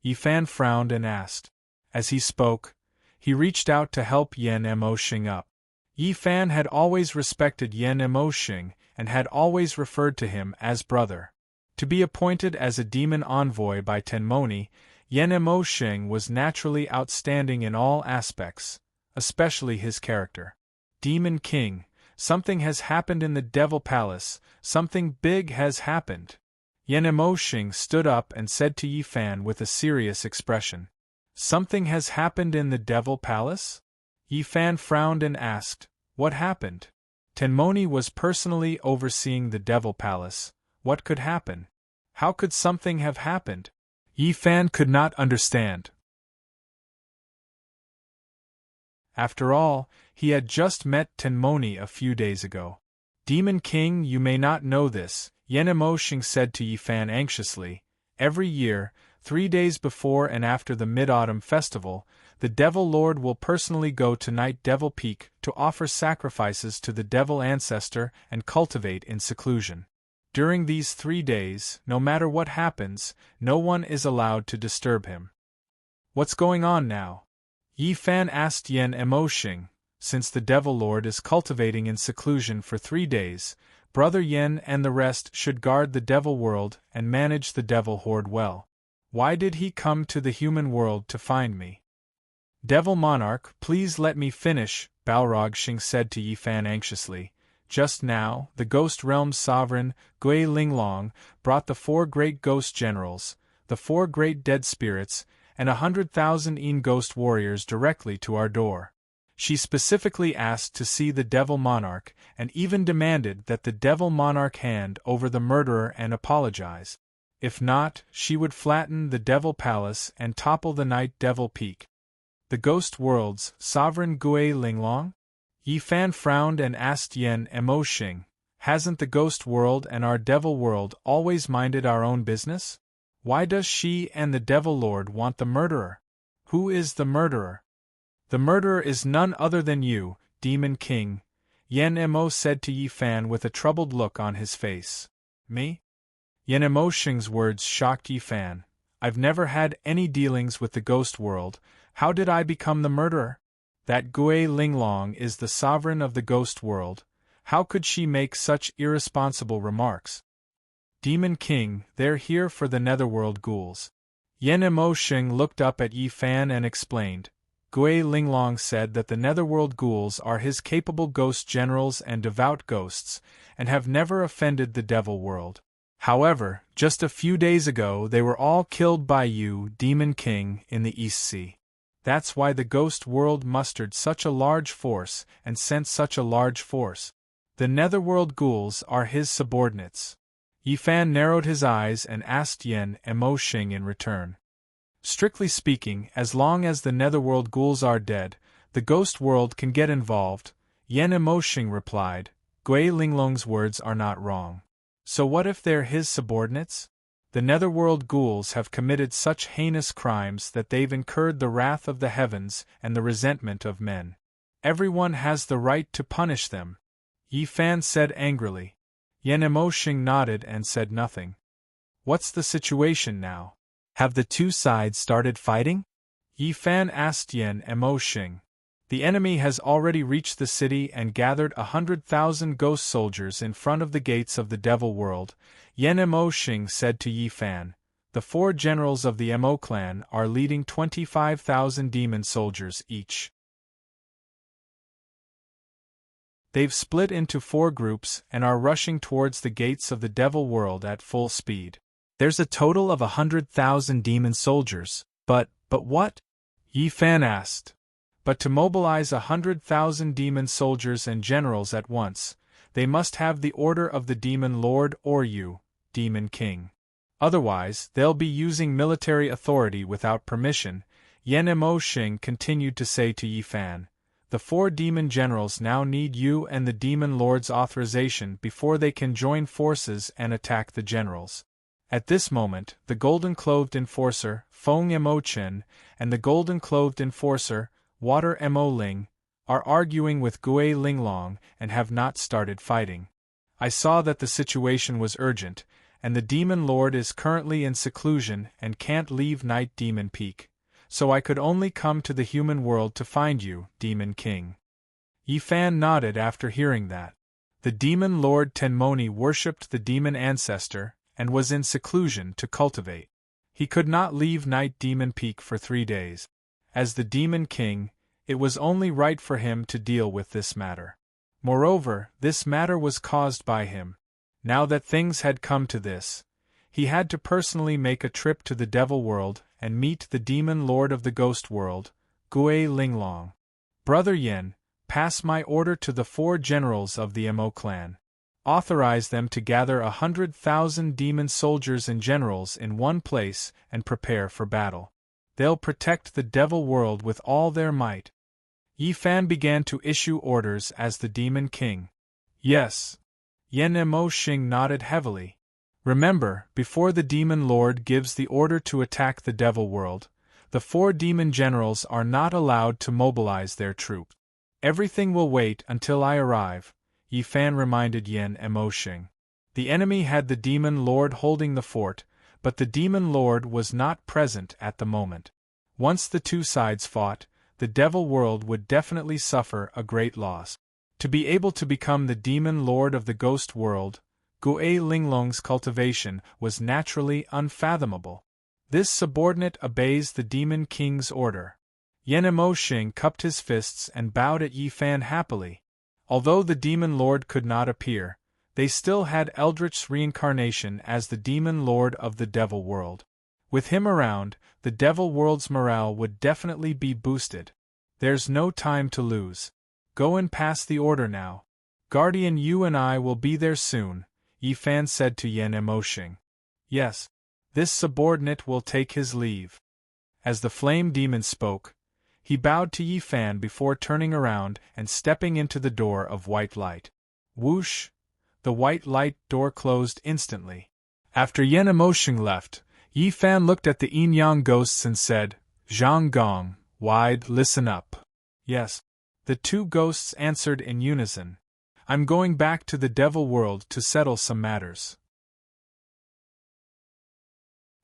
Yi Fan frowned and asked. As he spoke, he reached out to help Yen Mo Xing up. Yi Fan had always respected Yen Mo Xing and had always referred to him as brother. To be appointed as a demon envoy by Tenmoni, Yen Mo Xing was naturally outstanding in all aspects, especially his character. "Demon King, something has happened in the Devil Palace, something big has happened." Yen Mo Xing stood up and said to Yi Fan with a serious expression. "Something has happened in the Devil Palace?" Yi Fan frowned and asked, "What happened?" Tenmoni was personally overseeing the Devil Palace. What could happen? How could something have happened? Yi Fan could not understand. After all, he had just met Tenmoni a few days ago. "Demon King, you may not know this," Yen Mo Xing said to Yi Fan anxiously. "Every year, 3 days before and after the Mid-Autumn Festival, the Devil Lord will personally go to Night Devil Peak to offer sacrifices to the Devil Ancestor and cultivate in seclusion. During these 3 days, no matter what happens, no one is allowed to disturb him." "What's going on now?" Yi Fan asked Yen Mo Xing. "Since the Devil Lord is cultivating in seclusion for 3 days, Brother Yen and the rest should guard the Devil World and manage the Devil Horde well. Why did he come to the human world to find me?" "Devil Monarch, please let me finish," Balrog Xing said to Yi Fan anxiously. "Just now, the Ghost Realm's sovereign, Gui Linglong, brought the 4 great ghost generals, the 4 great dead spirits, and 100,000 ghost warriors directly to our door. She specifically asked to see the Devil Monarch, and even demanded that the Devil Monarch hand over the murderer and apologize. If not, she would flatten the Devil Palace and topple the Night Devil Peak." "The Ghost World's sovereign Gui Linglong?" Yi Fan frowned and asked Yen Mo Xing. "Hasn't the Ghost World and our Devil World always minded our own business? Why does she and the Devil Lord want the murderer? Who is the murderer?" "The murderer is none other than you, Demon King," Yen Mo said to Yi Fan with a troubled look on his face. "Me?" Yen Mo Xing's words shocked Yi Fan. "I've never had any dealings with the Ghost World. How did I become the murderer? That Gui Linglong is the sovereign of the Ghost World. How could she make such irresponsible remarks?" "Demon King, they're here for the Netherworld ghouls." Yen Mo Xing looked up at Yi Fan and explained. "Gui Linglong said that the Netherworld ghouls are his capable ghost generals and devout ghosts, and have never offended the Devil World. However, just a few days ago they were all killed by you, Demon King, in the East Sea. That's why the Ghost World mustered such a large force and sent such a large force. The Netherworld ghouls are his subordinates." Yi Fan narrowed his eyes and asked Yen Mo Xing in return. Strictly speaking, as long as the netherworld ghouls are dead, the ghost world can get involved, Yen Mo Xing replied. Gui Linglong's words are not wrong. So what if they're his subordinates? The netherworld ghouls have committed such heinous crimes that they've incurred the wrath of the heavens and the resentment of men. Everyone has the right to punish them, Yi Fan said angrily. Yen Mo Xing nodded and said nothing. What's the situation now? Have the two sides started fighting? Yi Fan asked Yen Mo Xing. The enemy has already reached the city and gathered 100,000 ghost soldiers in front of the gates of the Devil World, Yen Mo Xing said to Yi Fan. The 4 generals of the Mo clan are leading 25,000 demon soldiers each. They've split into 4 groups and are rushing towards the gates of the Devil World at full speed. There's a total of 100,000 demon soldiers, but what? Yi Fan asked. But to mobilize 100,000 demon soldiers and generals at once, they must have the order of the Demon Lord or you, Demon King. Otherwise, they'll be using military authority without permission, Yen Mo Xing continued to say to Yi Fan. The 4 demon generals now need you and the Demon Lord's authorization before they can join forces and attack the generals. At this moment, the golden-clothed enforcer, Feng Mo Chen, and the golden-clothed enforcer, Water Mo Ling, are arguing with Gui Linglong and have not started fighting. I saw that the situation was urgent, and the Demon Lord is currently in seclusion and can't leave Night Demon Peak, so I could only come to the human world to find you, Demon King. Yi Fan nodded after hearing that. The Demon Lord Tenmoni worshipped the demon ancestor and was in seclusion to cultivate. He could not leave Night Demon Peak for 3 days. As the Demon King, it was only right for him to deal with this matter. Moreover, this matter was caused by him. Now that things had come to this, he had to personally make a trip to the Devil World and meet the Demon Lord of the Ghost World, Gui Linglong. Brother Yen, pass my order to the 4 generals of the Mo clan. Authorize them to gather 100,000 demon soldiers and generals in one place and prepare for battle. They'll protect the Devil World with all their might. Yi Fan began to issue orders as the Demon King. Yes. Yen Mo Xing nodded heavily. Remember, before the Demon Lord gives the order to attack the Devil World, the 4 demon generals are not allowed to mobilize their troops. Everything will wait until I arrive, Yi Fan reminded Yen Mo Xing. The enemy had the Demon Lord holding the fort, but the Demon Lord was not present at the moment. Once the 2 sides fought, the Devil World would definitely suffer a great loss. To be able to become the Demon Lord of the Ghost World, Gui Linglong's cultivation was naturally unfathomable. This subordinate obeys the Demon King's order. Yen Mo Xing cupped his fists and bowed at Yi Fan happily. Although the Demon Lord could not appear, they still had Eldritch's reincarnation as the Demon Lord of the Devil World. With him around, the Devil World's morale would definitely be boosted. There's no time to lose. Go and pass the order now. Guardian, you and I will be there soon, Yi Fan said to Yen Mo Xing. Yes. This subordinate will take his leave. As the flame demon spoke, he bowed to Yi Fan before turning around and stepping into the door of white light. Whoosh! The white light door closed instantly. After Yen Mo Xing left, Yi Fan looked at the yin-yang ghosts and said, Zhang Gong, wide, listen up. Yes. The 2 ghosts answered in unison. I'm going back to the Devil World to settle some matters.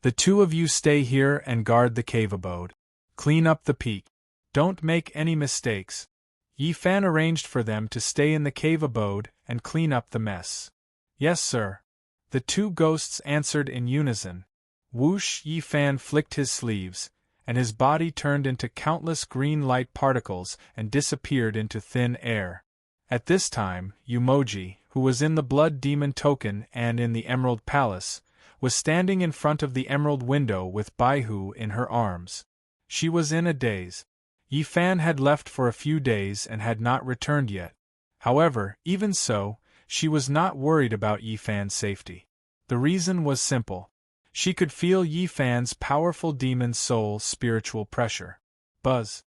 The 2 of you stay here and guard the cave abode. Clean up the peak. Don't make any mistakes. Yi Fan arranged for them to stay in the cave abode and clean up the mess. Yes, sir. The 2 ghosts answered in unison. Whoosh! Yi Fan flicked his sleeves, and his body turned into countless green light particles and disappeared into thin air. At this time, Yumoji, who was in the Blood Demon token and in the Emerald Palace, was standing in front of the emerald window with Baihu in her arms. She was in a daze. Yi Fan had left for a few days and had not returned yet. However, even so, she was not worried about Yi Fan's safety. The reason was simple. She could feel Yi Fan's powerful demon soul spiritual pressure. Buzz.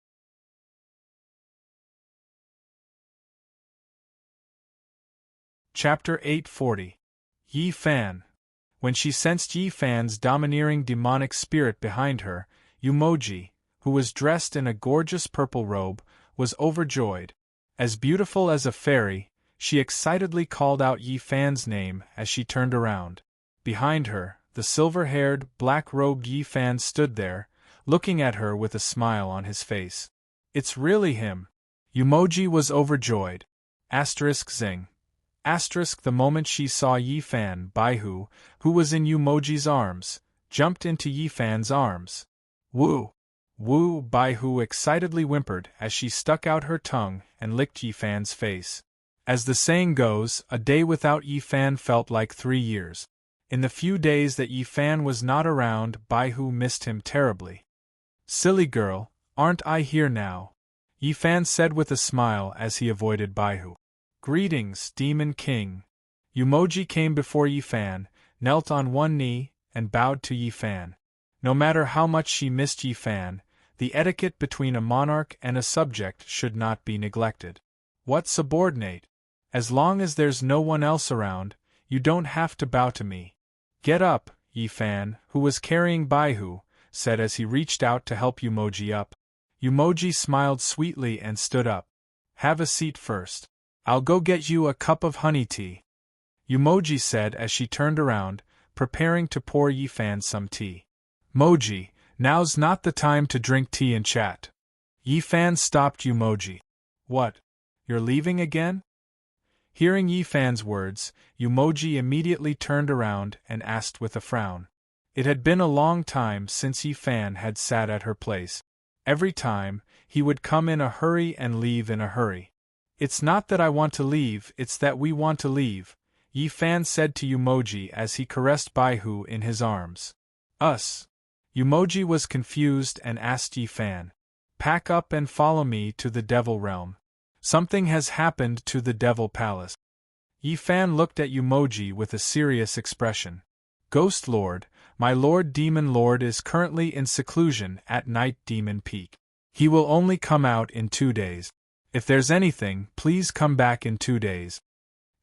Chapter 840. Yi Fan. When she sensed Yi Fan's domineering demonic spirit behind her, Yumoji, who was dressed in a gorgeous purple robe, was overjoyed. As beautiful as a fairy, she excitedly called out Yi Fan's name as she turned around. Behind her, the silver-haired, black-robed Yi Fan stood there, looking at her with a smile on his face. It's really him. Yumoji was overjoyed. Zing. The moment she saw Yi Fan, Baihu, who was in Yumoji's arms, jumped into Yi Fan's arms. Woo! Woo! Baihu excitedly whimpered as she stuck out her tongue and licked Yi Fan's face. As the saying goes, a day without Yi Fan felt like 3 years. In the few days that Yi Fan was not around, Baihu missed him terribly. Silly girl, aren't I here now? Yi Fan said with a smile as he avoided Baihu. Greetings, Demon King. Yumoji came before Yi Fan, knelt on one knee, and bowed to Yi Fan. No matter how much she missed Yi Fan, the etiquette between a monarch and a subject should not be neglected. What subordinate? As long as there's no one else around, you don't have to bow to me. Get up, Yi Fan, who was carrying Baihu, said as he reached out to help Yumoji up. Yumoji smiled sweetly and stood up. Have a seat first. I'll go get you a cup of honey tea. Yumoji said as she turned around, preparing to pour Yi Fan some tea. Moji, now's not the time to drink tea and chat. Yi Fan stopped Yumoji. What? You're leaving again? Hearing Yi Fan's words, Yumoji immediately turned around and asked with a frown. It had been a long time since Yi Fan had sat at her place. Every time, he would come in a hurry and leave in a hurry. It's not that I want to leave, it's that we want to leave, Yi Fan said to Yumoji as he caressed Baihu in his arms. Us. Yumoji was confused and asked Yi Fan. Pack up and follow me to the Devil Realm. Something has happened to the Devil Palace. Yi Fan looked at Yumoji with a serious expression. Ghost Lord, my Lord Demon Lord is currently in seclusion at Night Demon Peak. He will only come out in 2 days. If there's anything, please come back in 2 days.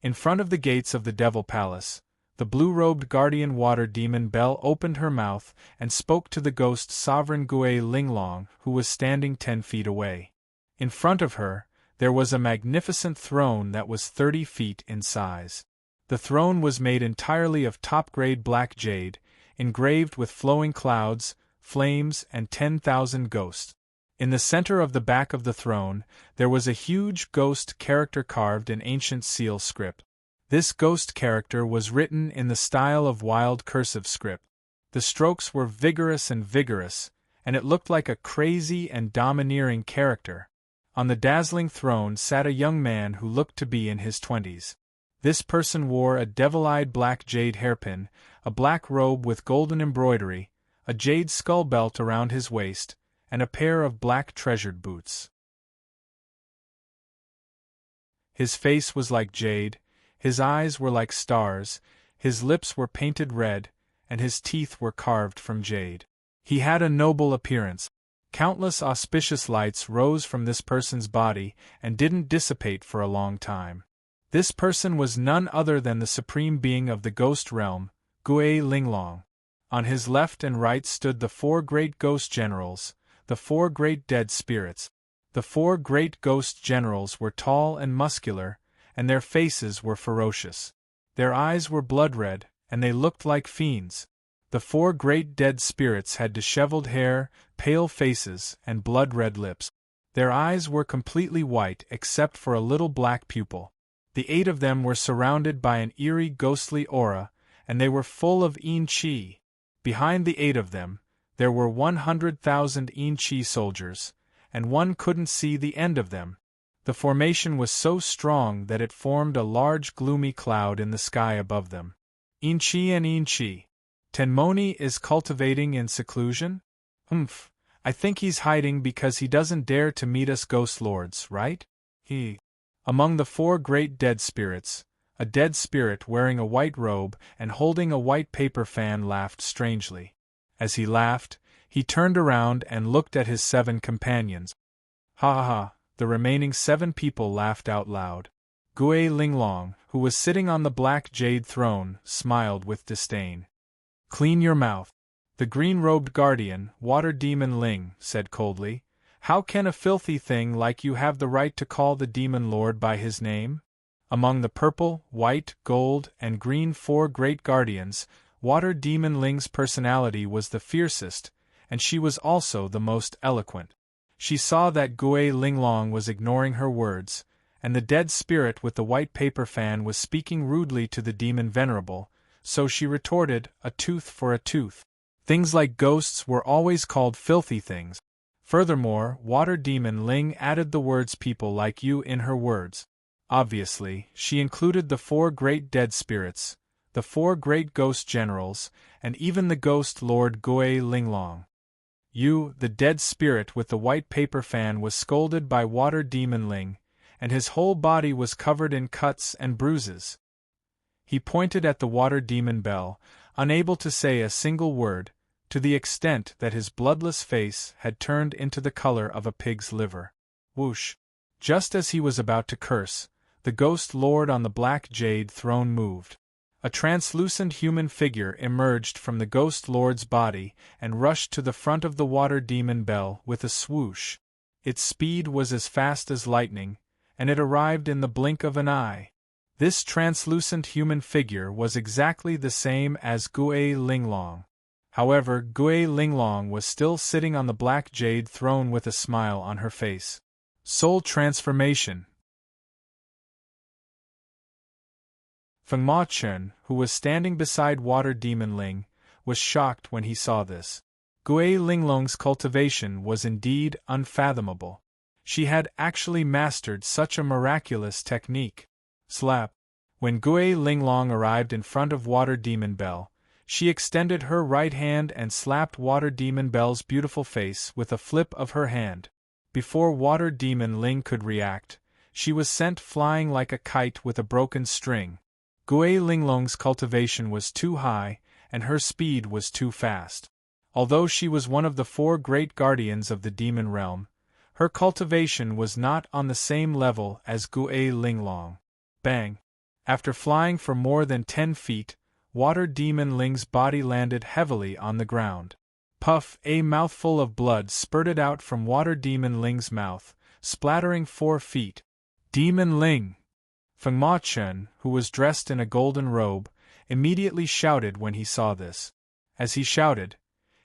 In front of the gates of the Devil Palace, the blue-robed guardian water demon Belle opened her mouth and spoke to the ghost sovereign Gui Linglong, who was standing 10 feet away. In front of her, there was a magnificent throne that was 30 feet in size. The throne was made entirely of top-grade black jade, engraved with flowing clouds, flames, and 10,000 ghosts. In the center of the back of the throne, there was a huge ghost character carved in ancient seal script. This ghost character was written in the style of wild cursive script. The strokes were vigorous, and it looked like a crazy and domineering character. On the dazzling throne sat a young man who looked to be in his 20s. This person wore a devil-eyed black jade hairpin, a black robe with golden embroidery, a jade skull belt around his waist, and a pair of black treasured boots. His face was like jade, his eyes were like stars, his lips were painted red, and his teeth were carved from jade. He had a noble appearance. Countless auspicious lights rose from this person's body and didn't dissipate for a long time. This person was none other than the supreme being of the ghost realm, Gui Linglong. On his left and right stood the 4 great ghost generals, the 4 great dead spirits. The 4 great ghost generals were tall and muscular, and their faces were ferocious. Their eyes were blood-red, and they looked like fiends. The 4 great dead spirits had disheveled hair, pale faces, and blood-red lips. Their eyes were completely white except for a little black pupil. The 8 of them were surrounded by an eerie ghostly aura, and they were full of Yin Qi. Behind the 8 of them, there were 100,000 Yin Qi soldiers, and one couldn't see the end of them. The formation was so strong that it formed a large gloomy cloud in the sky above them. Yin Qi and Yin Qi. Tenmoni is cultivating in seclusion? I think he's hiding because he doesn't dare to meet us ghost lords, right? Among the 4 great dead spirits, A dead spirit wearing a white robe and holding a white paper fan laughed strangely. As he laughed, he turned around and looked at his 7 companions. Ha ha ha, the remaining 7 people laughed out loud. Gui Linglong, who was sitting on the black jade throne, smiled with disdain. Clean your mouth. The green-robed guardian, Water Demon Ling, said coldly. How can a filthy thing like you have the right to call the demon lord by his name? Among the purple, white, gold, and green 4 great guardians, Water Demon Ling's personality was the fiercest, and she was also the most eloquent. She saw that Gui Linglong was ignoring her words, and the dead spirit with the white paper fan was speaking rudely to the demon venerable, so she retorted, a tooth for a tooth. Things like ghosts were always called filthy things. Furthermore, Water Demon Ling added the words people like you in her words. Obviously, she included the 4 great dead spirits, the 4 great ghost generals, and even the ghost lord Gui Linglong. You, the dead spirit with the white paper fan, was scolded by Water Demon Ling, and his whole body was covered in cuts and bruises. He pointed at the Water Demon Bell, unable to say a single word, to the extent that his bloodless face had turned into the color of a pig's liver. Whoosh! Just as he was about to curse, the ghost lord on the black jade throne moved. A translucent human figure emerged from the ghost lord's body and rushed to the front of the Water Demon Bell with a swoosh. Its speed was as fast as lightning, and it arrived in the blink of an eye. This translucent human figure was exactly the same as Gui Linglong. However, Gui Linglong was still sitting on the black jade throne with a smile on her face. Soul transformation. Feng Ma Chen, who was standing beside Water Demon Ling, was shocked when he saw this. Gui Linglong's cultivation was indeed unfathomable. She had actually mastered such a miraculous technique. Slap! When Gui Linglong arrived in front of Water Demon Bell, she extended her right hand and slapped Water Demon Bell's beautiful face with a flip of her hand. Before Water Demon Ling could react, she was sent flying like a kite with a broken string. Gui Linglong's cultivation was too high, and her speed was too fast. Although she was one of the 4 great guardians of the demon realm, her cultivation was not on the same level as Gui Linglong. Bang! After flying for more than 10 feet, Water Demon Ling's body landed heavily on the ground. Puff! A mouthful of blood spurted out from Water Demon Ling's mouth, splattering 4 feet. Demon Ling! Feng Ma Chen, who was dressed in a golden robe, immediately shouted when he saw this. As he shouted,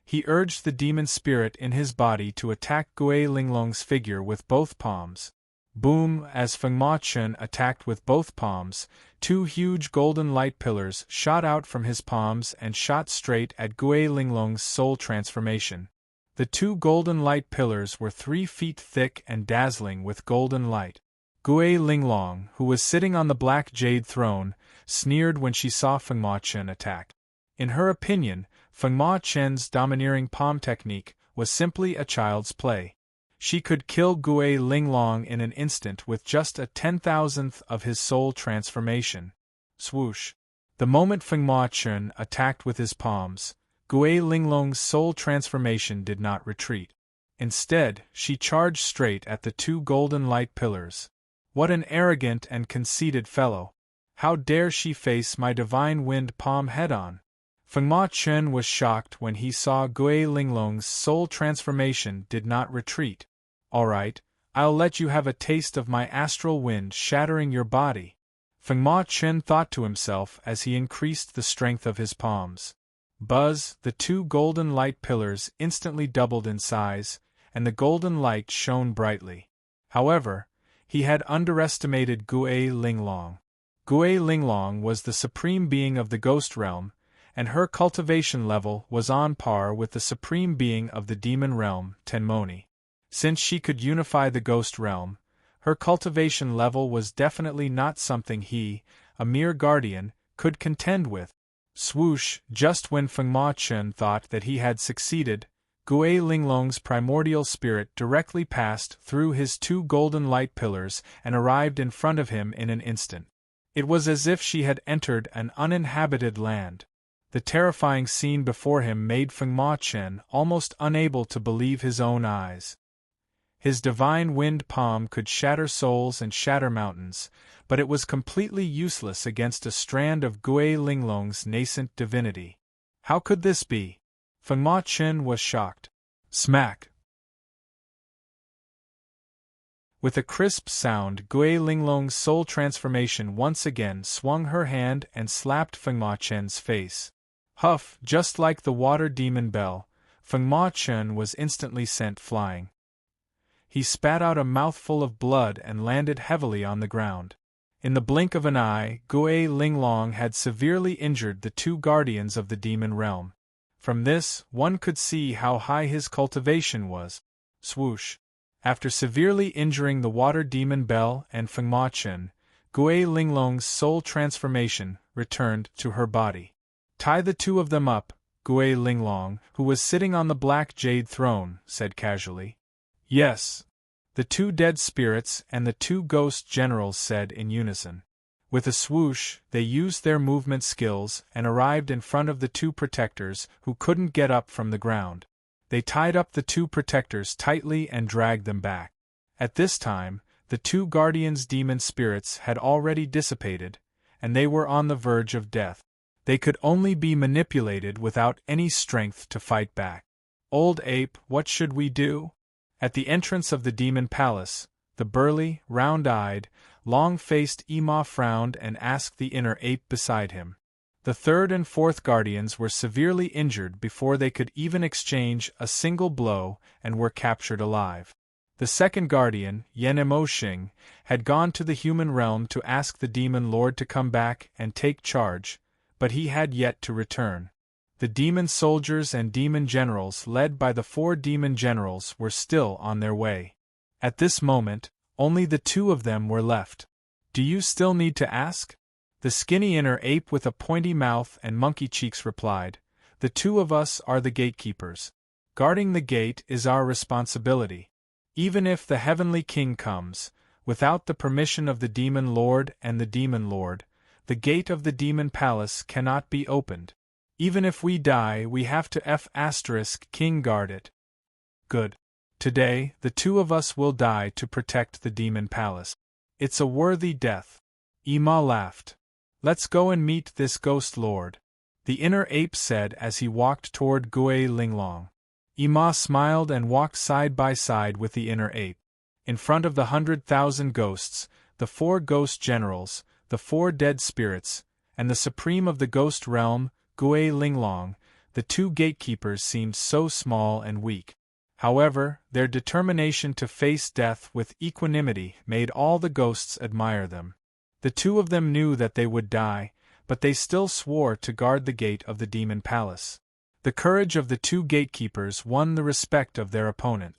he urged the demon spirit in his body to attack Gui Linglong's figure with both palms. Boom! As Feng Ma Chen attacked with both palms, 2 huge golden light pillars shot out from his palms and shot straight at Gui Linglong's soul transformation. The 2 golden light pillars were 3 feet thick and dazzling with golden light. Gui Linglong, who was sitting on the black jade throne, sneered when she saw Feng Ma Chen attack. In her opinion, Feng Ma Chen's domineering palm technique was simply a child's play. She could kill Gui Linglong in an instant with just a 10,000th of his soul transformation. Swoosh! The moment Feng Ma Chen attacked with his palms, Gui Linglong's soul transformation did not retreat. Instead, she charged straight at the 2 golden light pillars. What an arrogant and conceited fellow! How dare she face my divine wind palm head-on? Feng Ma Chen was shocked when he saw Gui Linglong's soul transformation did not retreat. All right, I'll let you have a taste of my astral wind shattering your body. Feng Ma Chen thought to himself as he increased the strength of his palms. Buzz! The 2 golden light pillars instantly doubled in size, and the golden light shone brightly. However, he had underestimated Gui Linglong. Gui Linglong was the supreme being of the ghost realm, and her cultivation level was on par with the supreme being of the demon realm, Tenmoni. Since she could unify the ghost realm, her cultivation level was definitely not something he, a mere guardian, could contend with. Swoosh! Just when Feng Ma Chen thought that he had succeeded, Gui Linglong's primordial spirit directly passed through his 2 golden light pillars and arrived in front of him in an instant. It was as if she had entered an uninhabited land. The terrifying scene before him made Feng Ma Chen almost unable to believe his own eyes. His divine wind palm could shatter souls and shatter mountains, but it was completely useless against a strand of Gui Linglong's nascent divinity. How could this be? Feng Ma Chen was shocked. Smack! With a crisp sound, Gui Linglong's soul transformation once again swung her hand and slapped Feng Ma Chen's face. Huff! Just like the water demon bell, Feng Ma Chen was instantly sent flying. He spat out a mouthful of blood and landed heavily on the ground. In the blink of an eye, Gui Linglong had severely injured the two guardians of the demon realm. From this, one could see how high his cultivation was. Swoosh! After severely injuring the water demon bell and Feng Ma Chen, Gui Linglong's soul transformation returned to her body. Tie the two of them up, Gui Linglong, who was sitting on the black jade throne, said casually. Yes. The two dead spirits and the two ghost generals said in unison. With a swoosh, they used their movement skills and arrived in front of the two protectors who couldn't get up from the ground. They tied up the two protectors tightly and dragged them back. At this time, the two guardians' demon spirits had already dissipated, and they were on the verge of death. They could only be manipulated without any strength to fight back. Old ape, what should we do? At the entrance of the demon palace, the burly, round-eyed, long-faced Ema frowned and asked the inner ape beside him. The third and fourth guardians were severely injured before they could even exchange a single blow and were captured alive. The second guardian, Yen Emoshing, had gone to the human realm to ask the demon lord to come back and take charge, but he had yet to return. The demon soldiers and demon generals led by the 4 demon generals were still on their way. At this moment, only the 2 of them were left. Do you still need to ask? The skinny inner ape with a pointy mouth and monkey cheeks replied, The 2 of us are the gatekeepers. Guarding the gate is our responsibility. Even if the heavenly king comes, without the permission of the demon lord and the demon lord, the gate of the demon palace cannot be opened. Even if we die, we have to king guard it. Good. Today, the 2 of us will die to protect the demon palace. It's a worthy death. Ema laughed. Let's go and meet this ghost lord, the inner ape said as he walked toward Gui Linglong. Ema smiled and walked side by side with the inner ape. In front of the 100,000 ghosts, the 4 ghost generals, the 4 dead spirits, and the supreme of the ghost realm, Gui Linglong, the 2 gatekeepers seemed so small and weak. However, their determination to face death with equanimity made all the ghosts admire them. The 2 of them knew that they would die, but they still swore to guard the gate of the demon palace. The courage of the 2 gatekeepers won the respect of their opponent.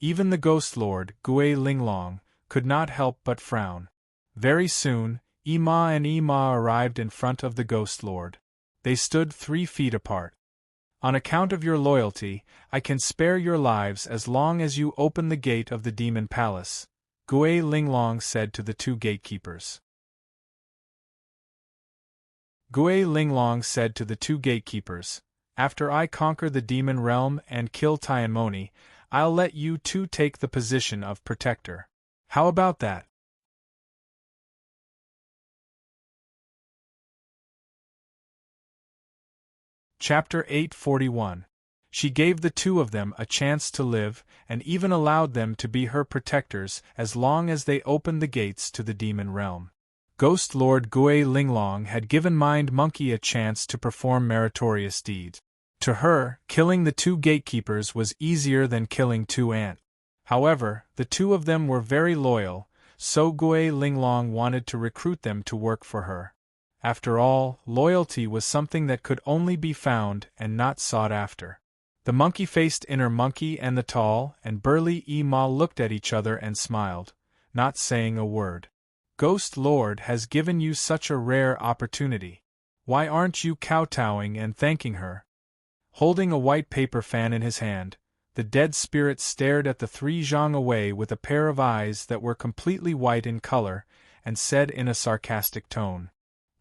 Even the ghost lord, Gui Linglong, could not help but frown. Very soon, Ema and Ema arrived in front of the ghost lord. They stood 3 feet apart. On account of your loyalty, I can spare your lives as long as you open the gate of the demon palace, Gui Linglong said to the 2 gatekeepers. Gui Linglong said to the 2 gatekeepers, After I conquer the demon realm and kill Tianmoni, I'll let you 2 take the position of protector. How about that? Chapter 841. She gave the 2 of them a chance to live, and even allowed them to be her protectors as long as they opened the gates to the demon realm. Ghost Lord Gui Linglong had given Mind Monkey a chance to perform meritorious deeds. To her, killing the 2 gatekeepers was easier than killing 2 ants. However, the 2 of them were very loyal, so Gui Linglong wanted to recruit them to work for her. After all, loyalty was something that could only be found and not sought after. The monkey-faced inner monkey and the tall and burly Ema looked at each other and smiled, not saying a word. Ghost Lord has given you such a rare opportunity. Why aren't you kowtowing and thanking her? Holding a white paper fan in his hand, the dead spirit stared at the 3 zhang away with a pair of eyes that were completely white in color, and said in a sarcastic tone,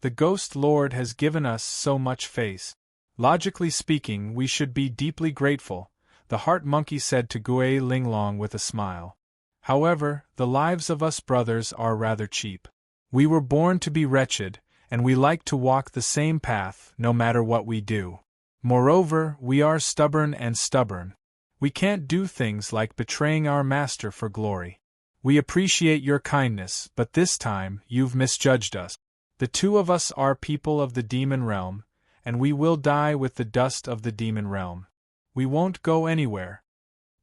"The Ghost Lord has given us so much face. Logically speaking, we should be deeply grateful," the Heart Monkey said to Gui Linglong with a smile. "However, the lives of us brothers are rather cheap. We were born to be wretched, and we like to walk the same path no matter what we do. Moreover, we are stubborn. We can't do things like betraying our master for glory. We appreciate your kindness, but this time you've misjudged us. The two of us are people of the demon realm, and we will die with the dust of the demon realm. We won't go anywhere."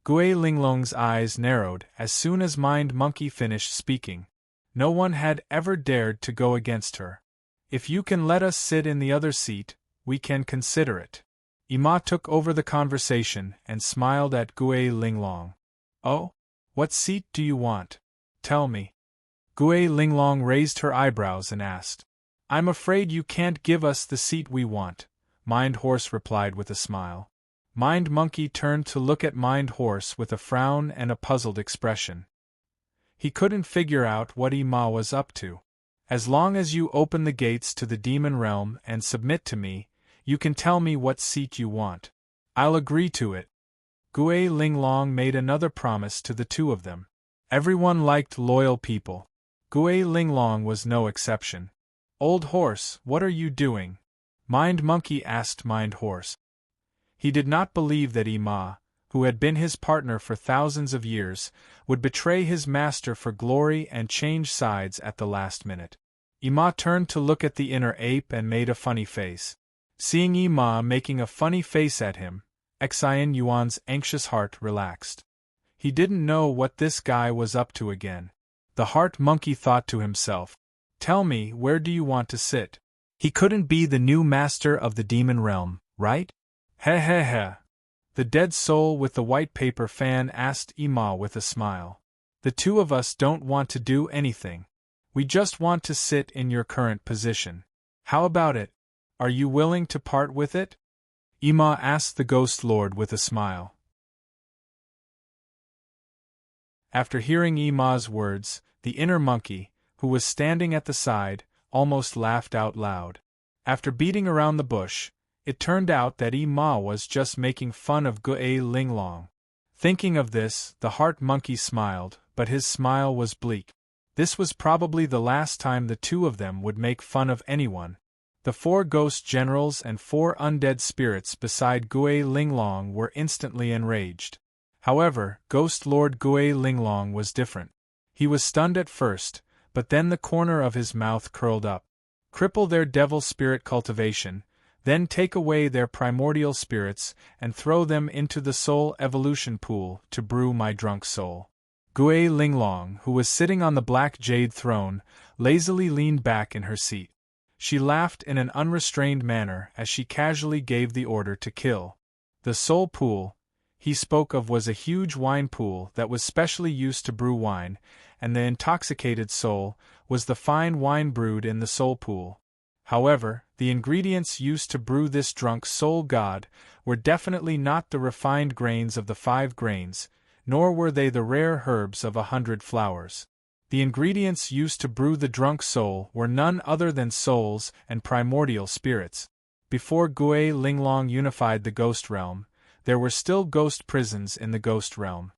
Gui Linglong's eyes narrowed as soon as Mind Monkey finished speaking. No one had ever dared to go against her. "If you can let us sit in the other seat, we can consider it." Ima took over the conversation and smiled at Gui Linglong. "Oh? What seat do you want? Tell me." Gui Linglong raised her eyebrows and asked. "I'm afraid you can't give us the seat we want," Mind Horse replied with a smile. Mind Monkey turned to look at Mind Horse with a frown and a puzzled expression. He couldn't figure out what Ima was up to. "As long as you open the gates to the demon realm and submit to me, you can tell me what seat you want. I'll agree to it." Gui Linglong made another promise to the two of them. Everyone liked loyal people. Gui Linglong was no exception. "Old Horse, what are you doing?" Mind Monkey asked Mind Horse. He did not believe that Ima, who had been his partner for thousands of years, would betray his master for glory and change sides at the last minute. Ima turned to look at the inner ape and made a funny face. Seeing Ima making a funny face at him, Xian Yuan's anxious heart relaxed. He didn't know what this guy was up to again. The Heart Monkey thought to himself, "Tell me, where do you want to sit? He couldn't be the new master of the demon realm, right?" "Heh heh heh." The dead soul with the white paper fan asked Ima with a smile. "The two of us don't want to do anything. We just want to sit in your current position. How about it? Are you willing to part with it?" Ima asked the Ghost Lord with a smile. After hearing Ima's words, the inner monkey, who was standing at the side, almost laughed out loud. After beating around the bush, it turned out that Ima was just making fun of Gui Linglong. Thinking of this, the Heart Monkey smiled, but his smile was bleak. This was probably the last time the two of them would make fun of anyone. The 4 ghost generals and 4 undead spirits beside Gui Linglong were instantly enraged. However, Ghost Lord Gui Linglong was different. He was stunned at first, but then the corner of his mouth curled up. "Cripple their devil spirit cultivation, then take away their primordial spirits and throw them into the soul evolution pool to brew my drunk soul." Gui Linglong, who was sitting on the black jade throne, lazily leaned back in her seat. She laughed in an unrestrained manner as she casually gave the order to kill. The soul pool he spoke of was a huge wine pool that was specially used to brew wine, and the intoxicated soul was the fine wine brewed in the soul pool. However, the ingredients used to brew this drunk soul god were definitely not the refined grains of the 5 grains, nor were they the rare herbs of 100 flowers. The ingredients used to brew the drunk soul were none other than souls and primordial spirits. Before Gui Linglong unified the ghost realm, there were still ghost prisons in the ghost realm.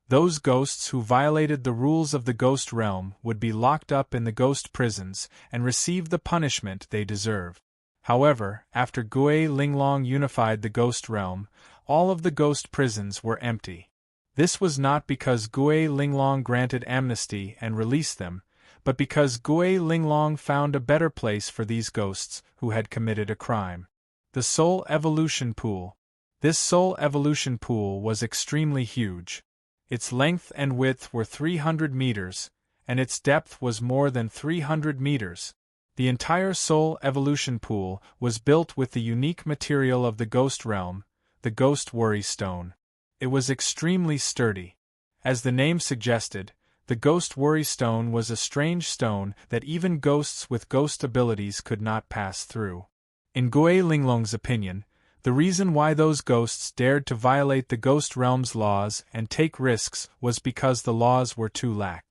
Those ghosts who violated the rules of the ghost realm would be locked up in the ghost prisons and receive the punishment they deserve. However, after Gui Linglong unified the ghost realm, all of the ghost prisons were empty. This was not because Gui Linglong granted amnesty and released them, but because Gui Linglong found a better place for these ghosts who had committed a crime. The Soul Evolution Pool. This Soul Evolution Pool was extremely huge. Its length and width were 300 meters, and its depth was more than 300 meters. The entire Soul Evolution Pool was built with the unique material of the Ghost Realm, the Ghost Worry Stone. It was extremely sturdy. As the name suggested, the Ghost Worry Stone was a strange stone that even ghosts with ghost abilities could not pass through. In Gui Linglong's opinion, the reason why those ghosts dared to violate the Ghost Realm's laws and take risks was because the laws were too lax.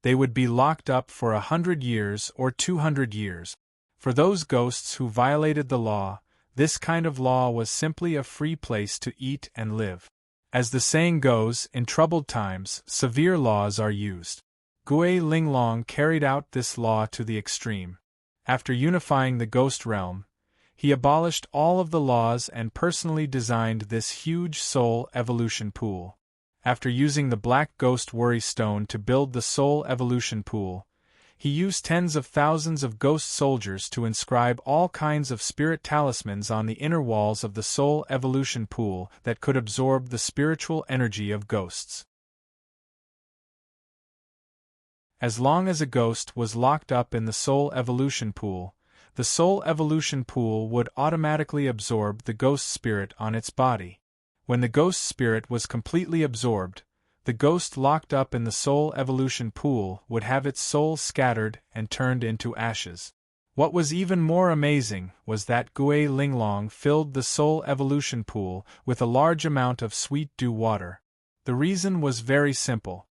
they would be locked up for 100 years or 200 years. For those ghosts who violated the law, this kind of law was simply a free place to eat and live. As the saying goes, in troubled times, severe laws are used. Gui Linglong carried out this law to the extreme. After unifying the ghost realm, he abolished all of the laws and personally designed this huge soul evolution pool. After using the black ghost worry stone to build the soul evolution pool, he used tens of thousands of ghost soldiers to inscribe all kinds of spirit talismans on the inner walls of the soul evolution pool that could absorb the spiritual energy of ghosts. As long as a ghost was locked up in the soul evolution pool, the soul evolution pool would automatically absorb the ghost spirit on its body. When the ghost spirit was completely absorbed, the ghost locked up in the soul evolution pool would have its soul scattered and turned into ashes. What was even more amazing was that Gui Linglong filled the soul evolution pool with a large amount of sweet dew water. The reason was very simple.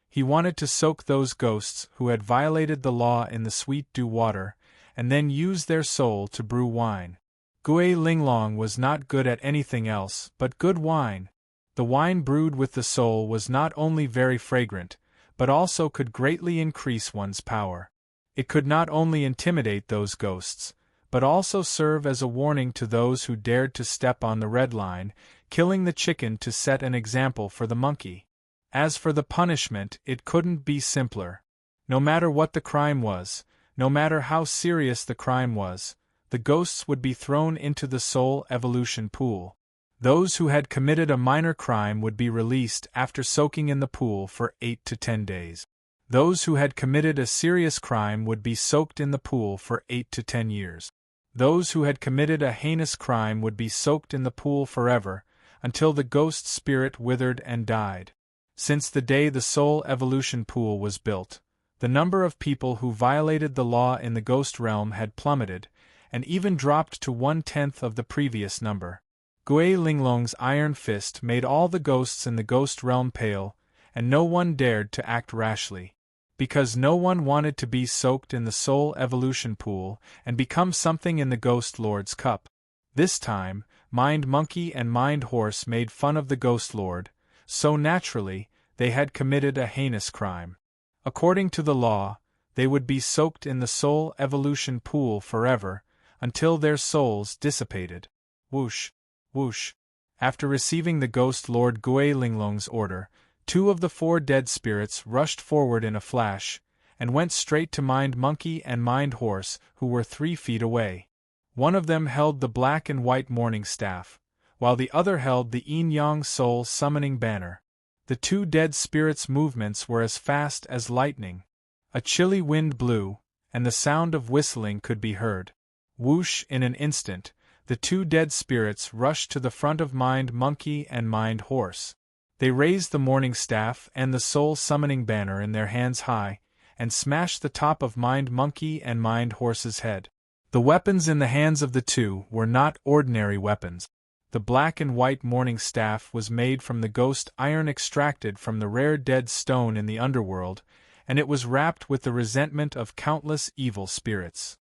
He wanted to soak those ghosts who had violated the law in the sweet dew water, and then use their soul to brew wine. Gui Linglong was not good at anything else but good wine. The wine brewed with the soul was not only very fragrant, but also could greatly increase one's power. It could not only intimidate those ghosts, but also serve as a warning to those who dared to step on the red line, killing the chicken to set an example for the monkey. As for the punishment, it couldn't be simpler. No matter what the crime was, no matter how serious the crime was, the ghosts would be thrown into the soul evolution pool. Those who had committed a minor crime would be released after soaking in the pool for 8 to 10 days. Those who had committed a serious crime would be soaked in the pool for 8 to 10 years. Those who had committed a heinous crime would be soaked in the pool forever, until the ghost spirit withered and died. Since the day the soul evolution pool was built, the number of people who violated the law in the ghost realm had plummeted, and even dropped to 1/10 of the previous number. Gui Linglong's iron fist made all the ghosts in the ghost realm pale, and no one dared to act rashly. Because no one wanted to be soaked in the soul evolution pool and become something in the Ghost Lord's cup. This time, Mind Monkey and Mind Horse made fun of the Ghost Lord, so naturally, they had committed a heinous crime. According to the law, they would be soaked in the soul evolution pool forever, until their souls dissipated. Whoosh! Whoosh! After receiving the Ghost Lord Gui Linglong's order, 2 of the 4 dead spirits rushed forward in a flash, and went straight to Mind Monkey and Mind Horse, who were 3 feet away. One of them held the black and white morning staff, while the other held the yin-yang soul summoning banner. The 2 dead spirits' movements were as fast as lightning. A chilly wind blew, and the sound of whistling could be heard. Whoosh! In an instant, the 2 dead spirits rushed to the front of Mind Monkey and Mind Horse. They raised the morning staff and the soul-summoning banner in their hands high, and smashed the top of Mind Monkey and Mind Horse's head. The weapons in the hands of the 2 were not ordinary weapons. The black and white morning staff was made from the ghost iron extracted from the rare dead stone in the underworld, and it was wrapped with the resentment of countless evil spirits.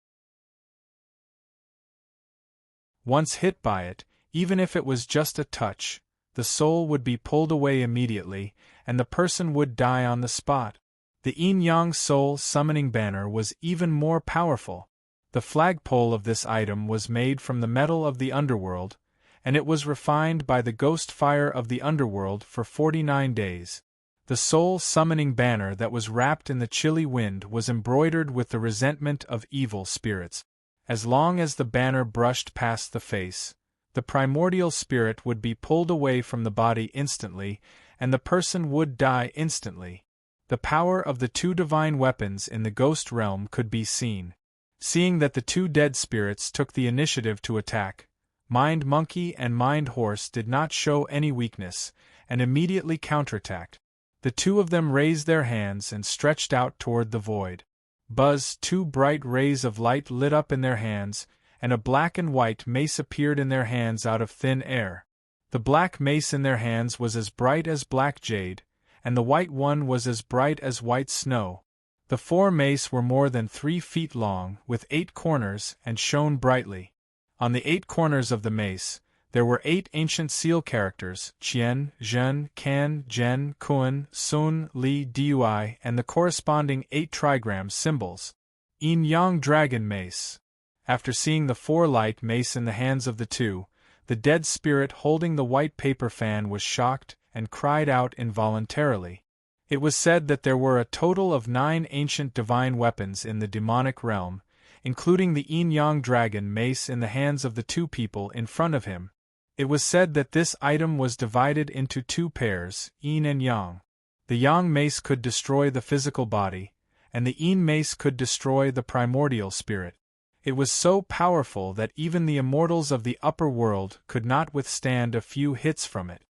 Once hit by it, even if it was just a touch, the soul would be pulled away immediately, and the person would die on the spot. The yin-yang soul summoning banner was even more powerful. The flagpole of this item was made from the metal of the underworld, and it was refined by the ghost fire of the underworld for 49 days. The soul summoning banner that was wrapped in the chilly wind was embroidered with the resentment of evil spirits. As long as the banner brushed past the face, the primordial spirit would be pulled away from the body instantly, and the person would die instantly. The power of the 2 divine weapons in the ghost realm could be seen. Seeing that the 2 dead spirits took the initiative to attack, Mind Monkey and Mind Horse did not show any weakness, and immediately counterattacked. The 2 of them raised their hands and stretched out toward the void. Buzz! 2 bright rays of light lit up in their hands, and a black and white mace appeared in their hands out of thin air. The black mace in their hands was as bright as black jade, and the white one was as bright as white snow. The 4 mace were more than 3 feet long, with 8 corners, and shone brightly. On the 8 corners of the mace, there were 8 ancient seal characters: Qian, Zhen, Kan, Zhen, Kun, Sun, Li, Dui, and the corresponding 8 trigram symbols. Yin-Yang Dragon Mace. After seeing the 4 light mace in the hands of the 2, the dead spirit holding the white paper fan was shocked and cried out involuntarily. It was said that there were a total of 9 ancient divine weapons in the demonic realm, including the Yin-Yang Dragon Mace in the hands of the 2 people in front of him. It was said that this item was divided into 2 pairs, Yin and Yang. The Yang Mace could destroy the physical body, and the Yin Mace could destroy the primordial spirit. It was so powerful that even the immortals of the upper world could not withstand a few hits from it.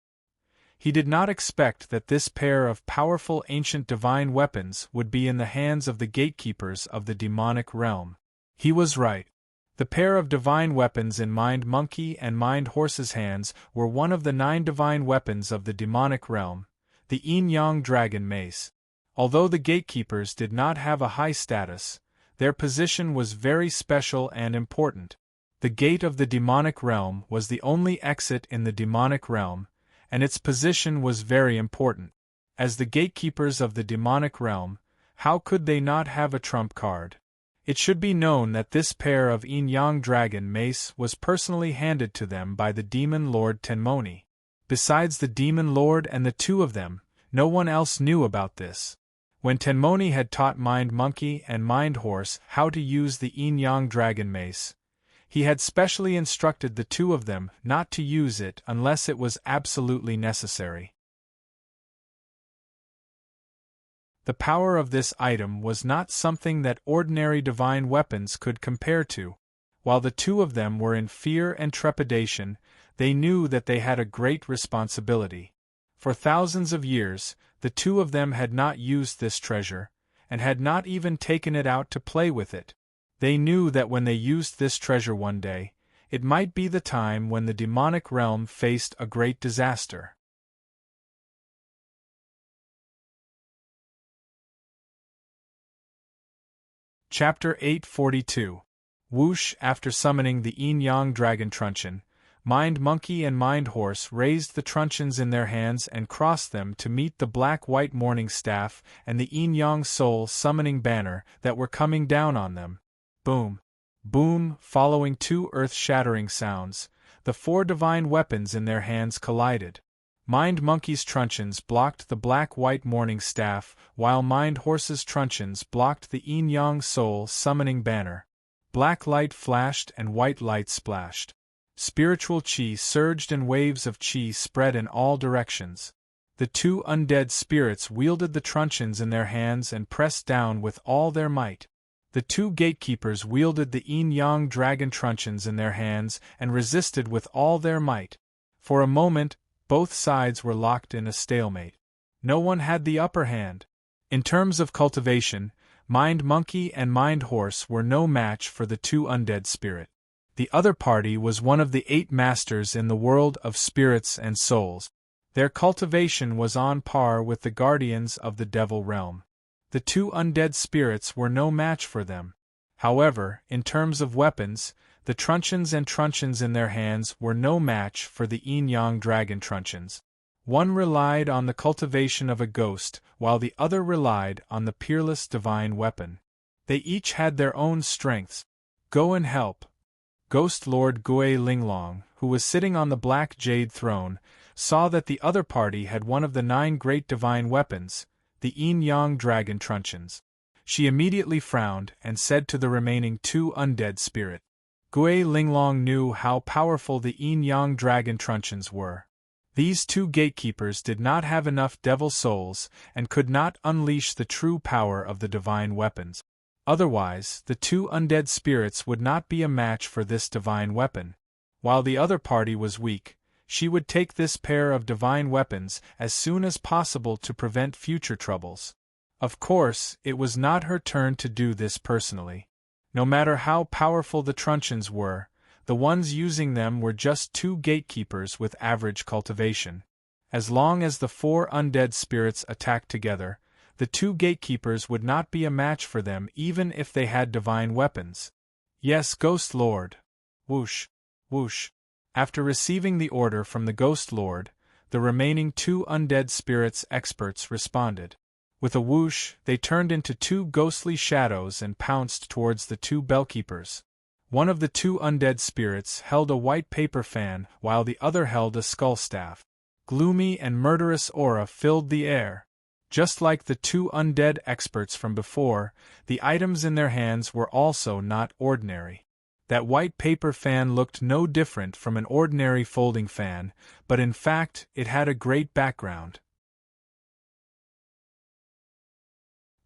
He did not expect that this pair of powerful ancient divine weapons would be in the hands of the gatekeepers of the demonic realm. He was right. The pair of divine weapons in Mind Monkey and Mind Horse's hands were one of the 9 divine weapons of the demonic realm, the Yin-Yang Dragon Mace. Although the gatekeepers did not have a high status, their position was very special and important. The gate of the demonic realm was the only exit in the demonic realm, and its position was very important. As the gatekeepers of the demonic realm, how could they not have a trump card? It should be known that this pair of Yin-Yang Dragon Mace was personally handed to them by the Demon Lord Tenmoni. Besides the Demon Lord and the 2 of them, no one else knew about this. When Tenmoni had taught Mind Monkey and Mind Horse how to use the Yin-Yang Dragon Mace, he had specially instructed the 2 of them not to use it unless it was absolutely necessary. The power of this item was not something that ordinary divine weapons could compare to. While the 2 of them were in fear and trepidation, they knew that they had a great responsibility. For thousands of years, the 2 of them had not used this treasure, and had not even taken it out to play with it. They knew that when they used this treasure one day, it might be the time when the demonic realm faced a great disaster. Chapter 842. Whoosh. After summoning the Yin-Yang Dragon Truncheon, Mind Monkey and Mind Horse raised the truncheons in their hands and crossed them to meet the black-white morning staff and the Yin-Yang Soul summoning banner that were coming down on them. Boom! Boom! Following 2 earth-shattering sounds, the 4 divine weapons in their hands collided. Mind Monkey's truncheons blocked the black-white morning staff, while Mind Horse's truncheons blocked the Yin-Yang Soul summoning banner. Black light flashed and white light splashed. Spiritual chi surged and waves of chi spread in all directions. The 2 undead spirits wielded the truncheons in their hands and pressed down with all their might. The 2 gatekeepers wielded the Yin-Yang Dragon Truncheons in their hands and resisted with all their might. For a moment, both sides were locked in a stalemate. No one had the upper hand. In terms of cultivation, Mind Monkey and Mind Horse were no match for the 2 undead spirit. The other party was one of the 8 masters in the world of spirits and souls. Their cultivation was on par with the guardians of the devil realm. The 2 undead spirits were no match for them. However, in terms of weapons, the truncheons and truncheons in their hands were no match for the Yin-Yang Dragon Truncheons. One relied on the cultivation of a ghost, while the other relied on the peerless divine weapon. They each had their own strengths. Go and help. Ghost Lord Gui Linglong, who was sitting on the black jade throne, saw that the other party had one of the 9 great divine weapons, the Yin-Yang Dragon Truncheons. She immediately frowned and said to the remaining 2 undead spirit. Gui Linglong knew how powerful the Yin-Yang Dragon Truncheons were. These 2 gatekeepers did not have enough devil souls and could not unleash the true power of the divine weapons. Otherwise, the 2 undead spirits would not be a match for this divine weapon. While the other party was weak, she would take this pair of divine weapons as soon as possible to prevent future troubles. Of course, it was not her turn to do this personally. No matter how powerful the truncheons were, the ones using them were just 2 gatekeepers with average cultivation. As long as the 4 undead spirits attacked together, the 2 gatekeepers would not be a match for them even if they had divine weapons. Yes, Ghost Lord. Whoosh, whoosh. After receiving the order from the Ghost Lord, the remaining 2 undead spirits experts responded. With a whoosh, they turned into 2 ghostly shadows and pounced towards the 2 bellkeepers. One of the 2 undead spirits held a white paper fan while the other held a skull staff. Gloomy and murderous aura filled the air. Just like the 2 undead experts from before, the items in their hands were also not ordinary. That white paper fan looked no different from an ordinary folding fan, but in fact it had a great background.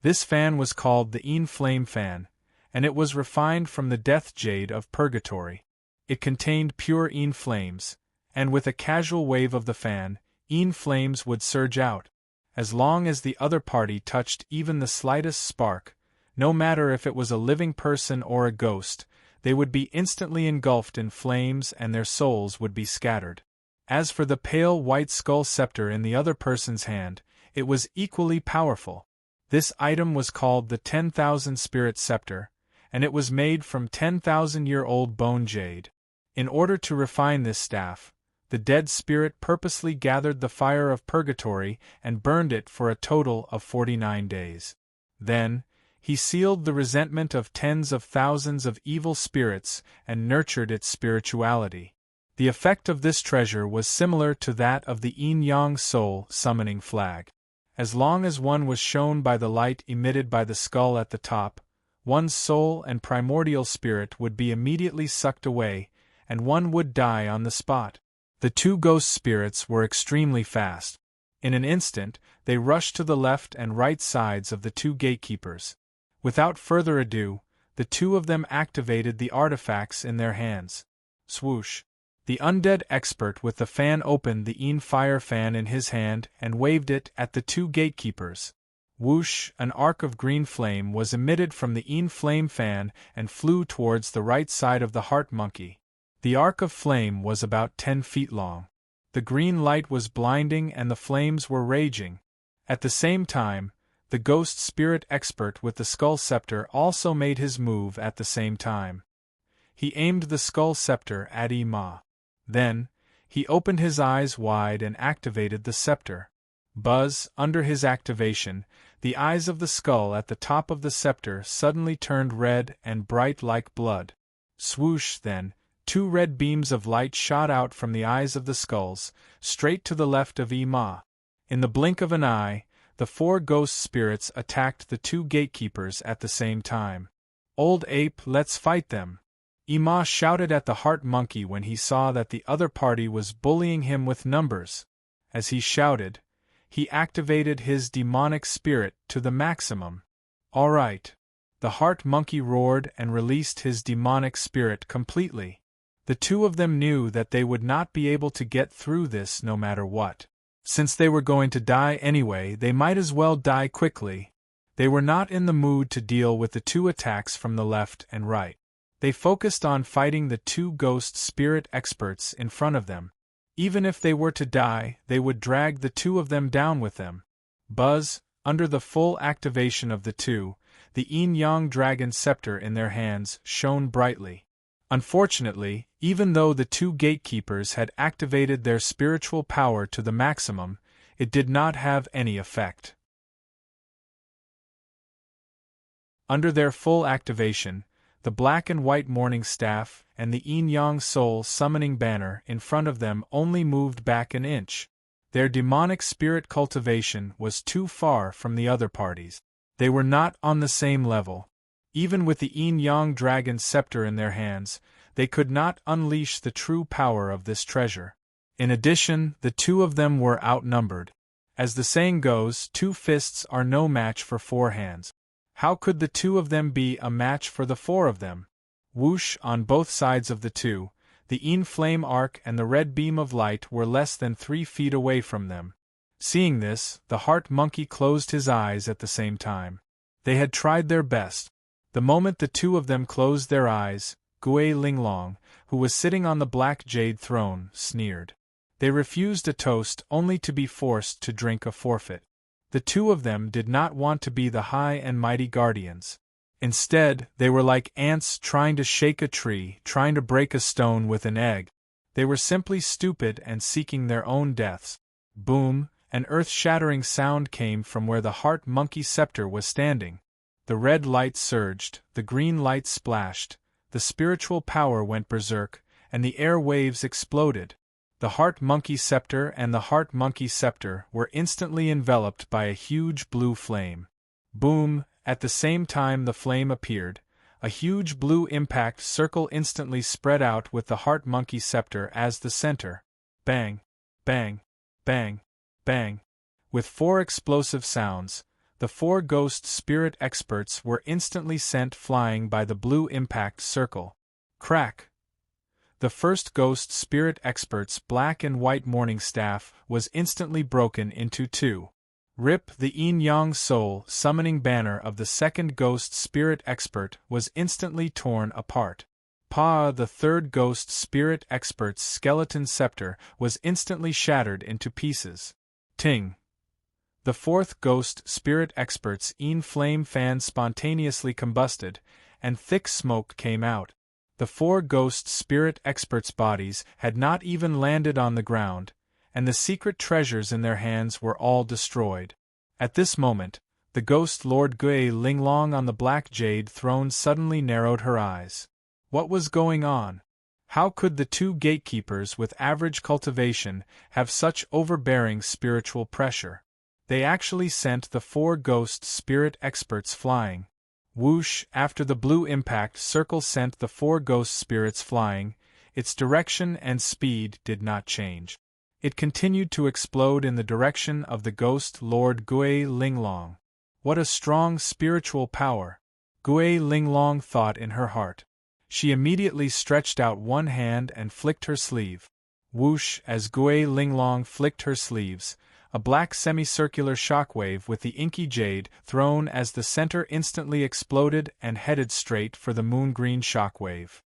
This fan was called the Flame fan, and it was refined from the death jade of purgatory. It contained pure flames, and with a casual wave of the fan, flames would surge out. As long as the other party touched even the slightest spark, no matter if it was a living person or a ghost, they would be instantly engulfed in flames and their souls would be scattered. As for the pale white skull scepter in the other person's hand, it was equally powerful. This item was called the 10,000 Spirit Scepter, and it was made from 10,000-year-old bone jade. In order to refine this staff, the dead spirit purposely gathered the fire of purgatory and burned it for a total of 49 days. Then, he sealed the resentment of tens of thousands of evil spirits and nurtured its spirituality. The effect of this treasure was similar to that of the yin-yang soul summoning flag. As long as one was shown by the light emitted by the skull at the top, one's soul and primordial spirit would be immediately sucked away, and one would die on the spot. The 2 ghost spirits were extremely fast. In an instant, they rushed to the left and right sides of the 2 gatekeepers. Without further ado, the 2 of them activated the artifacts in their hands. Swoosh! The undead expert with the fan opened the fire fan in his hand and waved it at the 2 gatekeepers. Whoosh! An arc of green flame was emitted from the flame fan and flew towards the right side of the heart monkey. The arc of flame was about 10 feet long. The green light was blinding and the flames were raging. At the same time, the ghost spirit expert with the skull scepter also made his move at the same time. He aimed the skull scepter at Ima. Then, he opened his eyes wide and activated the scepter. Buzz, under his activation, the eyes of the skull at the top of the scepter suddenly turned red and bright like blood. Swoosh! Then, 2 red beams of light shot out from the eyes of the skulls, straight to the left of Ima. In the blink of an eye, the 4 ghost spirits attacked the 2 gatekeepers at the same time. Old ape, let's fight them! Ima shouted at the heart monkey when he saw that the other party was bullying him with numbers. As he shouted, he activated his demonic spirit to the maximum. All right. The heart monkey roared and released his demonic spirit completely. The 2 of them knew that they would not be able to get through this no matter what. Since they were going to die anyway, they might as well die quickly. They were not in the mood to deal with the 2 attacks from the left and right. They focused on fighting the 2 ghost spirit experts in front of them. Even if they were to die, they would drag the 2 of them down with them. Buzz, under the full activation of the 2, the yin-yang dragon scepter in their hands shone brightly. Unfortunately, even though the 2 gatekeepers had activated their spiritual power to the maximum, it did not have any effect. Under their full activation, the black and white morning staff and the yin-yang soul summoning banner in front of them only moved back an inch. Their demonic spirit cultivation was too far from the other parties. They were not on the same level. Even with the yin-yang dragon scepter in their hands, they could not unleash the true power of this treasure. In addition, the 2 of them were outnumbered. As the saying goes, 2 fists are no match for 4 hands. How could the 2 of them be a match for the 4 of them? Whoosh! On both sides of the 2, the flame arc and the red beam of light were less than 3 feet away from them. Seeing this, the heart monkey closed his eyes at the same time. They had tried their best. The moment the 2 of them closed their eyes, Gui Linglong, who was sitting on the black jade throne, sneered. They refused a toast only to be forced to drink a forfeit. The two of them did not want to be the high and mighty guardians. Instead, they were like ants trying to shake a tree, trying to break a stone with an egg. They were simply stupid and seeking their own deaths. Boom! An earth-shattering sound came from where the heart monkey scepter was standing. The red light surged, the green light splashed, the spiritual power went berserk, and the air waves exploded. The heart monkey scepter and the heart monkey scepter were instantly enveloped by a huge blue flame. Boom! At the same time the flame appeared, a huge blue impact circle instantly spread out with the heart monkey scepter as the center. Bang! Bang! Bang! Bang! With 4 explosive sounds, the 4 ghost spirit experts were instantly sent flying by the blue impact circle. Crack! The first ghost spirit expert's black and white morning staff was instantly broken into 2. Rip! The yin-yang soul summoning banner of the second ghost spirit expert was instantly torn apart. Pa! The third ghost spirit expert's skeleton scepter was instantly shattered into pieces. Ting! The fourth ghost spirit expert's flame fan spontaneously combusted, and thick smoke came out. The 4 ghost spirit experts' bodies had not even landed on the ground, and the secret treasures in their hands were all destroyed. At this moment, the ghost Lord Gui Linglong on the black jade throne suddenly narrowed her eyes. What was going on? How could the 2 gatekeepers with average cultivation have such overbearing spiritual pressure? They actually sent the 4 ghost spirit experts flying. Whoosh! After the blue impact circle sent the 4 ghost spirits flying, its direction and speed did not change. It continued to explode in the direction of the ghost Lord Gui Linglong. What a strong spiritual power! Gui Linglong thought in her heart. She immediately stretched out one hand and flicked her sleeve. Whoosh! As Gui Linglong flicked her sleeves, a black semicircular shockwave with the inky jade throne as the center instantly exploded and headed straight for the moon-green shockwave.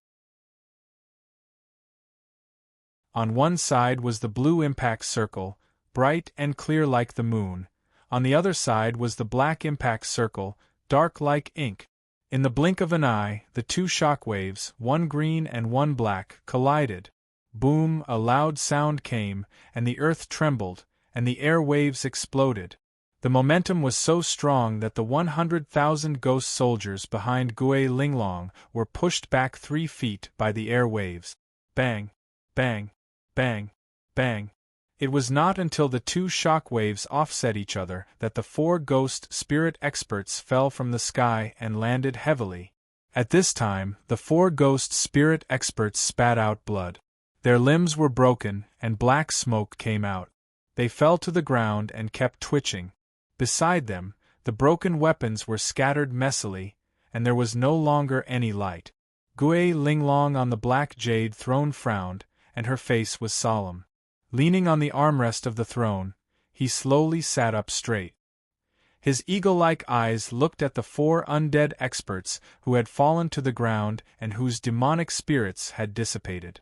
On one side was the blue impact circle, bright and clear like the moon. On the other side was the black impact circle, dark like ink. In the blink of an eye, the 2 shockwaves, one green and one black, collided. Boom! A loud sound came, and the earth trembled, and the air waves exploded. The momentum was so strong that the 100,000 ghost soldiers behind Gui Linglong were pushed back 3 feet by the air waves. Bang! Bang! Bang! Bang! It was not until the 2 shock waves offset each other that the 4 ghost spirit experts fell from the sky and landed heavily. At this time, the 4 ghost spirit experts spat out blood. Their limbs were broken, and black smoke came out. They fell to the ground and kept twitching. Beside them, the broken weapons were scattered messily, and there was no longer any light. Gui Linglong on the black jade throne frowned, and her face was solemn. Leaning on the armrest of the throne, he slowly sat up straight. His eagle-like eyes looked at the 4 undead experts who had fallen to the ground and whose demonic spirits had dissipated.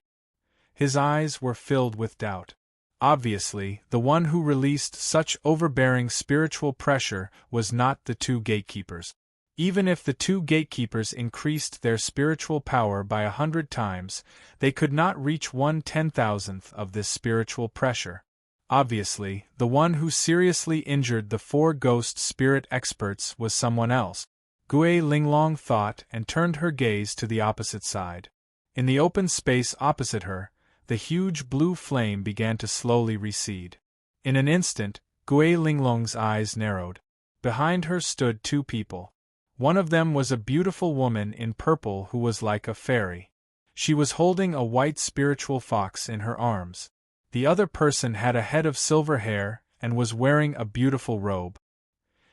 His eyes were filled with doubt. Obviously, the one who released such overbearing spiritual pressure was not the 2 gatekeepers. Even if the 2 gatekeepers increased their spiritual power by 100 times, they could not reach 1/10,000th of this spiritual pressure. Obviously, the one who seriously injured the 4 ghost spirit experts was someone else. Gui Linglong thought and turned her gaze to the opposite side. In the open space opposite her, the huge blue flame began to slowly recede. In an instant, Gui Linglong's eyes narrowed. Behind her stood 2 people. One of them was a beautiful woman in purple who was like a fairy. She was holding a white spiritual fox in her arms. The other person had a head of silver hair and was wearing a beautiful robe.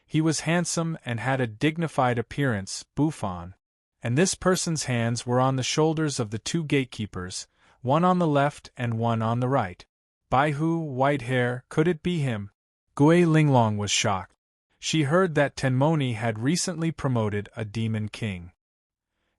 He was handsome and had a dignified appearance, Buffon. And this person's hands were on the shoulders of the 2 gatekeepers, one on the left and one on the right. By who, white hair, could it be him? Gui Linglong was shocked. She heard that Tenmoni had recently promoted a demon king.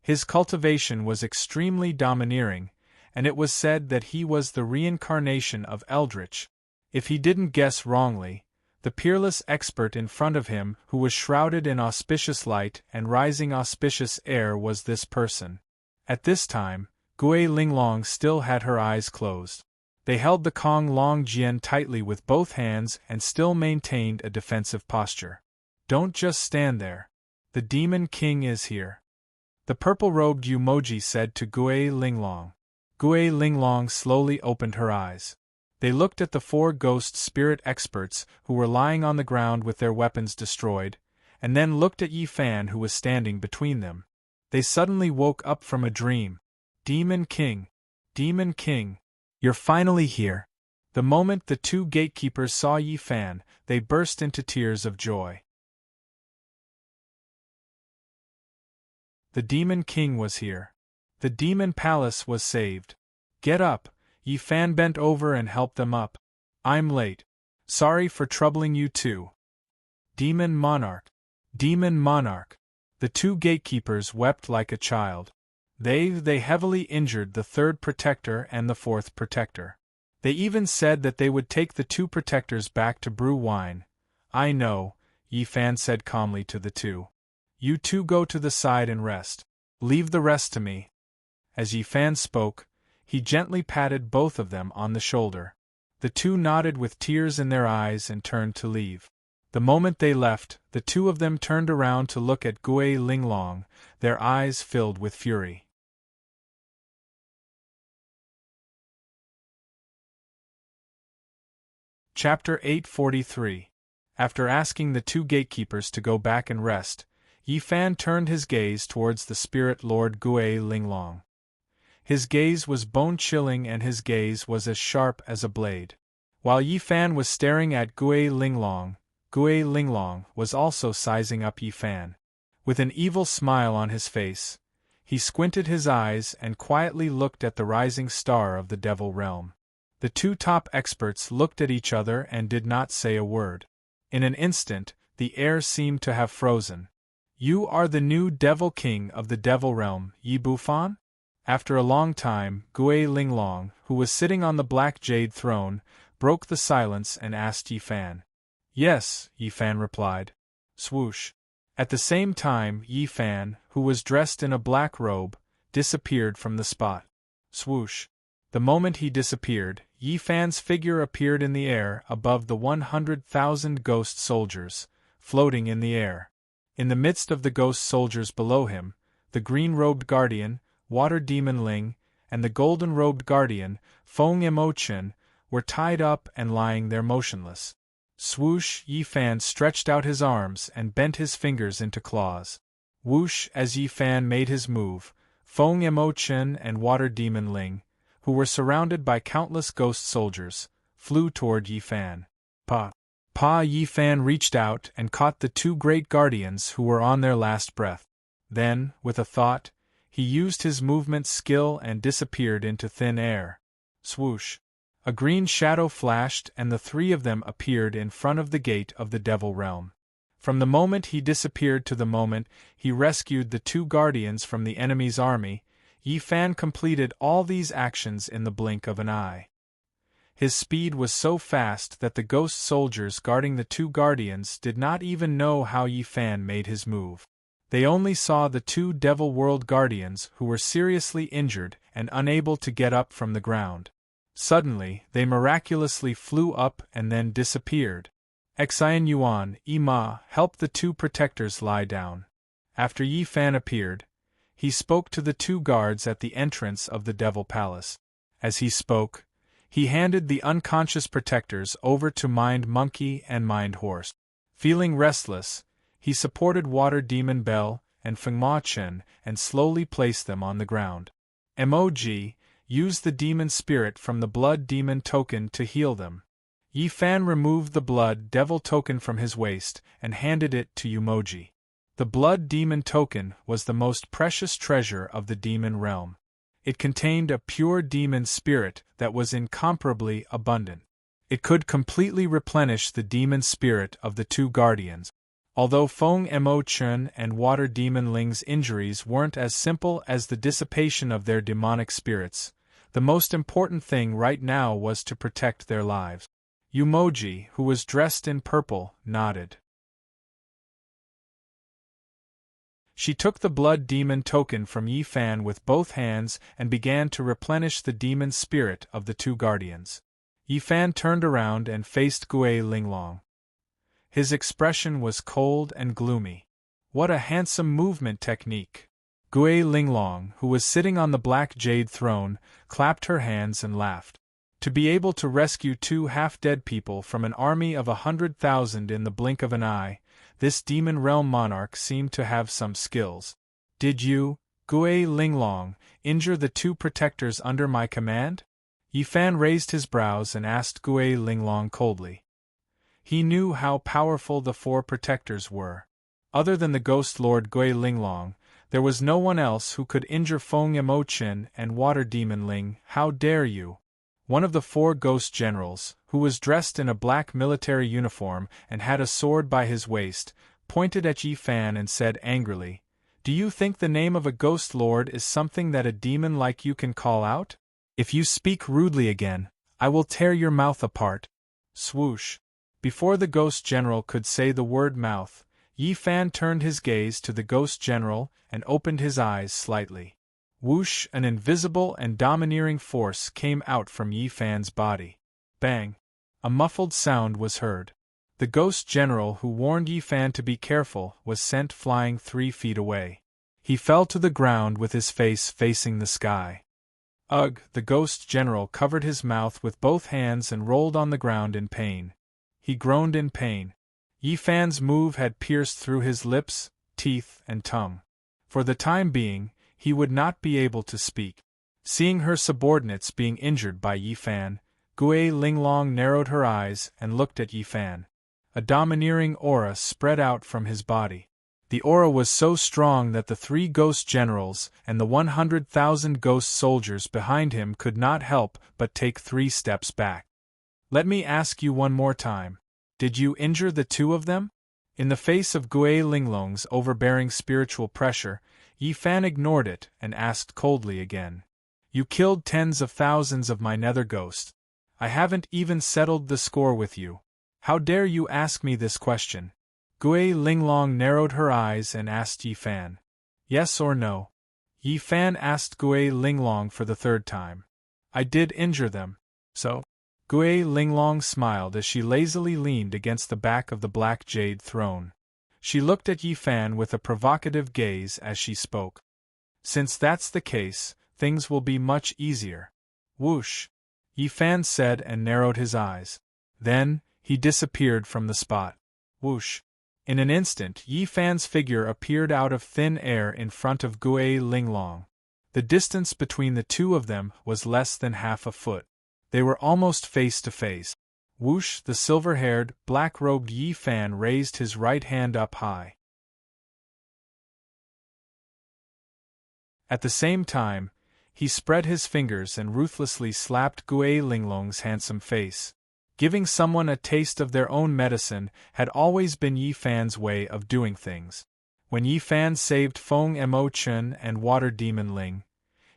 His cultivation was extremely domineering, and it was said that he was the reincarnation of Eldritch. If he didn't guess wrongly, the peerless expert in front of him, who was shrouded in auspicious light and rising auspicious air, was this person. At this time, Gui Linglong still had her eyes closed. They held the Kong Long Jian tightly with both hands and still maintained a defensive posture. "Don't just stand there. The Demon King is here," the purple-robed Yumoji said to Gui Linglong. Gui Linglong slowly opened her eyes. They looked at the 4 ghost spirit experts who were lying on the ground with their weapons destroyed, and then looked at Yi Fan who was standing between them. They suddenly woke up from a dream. "Demon King! Demon King! You're finally here!" The moment the 2 gatekeepers saw Yi Fan, they burst into tears of joy. The Demon King was here. The Demon Palace was saved. "Get up!" Yi Fan bent over and helped them up. "I'm late. Sorry for troubling you too." Demon Monarch! Demon Monarch! The 2 gatekeepers wept like a child. They heavily injured the 3rd protector and the 4th protector. They even said that they would take the 2 protectors back to brew wine. "I know," Yi Fan said calmly to the 2. "You 2 go to the side and rest. Leave the rest to me." As Yi Fan spoke, he gently patted both of them on the shoulder. The 2 nodded with tears in their eyes and turned to leave. The moment they left, the 2 of them turned around to look at Gui Linglong, their eyes filled with fury. Chapter 843. After asking the 2 gatekeepers to go back and rest, Yi Fan turned his gaze towards the spirit lord Gui Linglong. His gaze was bone-chilling and his gaze was as sharp as a blade. While Yi Fan was staring at Gui Linglong was also sizing up Yi Fan. With an evil smile on his face, he squinted his eyes and quietly looked at the rising star of the Devil Realm. The 2 top experts looked at each other and did not say a word. In an instant, the air seemed to have frozen. "You are the new Devil King of the Devil Realm, Yi Bufan?" After a long time, Gui Linglong, who was sitting on the black jade throne, broke the silence and asked Yi Fan. "Yes," Yi Fan replied. Swoosh. At the same time, Yi Fan, who was dressed in a black robe, disappeared from the spot. Swoosh. The moment he disappeared, Yi Fan's figure appeared in the air above the 100,000 ghost soldiers, floating in the air. In the midst of the ghost soldiers below him, the green-robed guardian, Water Demon Ling, and the golden-robed guardian, Feng Emo-Chen, were tied up and lying there motionless. Swoosh! Yi Fan stretched out his arms and bent his fingers into claws. Whoosh! As Yi Fan made his move, Feng Emo-Chen and Water Demon Ling, who were surrounded by countless ghost soldiers, flew toward Yi Fan. Yi Fan reached out and caught the 2 great guardians who were on their last breath. Then, with a thought, he used his movement skill and disappeared into thin air. Swoosh! A green shadow flashed and the 3 of them appeared in front of the gate of the Devil Realm. From the moment he disappeared to the moment he rescued the 2 guardians from the enemy's army, Yi Fan completed all these actions in the blink of an eye. His speed was so fast that the ghost soldiers guarding the 2 guardians did not even know how Yi Fan made his move. They only saw the 2 Devil World Guardians who were seriously injured and unable to get up from the ground. Suddenly, they miraculously flew up and then disappeared. Xian Yuan, Ima, helped the 2 protectors lie down. After Yi Fan appeared, he spoke to the 2 guards at the entrance of the Devil Palace. As he spoke, he handed the unconscious protectors over to Mind Monkey and Mind Horse. Feeling restless, he supported Water Demon Bell and Feng Ma Chen and slowly placed them on the ground. Emoji used the demon spirit from the blood demon token to heal them. Yi Fan removed the blood devil token from his waist and handed it to Yumoji. The blood demon token was the most precious treasure of the demon realm. It contained a pure demon spirit that was incomparably abundant. It could completely replenish the demon spirit of the 2 guardians. Although Feng Emo-Chen and Water Demon Ling's injuries weren't as simple as the dissipation of their demonic spirits, The most important thing right now was to protect their lives. Yumoji, who was dressed in purple, nodded. She took the blood demon token from Yi Fan with both hands and began to replenish the demon spirit of the two guardians. Yi Fan turned around and faced Gui Linglong. His expression was cold and gloomy. What a handsome movement technique! Gui Linglong, who was sitting on the black jade throne, clapped her hands and laughed. To be able to rescue two half-dead people from an army of 100,000 in the blink of an eye, this demon realm monarch seemed to have some skills. Did you, Gui Linglong, injure the two protectors under my command? Yi Fan raised his brows and asked Gui Linglong coldly. He knew how powerful the four protectors were. Other than the ghost lord Gui Linglong, there was no one else who could injure Feng Emochin and Water Demon Ling. How dare you? One of the four ghost generals, who was dressed in a black military uniform and had a sword by his waist, pointed at Yi Fan and said angrily, "Do you think the name of a ghost lord is something that a demon like you can call out? If you speak rudely again, I will tear your mouth apart." Swoosh! Before the ghost general could say the word mouth, Yi Fan turned his gaze to the ghost general and opened his eyes slightly. Whoosh! An invisible and domineering force came out from Yi Fan's body. Bang! A muffled sound was heard. The ghost general who warned Yi Fan to be careful was sent flying 3 feet away. He fell to the ground with his face facing the sky. Ugh! The ghost general covered his mouth with both hands and rolled on the ground in pain. He groaned in pain. Yi Fan's move had pierced through his lips, teeth, and tongue. For the time being, he would not be able to speak. Seeing her subordinates being injured by Yi Fan, Gui Linglong narrowed her eyes and looked at Yi Fan. A domineering aura spread out from his body. The aura was so strong that the 3 ghost generals and the 100,000 ghost soldiers behind him could not help but take 3 steps back. Let me ask you one more time. Did you injure the 2 of them? In the face of Gui Linglong's overbearing spiritual pressure, Yi Fan ignored it and asked coldly again. You killed tens of thousands of my nether ghosts. I haven't even settled the score with you. How dare you ask me this question? Gui Linglong narrowed her eyes and asked Yi Fan. Yes or no? Yi Fan asked Gui Linglong for the 3rd time. I did injure them. So? Gui Linglong smiled as she lazily leaned against the back of the black jade throne. She looked at Yi Fan with a provocative gaze as she spoke. Since that's the case, things will be much easier. Whoosh! Yi Fan said and narrowed his eyes. Then, he disappeared from the spot. Whoosh! In an instant, Yi Fan's figure appeared out of thin air in front of Gui Linglong. The distance between the two of them was less than half a foot. They were almost face to face. Whoosh! The silver-haired, black-robed Yi Fan raised his right hand up high. At the same time, he spread his fingers and ruthlessly slapped Gui Linglong's handsome face. Giving someone a taste of their own medicine had always been Yi Fan's way of doing things. When Yi Fan saved Feng Emochin and Water Demon Ling,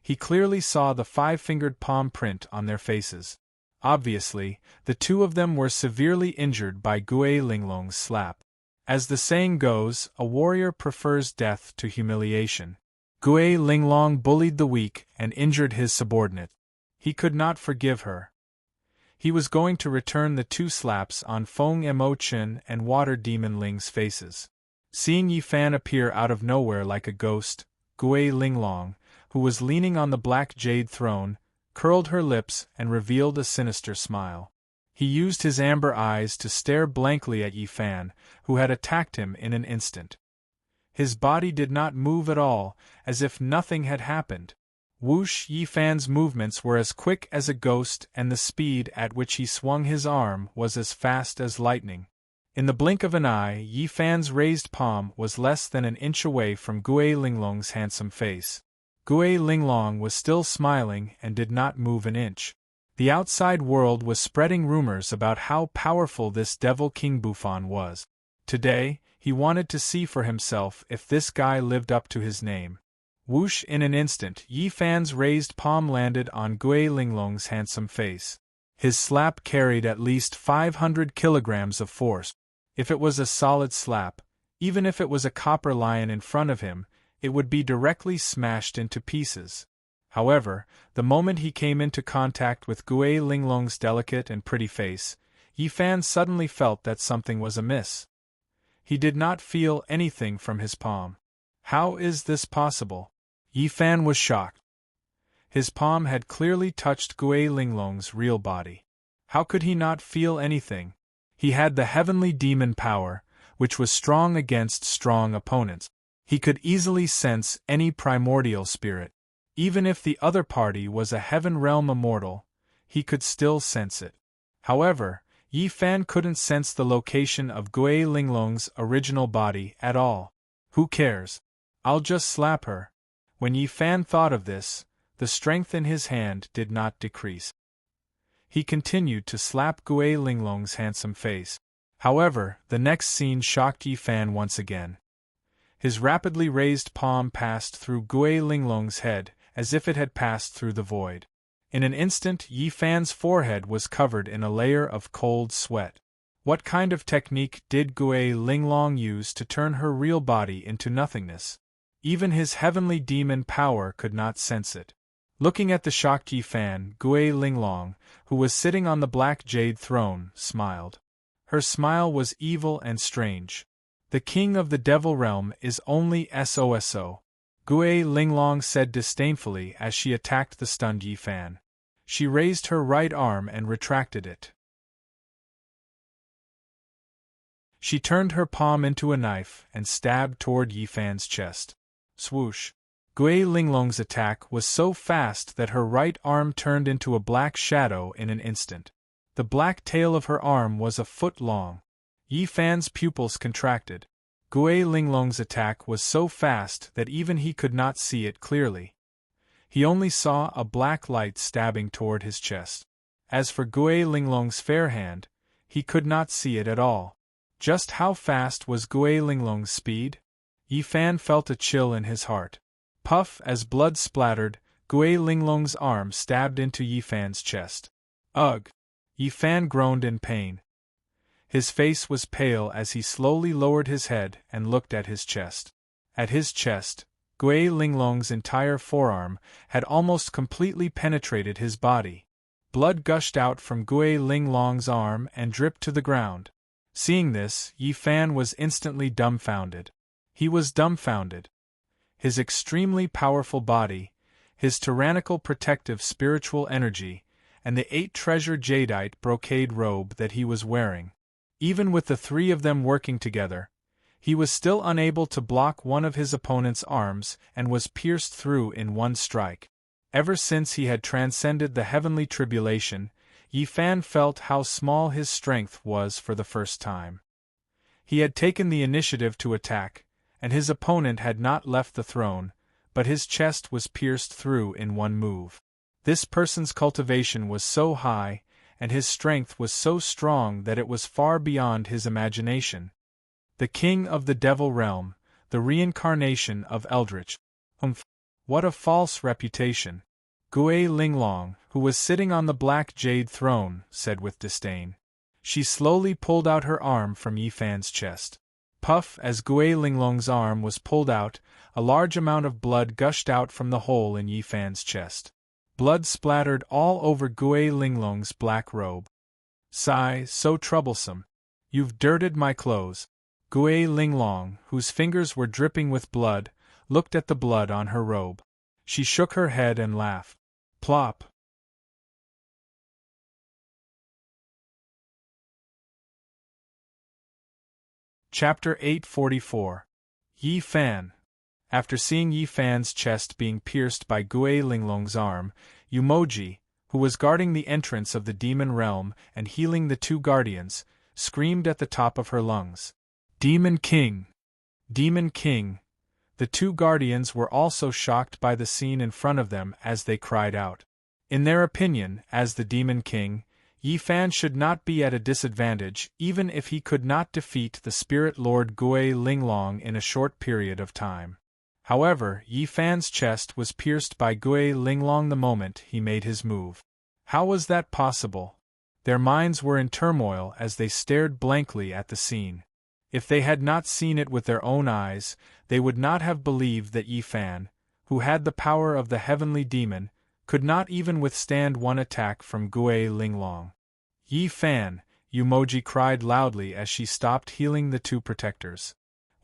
he clearly saw the 5-fingered palm print on their faces. Obviously, the 2 of them were severely injured by Gui Linglong's slap. As the saying goes, a warrior prefers death to humiliation. Gui Linglong bullied the weak and injured his subordinate. He could not forgive her. He was going to return the 2 slaps on Feng Emochin and Water Demon Ling's faces. Seeing Yi Fan appear out of nowhere like a ghost, Gui Linglong, who was leaning on the black jade throne, curled her lips and revealed a sinister smile. He used his amber eyes to stare blankly at Yi Fan, who had attacked him in an instant. His body did not move at all, as if nothing had happened. Whoosh! Yi Fan's movements were as quick as a ghost and the speed at which he swung his arm was as fast as lightning. In the blink of an eye, Yi Fan's raised palm was less than an inch away from Gui Linglong's handsome face. Gui Linglong was still smiling and did not move an inch. The outside world was spreading rumors about how powerful this Devil King Buffon was. Today, he wanted to see for himself if this guy lived up to his name. Whoosh! In an instant, Yi Fan's raised palm landed on Gui Linglong's handsome face. His slap carried at least 500 kilograms of force. If it was a solid slap, even if it was a copper lion in front of him, it would be directly smashed into pieces. However, the moment he came into contact with Gui Linglong's delicate and pretty face, Yi Fan suddenly felt that something was amiss. He did not feel anything from his palm. How is this possible? Yi Fan was shocked. His palm had clearly touched Gui Linglong's real body. How could he not feel anything? He had the heavenly demon power, which was strong against strong opponents. He could easily sense any primordial spirit. Even if the other party was a heaven realm immortal, he could still sense it. However, Yi Fan couldn't sense the location of Gui Linglong's original body at all. Who cares? I'll just slap her. When Yi Fan thought of this, the strength in his hand did not decrease. He continued to slap Gui Linglong's handsome face. However, the next scene shocked Yi Fan once again. His rapidly raised palm passed through Gui Linglong's head, as if it had passed through the void. In an instant, Yi Fan's forehead was covered in a layer of cold sweat. What kind of technique did Gui Linglong use to turn her real body into nothingness? Even his heavenly demon power could not sense it. Looking at the shocked Yi Fan, Gui Linglong, who was sitting on the black jade throne, smiled. Her smile was evil and strange. The king of the devil realm is only SOSO. Gui Linglong said disdainfully as she attacked the stunned Yi Fan. She raised her right arm and retracted it. She turned her palm into a knife and stabbed toward Yi Fan's chest. Swoosh! Gui Linglong's attack was so fast that her right arm turned into a black shadow in an instant. The black tail of her arm was a foot long. Yi Fan's pupils contracted. Gui Linglong's attack was so fast that even he could not see it clearly. He only saw a black light stabbing toward his chest. As for Gui Linglong's fair hand, he could not see it at all. Just how fast was Gui Linglong's speed? Yi Fan felt a chill in his heart. Puff! As blood splattered, Gui Linglong's arm stabbed into Yi Fan's chest. Ugh! Yi Fan groaned in pain. His face was pale as he slowly lowered his head and looked at his chest. At his chest, Gui Linglong's entire forearm had almost completely penetrated his body. Blood gushed out from Gui Linglong's arm and dripped to the ground. Seeing this, Yi Fan was instantly dumbfounded. He was dumbfounded. His extremely powerful body, his tyrannical protective spiritual energy, and the 8-treasure jadeite brocade robe that he was wearing. Even with the three of them working together, he was still unable to block one of his opponent's arms and was pierced through in one strike. Ever since he had transcended the heavenly tribulation, Yi Fan felt how small his strength was for the first time. He had taken the initiative to attack, and his opponent had not left the throne, but his chest was pierced through in one move. This person's cultivation was so high, and his strength was so strong that it was far beyond his imagination. The king of the devil realm, the reincarnation of Eldritch. What a false reputation! Gui Linglong, who was sitting on the black jade throne, said with disdain. She slowly pulled out her arm from Yi Fan's chest. Puff! As Gui Linglong's arm was pulled out, a large amount of blood gushed out from the hole in Yi Fan's chest. Blood splattered all over Gui Linglong's black robe. Sigh, so troublesome. You've dirted my clothes. Gui Linglong, whose fingers were dripping with blood, looked at the blood on her robe. She shook her head and laughed. Plop! Chapter 844. Yi Fan. After seeing Yi Fan's chest being pierced by Gui Linglong's arm, Yumoji, who was guarding the entrance of the demon realm and healing the two guardians, screamed at the top of her lungs. Demon King! Demon King! The two guardians were also shocked by the scene in front of them as they cried out. In their opinion, as the Demon King, Yi Fan should not be at a disadvantage even if he could not defeat the Spirit Lord Gui Linglong in a short period of time. However, Yi Fan's chest was pierced by Gui Linglong the moment he made his move. How was that possible? Their minds were in turmoil as they stared blankly at the scene. If they had not seen it with their own eyes, they would not have believed that Yi Fan, who had the power of the heavenly demon, could not even withstand one attack from Gui Linglong. Yi Fan, Yumoji cried loudly as she stopped healing the two protectors.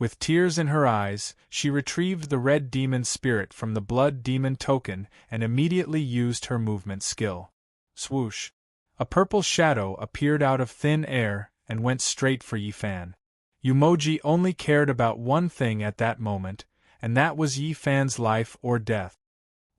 With tears in her eyes, she retrieved the red demon spirit from the blood demon token and immediately used her movement skill. Swoosh! A purple shadow appeared out of thin air and went straight for Yi Fan. Yumoji only cared about one thing at that moment, and that was Yi Fan's life or death.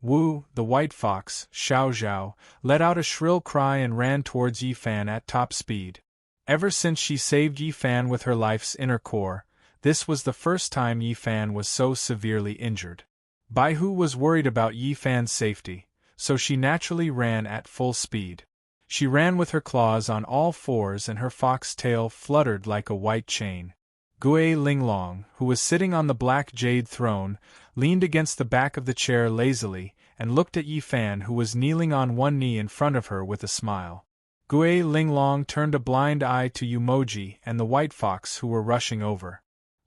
Wu, the white fox, Xiao Zhao, let out a shrill cry and ran towards Yi Fan at top speed. Ever since she saved Yi Fan with her life's inner core, this was the first time Yi Fan was so severely injured. Baihu was worried about Yi Fan's safety, so she naturally ran at full speed. She ran with her claws on all fours and her fox tail fluttered like a white chain. Gui Linglong, who was sitting on the black jade throne, leaned against the back of the chair lazily and looked at Yi Fan, who was kneeling on one knee in front of her, with a smile. Gui Linglong turned a blind eye to Yumoji and the white fox who were rushing over.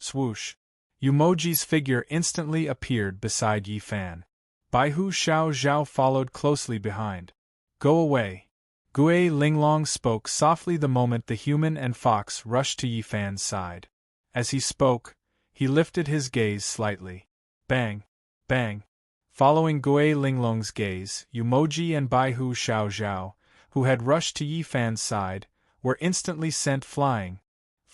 Swoosh! Yumoji's figure instantly appeared beside Yi Fan. Baihu Xiao Zhao followed closely behind. Go away! Gui Linglong spoke softly the moment the human and fox rushed to Yi Fan's side. As he spoke, he lifted his gaze slightly. Bang! Bang! Following Gui Linglong's gaze, Yumoji and Baihu Xiao Zhao, who had rushed to Yi Fan's side, were instantly sent flying.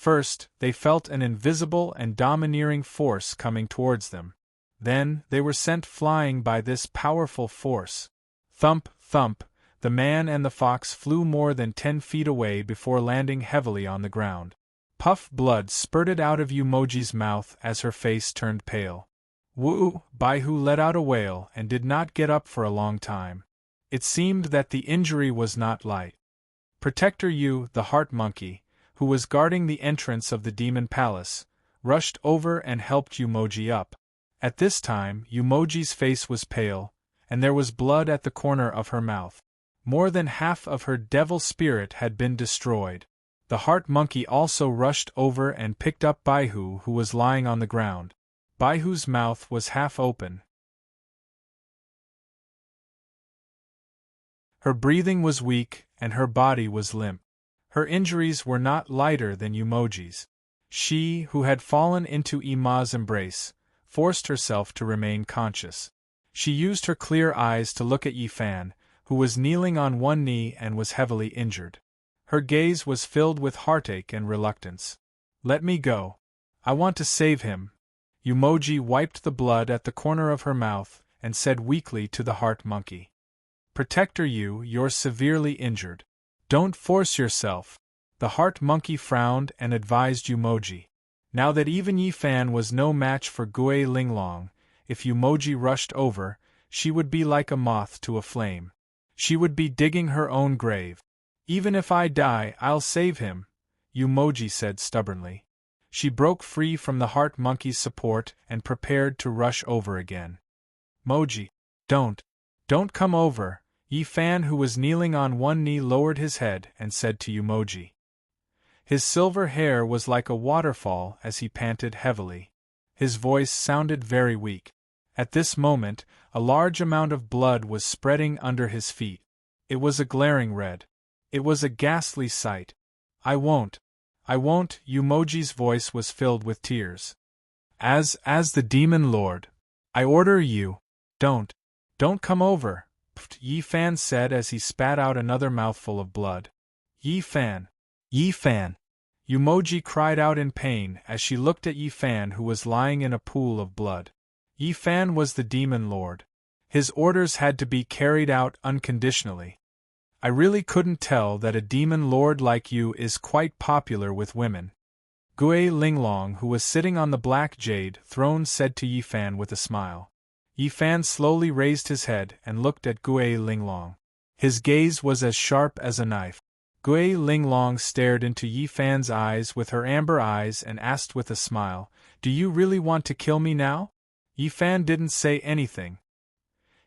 First, they felt an invisible and domineering force coming towards them. Then, they were sent flying by this powerful force. Thump, thump, the man and the fox flew more than 10 feet away before landing heavily on the ground. Puff blood spurted out of Yumoji's mouth as her face turned pale. Woo! Baihu let out a wail and did not get up for a long time. It seemed that the injury was not light. Protector Yu, the heart monkey, who was guarding the entrance of the demon palace, rushed over and helped Yumoji up. At this time, Yumoji's face was pale, and there was blood at the corner of her mouth. More than half of her devil spirit had been destroyed. The heart monkey also rushed over and picked up Baihu, who was lying on the ground. Baihu's mouth was half open. Her breathing was weak, and her body was limp. Her injuries were not lighter than Yumoji's. She, who had fallen into Ima's embrace, forced herself to remain conscious. She used her clear eyes to look at Yi Fan, who was kneeling on one knee and was heavily injured. Her gaze was filled with heartache and reluctance. Let me go. I want to save him. Yumoji wiped the blood at the corner of her mouth and said weakly to the heart monkey. Protector Yu, you're severely injured. Don't force yourself. The heart monkey frowned and advised Yumoji. Now that even Yi Fan was no match for Gui Linglong, if Yumoji rushed over, she would be like a moth to a flame. She would be digging her own grave. Even if I die, I'll save him, Yumoji said stubbornly. She broke free from the heart monkey's support and prepared to rush over again. Moji, don't come over. Yi Fan, who was kneeling on one knee, lowered his head and said to Yumoji. His silver hair was like a waterfall as he panted heavily. His voice sounded very weak. At this moment, a large amount of blood was spreading under his feet. It was a glaring red. It was a ghastly sight. I won't. Yumoji's voice was filled with tears. As the demon lord, I order you, don't come over, Yi Fan said as he spat out another mouthful of blood. Yi Fan! Yumoji cried out in pain as she looked at Yi Fan, who was lying in a pool of blood. Yi Fan was the demon lord. His orders had to be carried out unconditionally. I really couldn't tell that a demon lord like you is quite popular with women. Gui Linglong, who was sitting on the black jade throne, said to Yi Fan with a smile. Yi Fan slowly raised his head and looked at Gui Linglong. His gaze was as sharp as a knife. Gui Linglong stared into Yi Fan's eyes with her amber eyes and asked with a smile, Do you really want to kill me now? Yi Fan didn't say anything.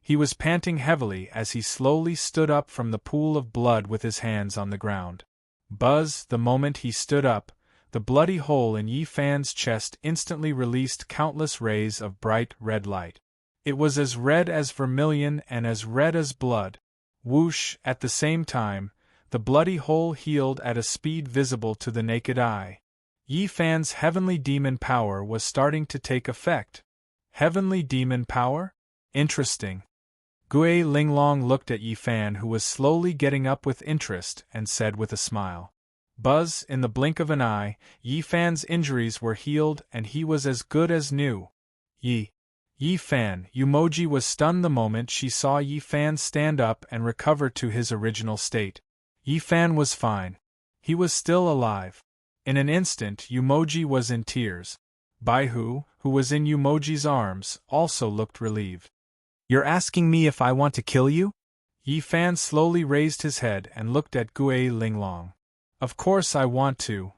He was panting heavily as he slowly stood up from the pool of blood with his hands on the ground. Buzz, the moment he stood up, the bloody hole in Yi Fan's chest instantly released countless rays of bright red light. It was as red as vermilion and as red as blood. Whoosh! At the same time, the bloody hole healed at a speed visible to the naked eye. Yi Fan's heavenly demon power was starting to take effect. Heavenly demon power? Interesting. Gui Linglong looked at Yi Fan, who was slowly getting up with interest, and said with a smile. Buzz, in the blink of an eye, Yi Fan's injuries were healed and he was as good as new. Yi Fan. Yumoji was stunned the moment she saw Yi Fan stand up and recover to his original state. Yi Fan was fine. He was still alive. In an instant Yumoji was in tears. Baihu, who was in Yumoji's arms, also looked relieved. You're asking me if I want to kill you? Yi Fan slowly raised his head and looked at Gui Linglong. Of course I want to.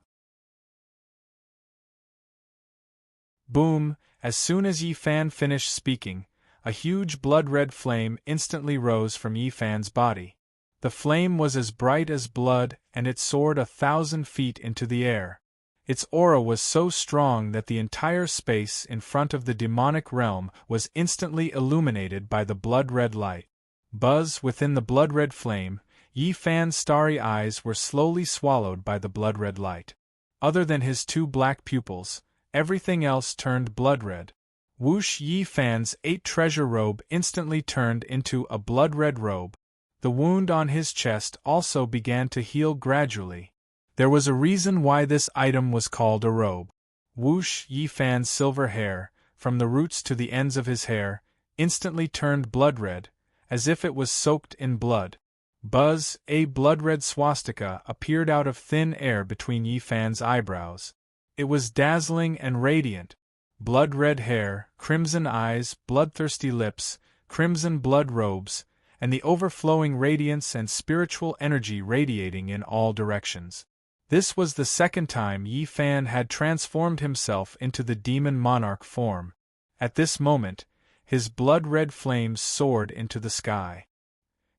Boom! As soon as Yi Fan finished speaking, a huge blood-red flame instantly rose from Yi Fan's body. The flame was as bright as blood and it soared 1,000 feet into the air. Its aura was so strong that the entire space in front of the demonic realm was instantly illuminated by the blood-red light. Buzz, within the blood-red flame, Yi Fan's starry eyes were slowly swallowed by the blood-red light. Other than his two black pupils, everything else turned blood-red. Whoosh! Yi Fan's 8 treasure robe instantly turned into a blood-red robe. The wound on his chest also began to heal gradually. There was a reason why this item was called a robe. Whoosh! Yi Fan's silver hair, from the roots to the ends of his hair, instantly turned blood-red, as if it was soaked in blood. Buzz! A blood-red swastika appeared out of thin air between Yi Fan's eyebrows. It was dazzling and radiant. Blood-red hair, crimson eyes, bloodthirsty lips, crimson blood robes, and the overflowing radiance and spiritual energy radiating in all directions. This was the second time Yi Fan had transformed himself into the demon monarch form. At this moment, his blood-red flames soared into the sky.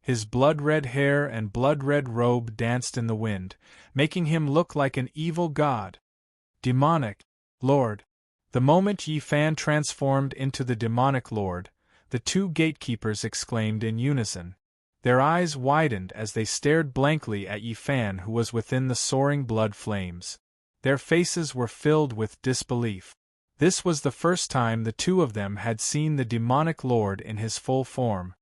His blood-red hair and blood-red robe danced in the wind, making him look like an evil god. Demonic Lord. The moment Yi Fan transformed into the demonic lord, the two gatekeepers exclaimed in unison. Their eyes widened as they stared blankly at Yi Fan, who was within the soaring blood flames. Their faces were filled with disbelief. This was the first time the two of them had seen the demonic lord in his full form.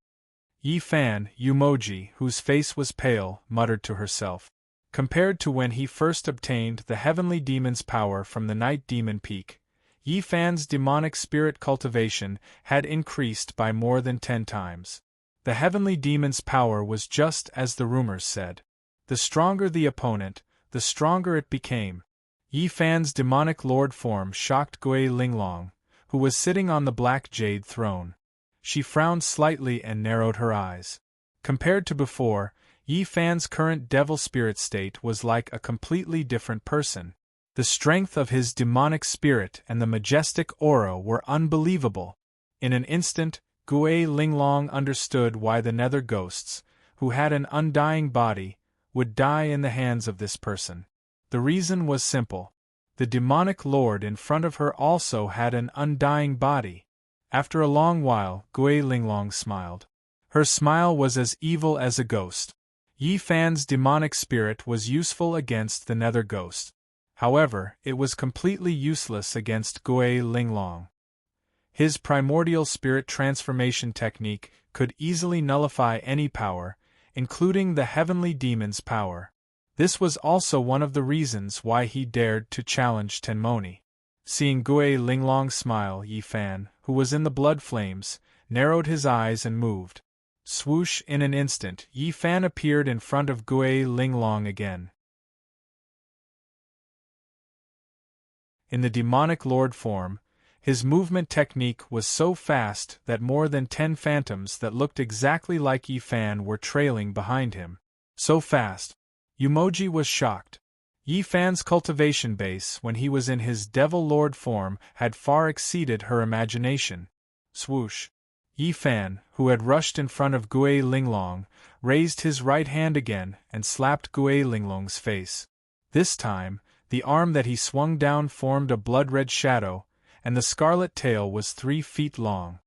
Yi Fan, Yumoji, whose face was pale, muttered to herself. Compared to when he first obtained the heavenly demon's power from the night demon peak, Yi Fan's demonic spirit cultivation had increased by more than 10 times. The heavenly demon's power was just as the rumors said. The stronger the opponent, the stronger it became. Yi Fan's demonic lord form shocked Gui Linglong, who was sitting on the black jade throne. She frowned slightly and narrowed her eyes. Compared to before, Yi Fan's current devil spirit state was like a completely different person. The strength of his demonic spirit and the majestic aura were unbelievable. In an instant, Gui Linglong understood why the nether ghosts, who had an undying body, would die in the hands of this person. The reason was simple. The demonic lord in front of her also had an undying body. After a long while, Gui Linglong smiled. Her smile was as evil as a ghost. Yi Fan's demonic spirit was useful against the nether ghost. However, it was completely useless against Gui Linglong. His primordial spirit transformation technique could easily nullify any power, including the heavenly demon's power. This was also one of the reasons why he dared to challenge Tenmoni. Seeing Gui Linglong smile, Yi Fan, who was in the blood flames, narrowed his eyes and moved. Swoosh! In an instant, Yi Fan appeared in front of Gui Linglong again. In the demonic lord form, his movement technique was so fast that more than 10 phantoms that looked exactly like Yi Fan were trailing behind him. So fast. Yumoji was shocked. Yi Fan's cultivation base when he was in his devil lord form had far exceeded her imagination. Swoosh! Yi Fan, who had rushed in front of Gui Linglong, raised his right hand again and slapped Gui Linglong's face. This time, the arm that he swung down formed a blood-red shadow, and the scarlet tail was 3 feet long.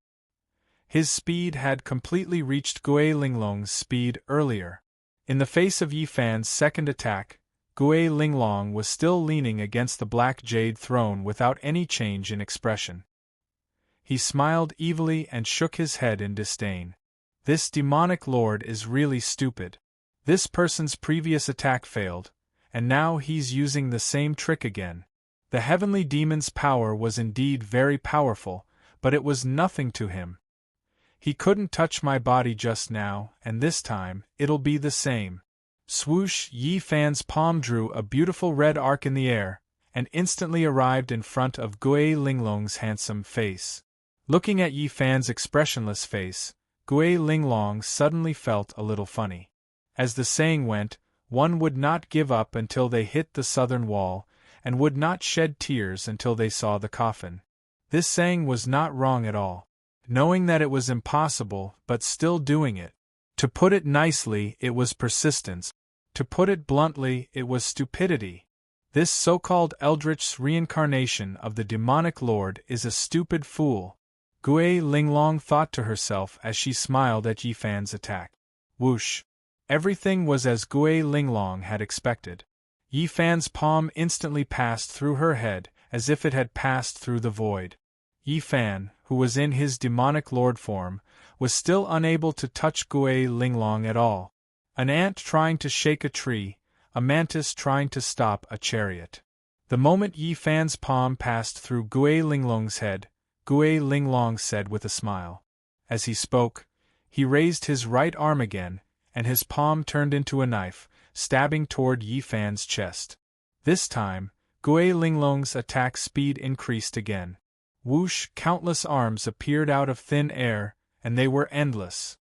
His speed had completely reached Gui Linglong's speed earlier. In the face of Yi Fan's second attack, Gui Linglong was still leaning against the black jade throne without any change in expression. He smiled evilly and shook his head in disdain. This demonic lord is really stupid. This person's previous attack failed, and now he's using the same trick again. The heavenly demon's power was indeed very powerful, but it was nothing to him. He couldn't touch my body just now, and this time, it'll be the same. Swoosh! Yi Fan's palm drew a beautiful red arc in the air, and instantly arrived in front of Gui Linglong's handsome face. Looking at Yi Fan's expressionless face, Gui Linglong suddenly felt a little funny. As the saying went, one would not give up until they hit the southern wall, and would not shed tears until they saw the coffin. This saying was not wrong at all. Knowing that it was impossible, but still doing it. To put it nicely, it was persistence. To put it bluntly, it was stupidity. This so-called eldritch reincarnation of the demonic lord is a stupid fool. Gui Linglong thought to herself as she smiled at Yi Fan's attack. Whoosh! Everything was as Gui Linglong had expected. Yi Fan's palm instantly passed through her head, as if it had passed through the void. Yi Fan, who was in his demonic lord form, was still unable to touch Gui Linglong at all. An ant trying to shake a tree, a mantis trying to stop a chariot. The moment Yi Fan's palm passed through Gui Linglong's head, Gui Linglong said with a smile. As he spoke, he raised his right arm again, and his palm turned into a knife, stabbing toward Yi Fan's chest. This time, Gui Linglong's attack speed increased again. Whoosh! Countless arms appeared out of thin air, and they were endless.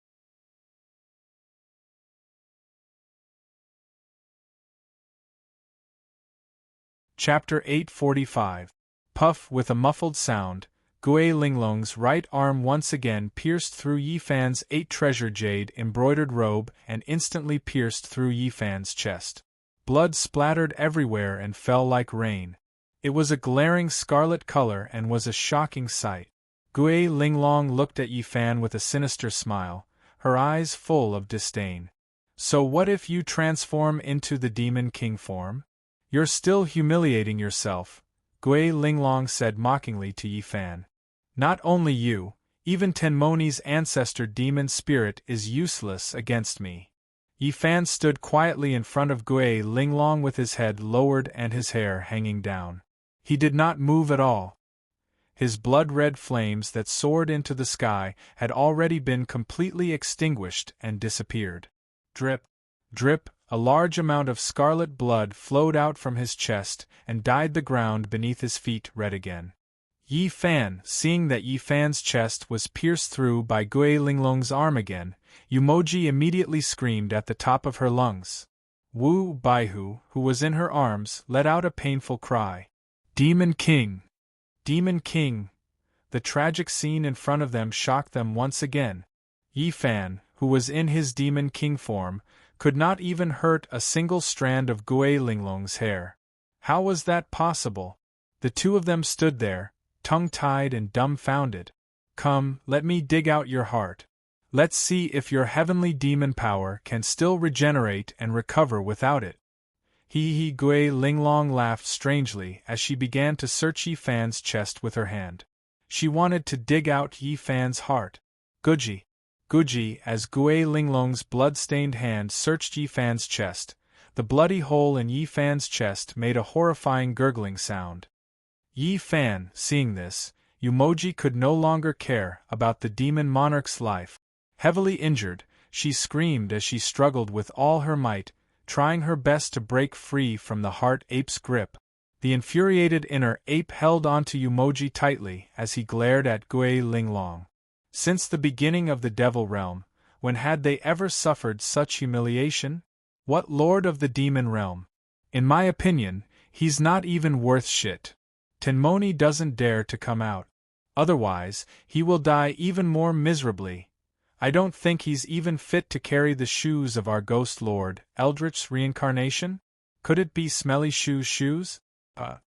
Chapter 845. Puff! With a muffled sound, Gui Linglong's right arm once again pierced through Yi Fan's 8-treasure jade embroidered robe and instantly pierced through Yi Fan's chest. Blood splattered everywhere and fell like rain. It was a glaring scarlet color and was a shocking sight. Gui Linglong looked at Yi Fan with a sinister smile, her eyes full of disdain. So what if you transform into the Demon King form? You're still humiliating yourself, Gui Linglong said mockingly to Yi Fan. Not only you, even Tenmoni's ancestor demon spirit is useless against me. Yi Fan stood quietly in front of Gui Linglong with his head lowered and his hair hanging down. He did not move at all. His blood-red flames that soared into the sky had already been completely extinguished and disappeared. Drip, drip, a large amount of scarlet blood flowed out from his chest and dyed the ground beneath his feet red again. Yi Fan, seeing that Yi Fan's chest was pierced through by Gui Linglong's arm again, Yumoji immediately screamed at the top of her lungs. Wu Baihu, who was in her arms, let out a painful cry. Demon King! Demon King! The tragic scene in front of them shocked them once again. Yi Fan, who was in his Demon King form, could not even hurt a single strand of Gui Linglong's hair. How was that possible? The two of them stood there, tongue-tied and dumbfounded. Come, let me dig out your heart. Let's see if your heavenly demon power can still regenerate and recover without it. Hee Gui Linglong laughed strangely as she began to search Yi Fan's chest with her hand. She wanted to dig out Yi Fan's heart. Guji! Guji! As Gui Linglong's blood-stained hand searched Yi Fan's chest, the bloody hole in Yi Fan's chest made a horrifying gurgling sound. Yi Fan, seeing this, Yumoji could no longer care about the demon monarch's life. Heavily injured, she screamed as she struggled with all her might, trying her best to break free from the heart ape's grip. The infuriated inner ape held onto Yumoji tightly as he glared at Gui Linglong. Since the beginning of the Devil Realm, when had they ever suffered such humiliation? What lord of the demon realm? In my opinion, he's not even worth shit. Tenmoni doesn't dare to come out. Otherwise, he will die even more miserably. I don't think he's even fit to carry the shoes of our ghost lord, Eldritch's reincarnation? Could it be Smelly Shoes' shoes? Ha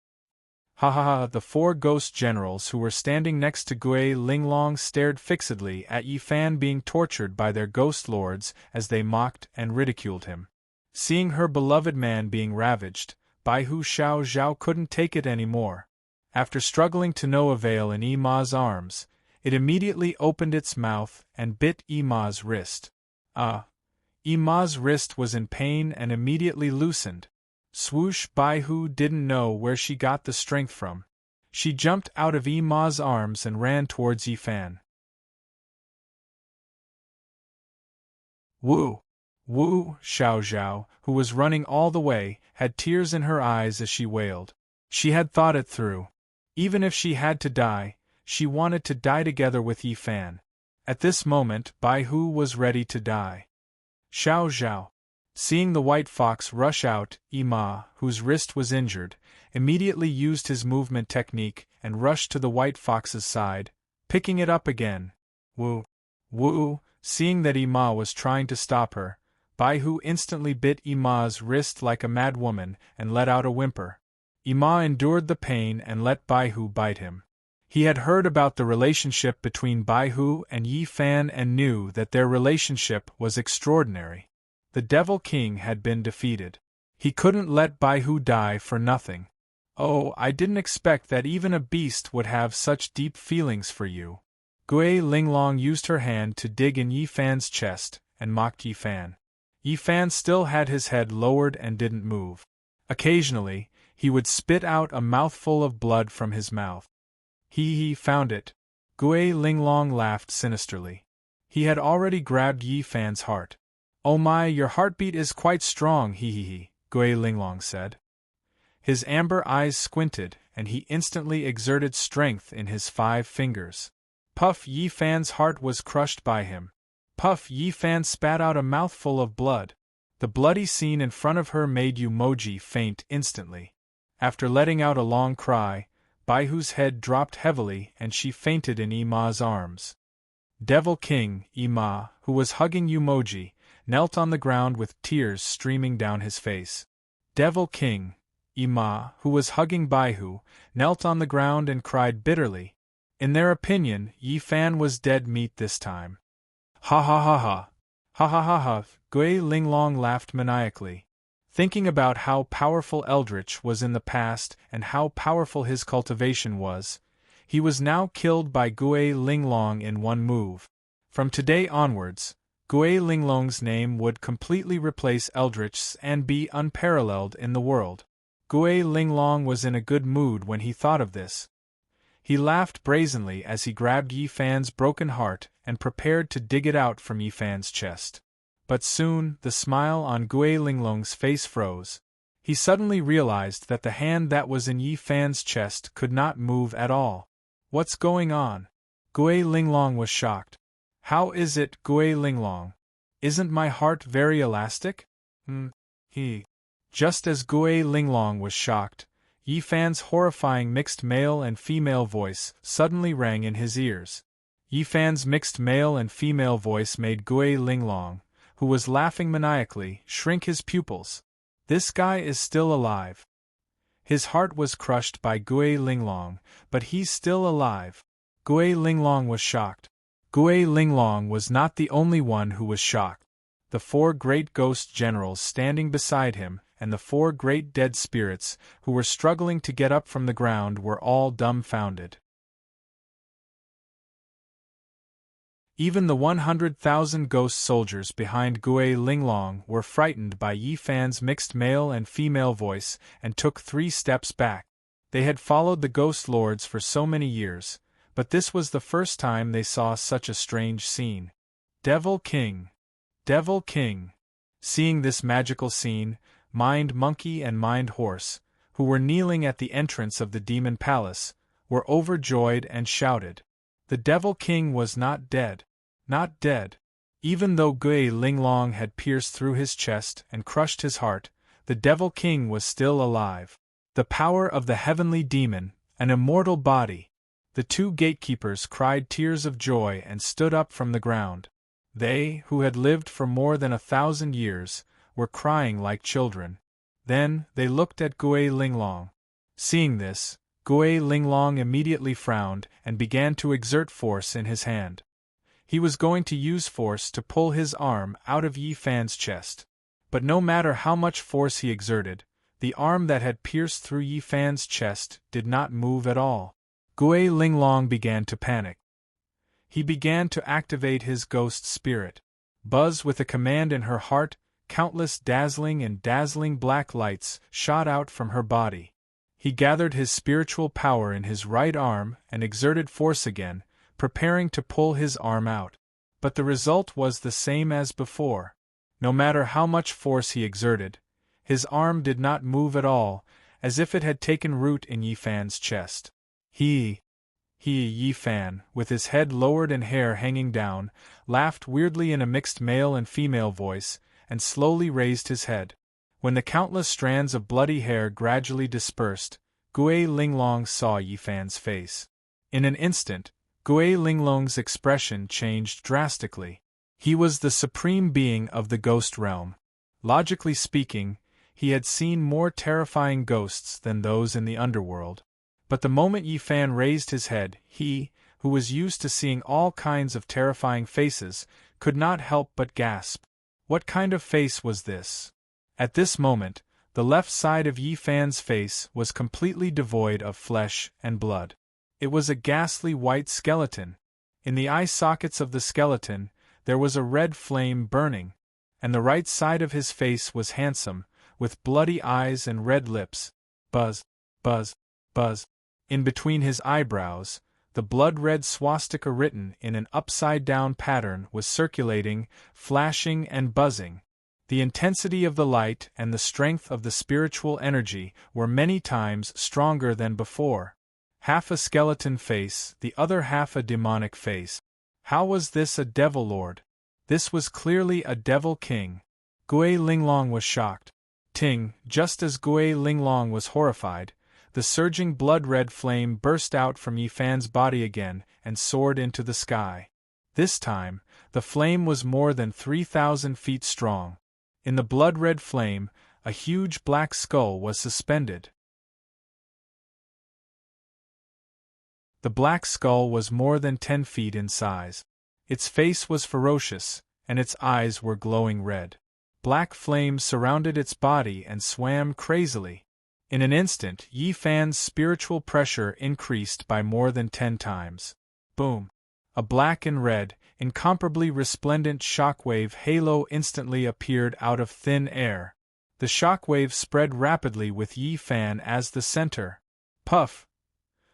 ha ha! The four ghost generals who were standing next to Gui Linglong stared fixedly at Yi Fan being tortured by their ghost lords as they mocked and ridiculed him. Seeing her beloved man being ravaged, Bai Hu Xiao Zhao couldn't take it any more. After struggling to no avail in Yi Ma's arms, it immediately opened its mouth and bit Yi Ma's wrist. Yi Ma's wrist was in pain and immediately loosened. Swoosh! Bai Hu didn't know where she got the strength from. She jumped out of Yi Ma's arms and ran towards Yi Fan. Woo! Woo! Xiao Zhao, who was running all the way, had tears in her eyes as she wailed. She had thought it through. Even if she had to die, she wanted to die together with Yi Fan. At this moment, Bai Hu was ready to die. Xiao Zhao. Seeing the white fox rush out, Yi Ma, whose wrist was injured, immediately used his movement technique and rushed to the white fox's side, picking it up again. Woo! Woo! Seeing that Yi Ma was trying to stop her, Bai Hu instantly bit Yi Ma's wrist like a mad woman and let out a whimper. Yi Ma endured the pain and let Bai Hu bite him. He had heard about the relationship between Bai Hu and Yi Fan and knew that their relationship was extraordinary. The Devil King had been defeated. He couldn't let Bai Hu die for nothing. Oh, I didn't expect that even a beast would have such deep feelings for you. Gui Linglong used her hand to dig in Yi Fan's chest and mocked Yi Fan. Yi Fan still had his head lowered and didn't move. Occasionally, he would spit out a mouthful of blood from his mouth. He found it. Gui Linglong laughed sinisterly. He had already grabbed Yi Fan's heart. Oh my, your heartbeat is quite strong, Gui Linglong said. His amber eyes squinted, and he instantly exerted strength in his 5 fingers. Puff! Yi Fan's heart was crushed by him. Puff! Yi Fan spat out a mouthful of blood. The bloody scene in front of her made Yumoji faint instantly. After letting out a long cry, Bai Hu's head dropped heavily and she fainted in Yi Ma's arms. Devil King, Yi Ma, who was hugging Yumoji, knelt on the ground with tears streaming down his face. Devil King, Yi Ma, who was hugging Bai Hu, knelt on the ground and cried bitterly. In their opinion, Yi Fan was dead meat this time. Ha ha ha ha. Ha ha ha ha. Gui Linglong laughed maniacally. Thinking about how powerful Eldritch was in the past and how powerful his cultivation was, he was now killed by Gui Linglong in one move. From today onwards, Gui Linglong's name would completely replace Eldritch's and be unparalleled in the world. Gui Linglong was in a good mood when he thought of this. He laughed brazenly as he grabbed Yi Fan's broken heart and prepared to dig it out from Yi Fan's chest. But soon, the smile on Gui Linglong's face froze. He suddenly realized that the hand that was in Yi Fan's chest could not move at all. What's going on? Gui Linglong was shocked. How is it, Gui Linglong? Isn't my heart very elastic? Just as Gui Linglong was shocked, Yi Fan's horrifying mixed male and female voice suddenly rang in his ears. Yi Fan's mixed male and female voice made Gui Linglong, who was laughing maniacally, shrink his pupils. This guy is still alive. His heart was crushed by Gui Linglong, but he's still alive. Gui Linglong was shocked. Gui Linglong was not the only one who was shocked. The 4 great ghost generals standing beside him and the 4 great dead spirits who were struggling to get up from the ground were all dumbfounded. Even the 100,000 ghost soldiers behind Gui Linglong were frightened by Yi Fan's mixed male and female voice and took 3 steps back. They had followed the ghost lords for so many years, but this was the first time they saw such a strange scene. Devil King! Devil King! Seeing this magical scene, Mind Monkey and Mind Horse, who were kneeling at the entrance of the Demon Palace, were overjoyed and shouted. The Devil King was not dead. Not dead. Even though Gui Linglong had pierced through his chest and crushed his heart, the Devil King was still alive. The power of the heavenly demon, an immortal body. The two gatekeepers cried tears of joy and stood up from the ground. They, who had lived for more than 1,000 years, were crying like children. Then, they looked at Gui Linglong. Seeing this, Gui Linglong immediately frowned and began to exert force in his hand. He was going to use force to pull his arm out of Yi Fan's chest. But no matter how much force he exerted, the arm that had pierced through Yi Fan's chest did not move at all. Gui Linglong began to panic. He began to activate his ghost spirit. Buzz with a command in her heart, countless dazzling black lights shot out from her body. He gathered his spiritual power in his right arm and exerted force again, preparing to pull his arm out. But the result was the same as before. No matter how much force he exerted, his arm did not move at all, as if it had taken root in Yi Fan's chest. Yi Fan, with his head lowered and hair hanging down, laughed weirdly in a mixed male and female voice, and slowly raised his head. When the countless strands of bloody hair gradually dispersed, Gui Linglong saw Yi Fan's face. In an instant, Gui Linglong's expression changed drastically. He was the supreme being of the ghost realm. Logically speaking, he had seen more terrifying ghosts than those in the underworld. But the moment Yi Fan raised his head, he, who was used to seeing all kinds of terrifying faces, could not help but gasp. What kind of face was this? At this moment, the left side of Yi Fan's face was completely devoid of flesh and blood. It was a ghastly white skeleton. In the eye sockets of the skeleton, there was a red flame burning, and the right side of his face was handsome, with bloody eyes and red lips. Buzz, buzz, buzz. In between his eyebrows, the blood-red swastika written in an upside-down pattern was circulating, flashing and buzzing. The intensity of the light and the strength of the spiritual energy were many times stronger than before. Half a skeleton face, the other half a demonic face. How was this a devil lord? This was clearly a devil king. Gui Linglong was shocked. Ting, just as Gui Linglong was horrified, the surging blood-red flame burst out from Yi Fan's body again and soared into the sky. This time, the flame was more than 3,000 feet strong. In the blood-red flame, a huge black skull was suspended. The black skull was more than 10 feet in size. Its face was ferocious, and its eyes were glowing red. Black flames surrounded its body and swam crazily. In an instant, Yi Fan's spiritual pressure increased by more than 10 times. Boom! A black and red, incomparably resplendent shockwave halo instantly appeared out of thin air. The shockwave spread rapidly with Yi Fan as the center. Puff!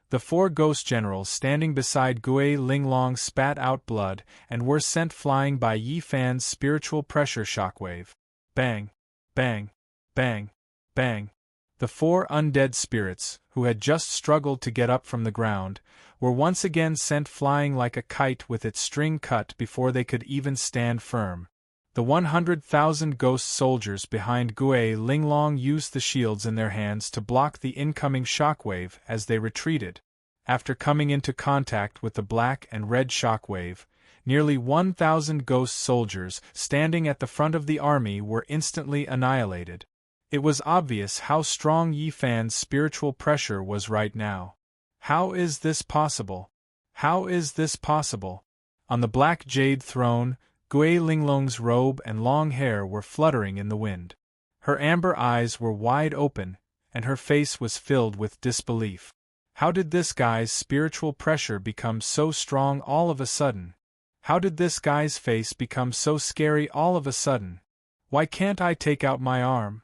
The 4 ghost generals standing beside Gui Linglong spat out blood and were sent flying by Yi Fan's spiritual pressure shockwave. Bang! Bang! Bang! Bang! The 4 undead spirits, who had just struggled to get up from the ground, were once again sent flying like a kite with its string cut before they could even stand firm. The 100,000 ghost soldiers behind Gui Linglong used the shields in their hands to block the incoming shockwave as they retreated. After coming into contact with the black and red shockwave, nearly 1,000 ghost soldiers standing at the front of the army were instantly annihilated. It was obvious how strong Yi Fan's spiritual pressure was right now. How is this possible? How is this possible? On the black jade throne, Gui Linglong's robe and long hair were fluttering in the wind. Her amber eyes were wide open, and her face was filled with disbelief. How did this guy's spiritual pressure become so strong all of a sudden? How did this guy's face become so scary all of a sudden? Why can't I take out my arm?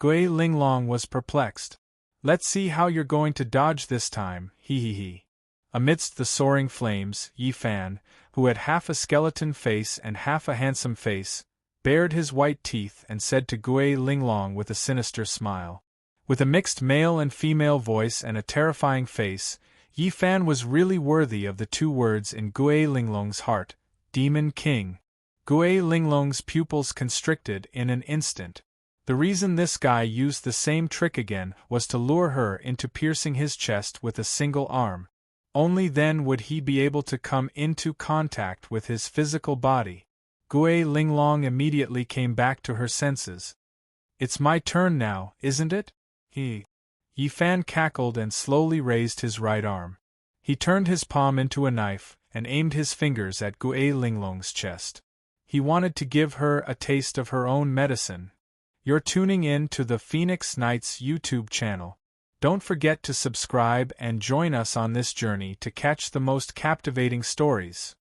Gui Linglong was perplexed. Let's see how you're going to dodge this time, he. Amidst the soaring flames, Yi Fan, who had half a skeleton face and half a handsome face, bared his white teeth and said to Gui Linglong with a sinister smile. With a mixed male and female voice and a terrifying face, Yi Fan was really worthy of the 2 words in Gui Linglong's heart, Demon King. Gui Linglong's pupils constricted in an instant. The reason this guy used the same trick again was to lure her into piercing his chest with a single arm. Only then would he be able to come into contact with his physical body. Gui Linglong immediately came back to her senses. It's my turn now, isn't it? Yi Fan cackled and slowly raised his right arm. He turned his palm into a knife and aimed his fingers at Gui Linglong's chest. He wanted to give her a taste of her own medicine. You're tuning in to the Phoenix Knights YouTube channel. Don't forget to subscribe and join us on this journey to catch the most captivating stories.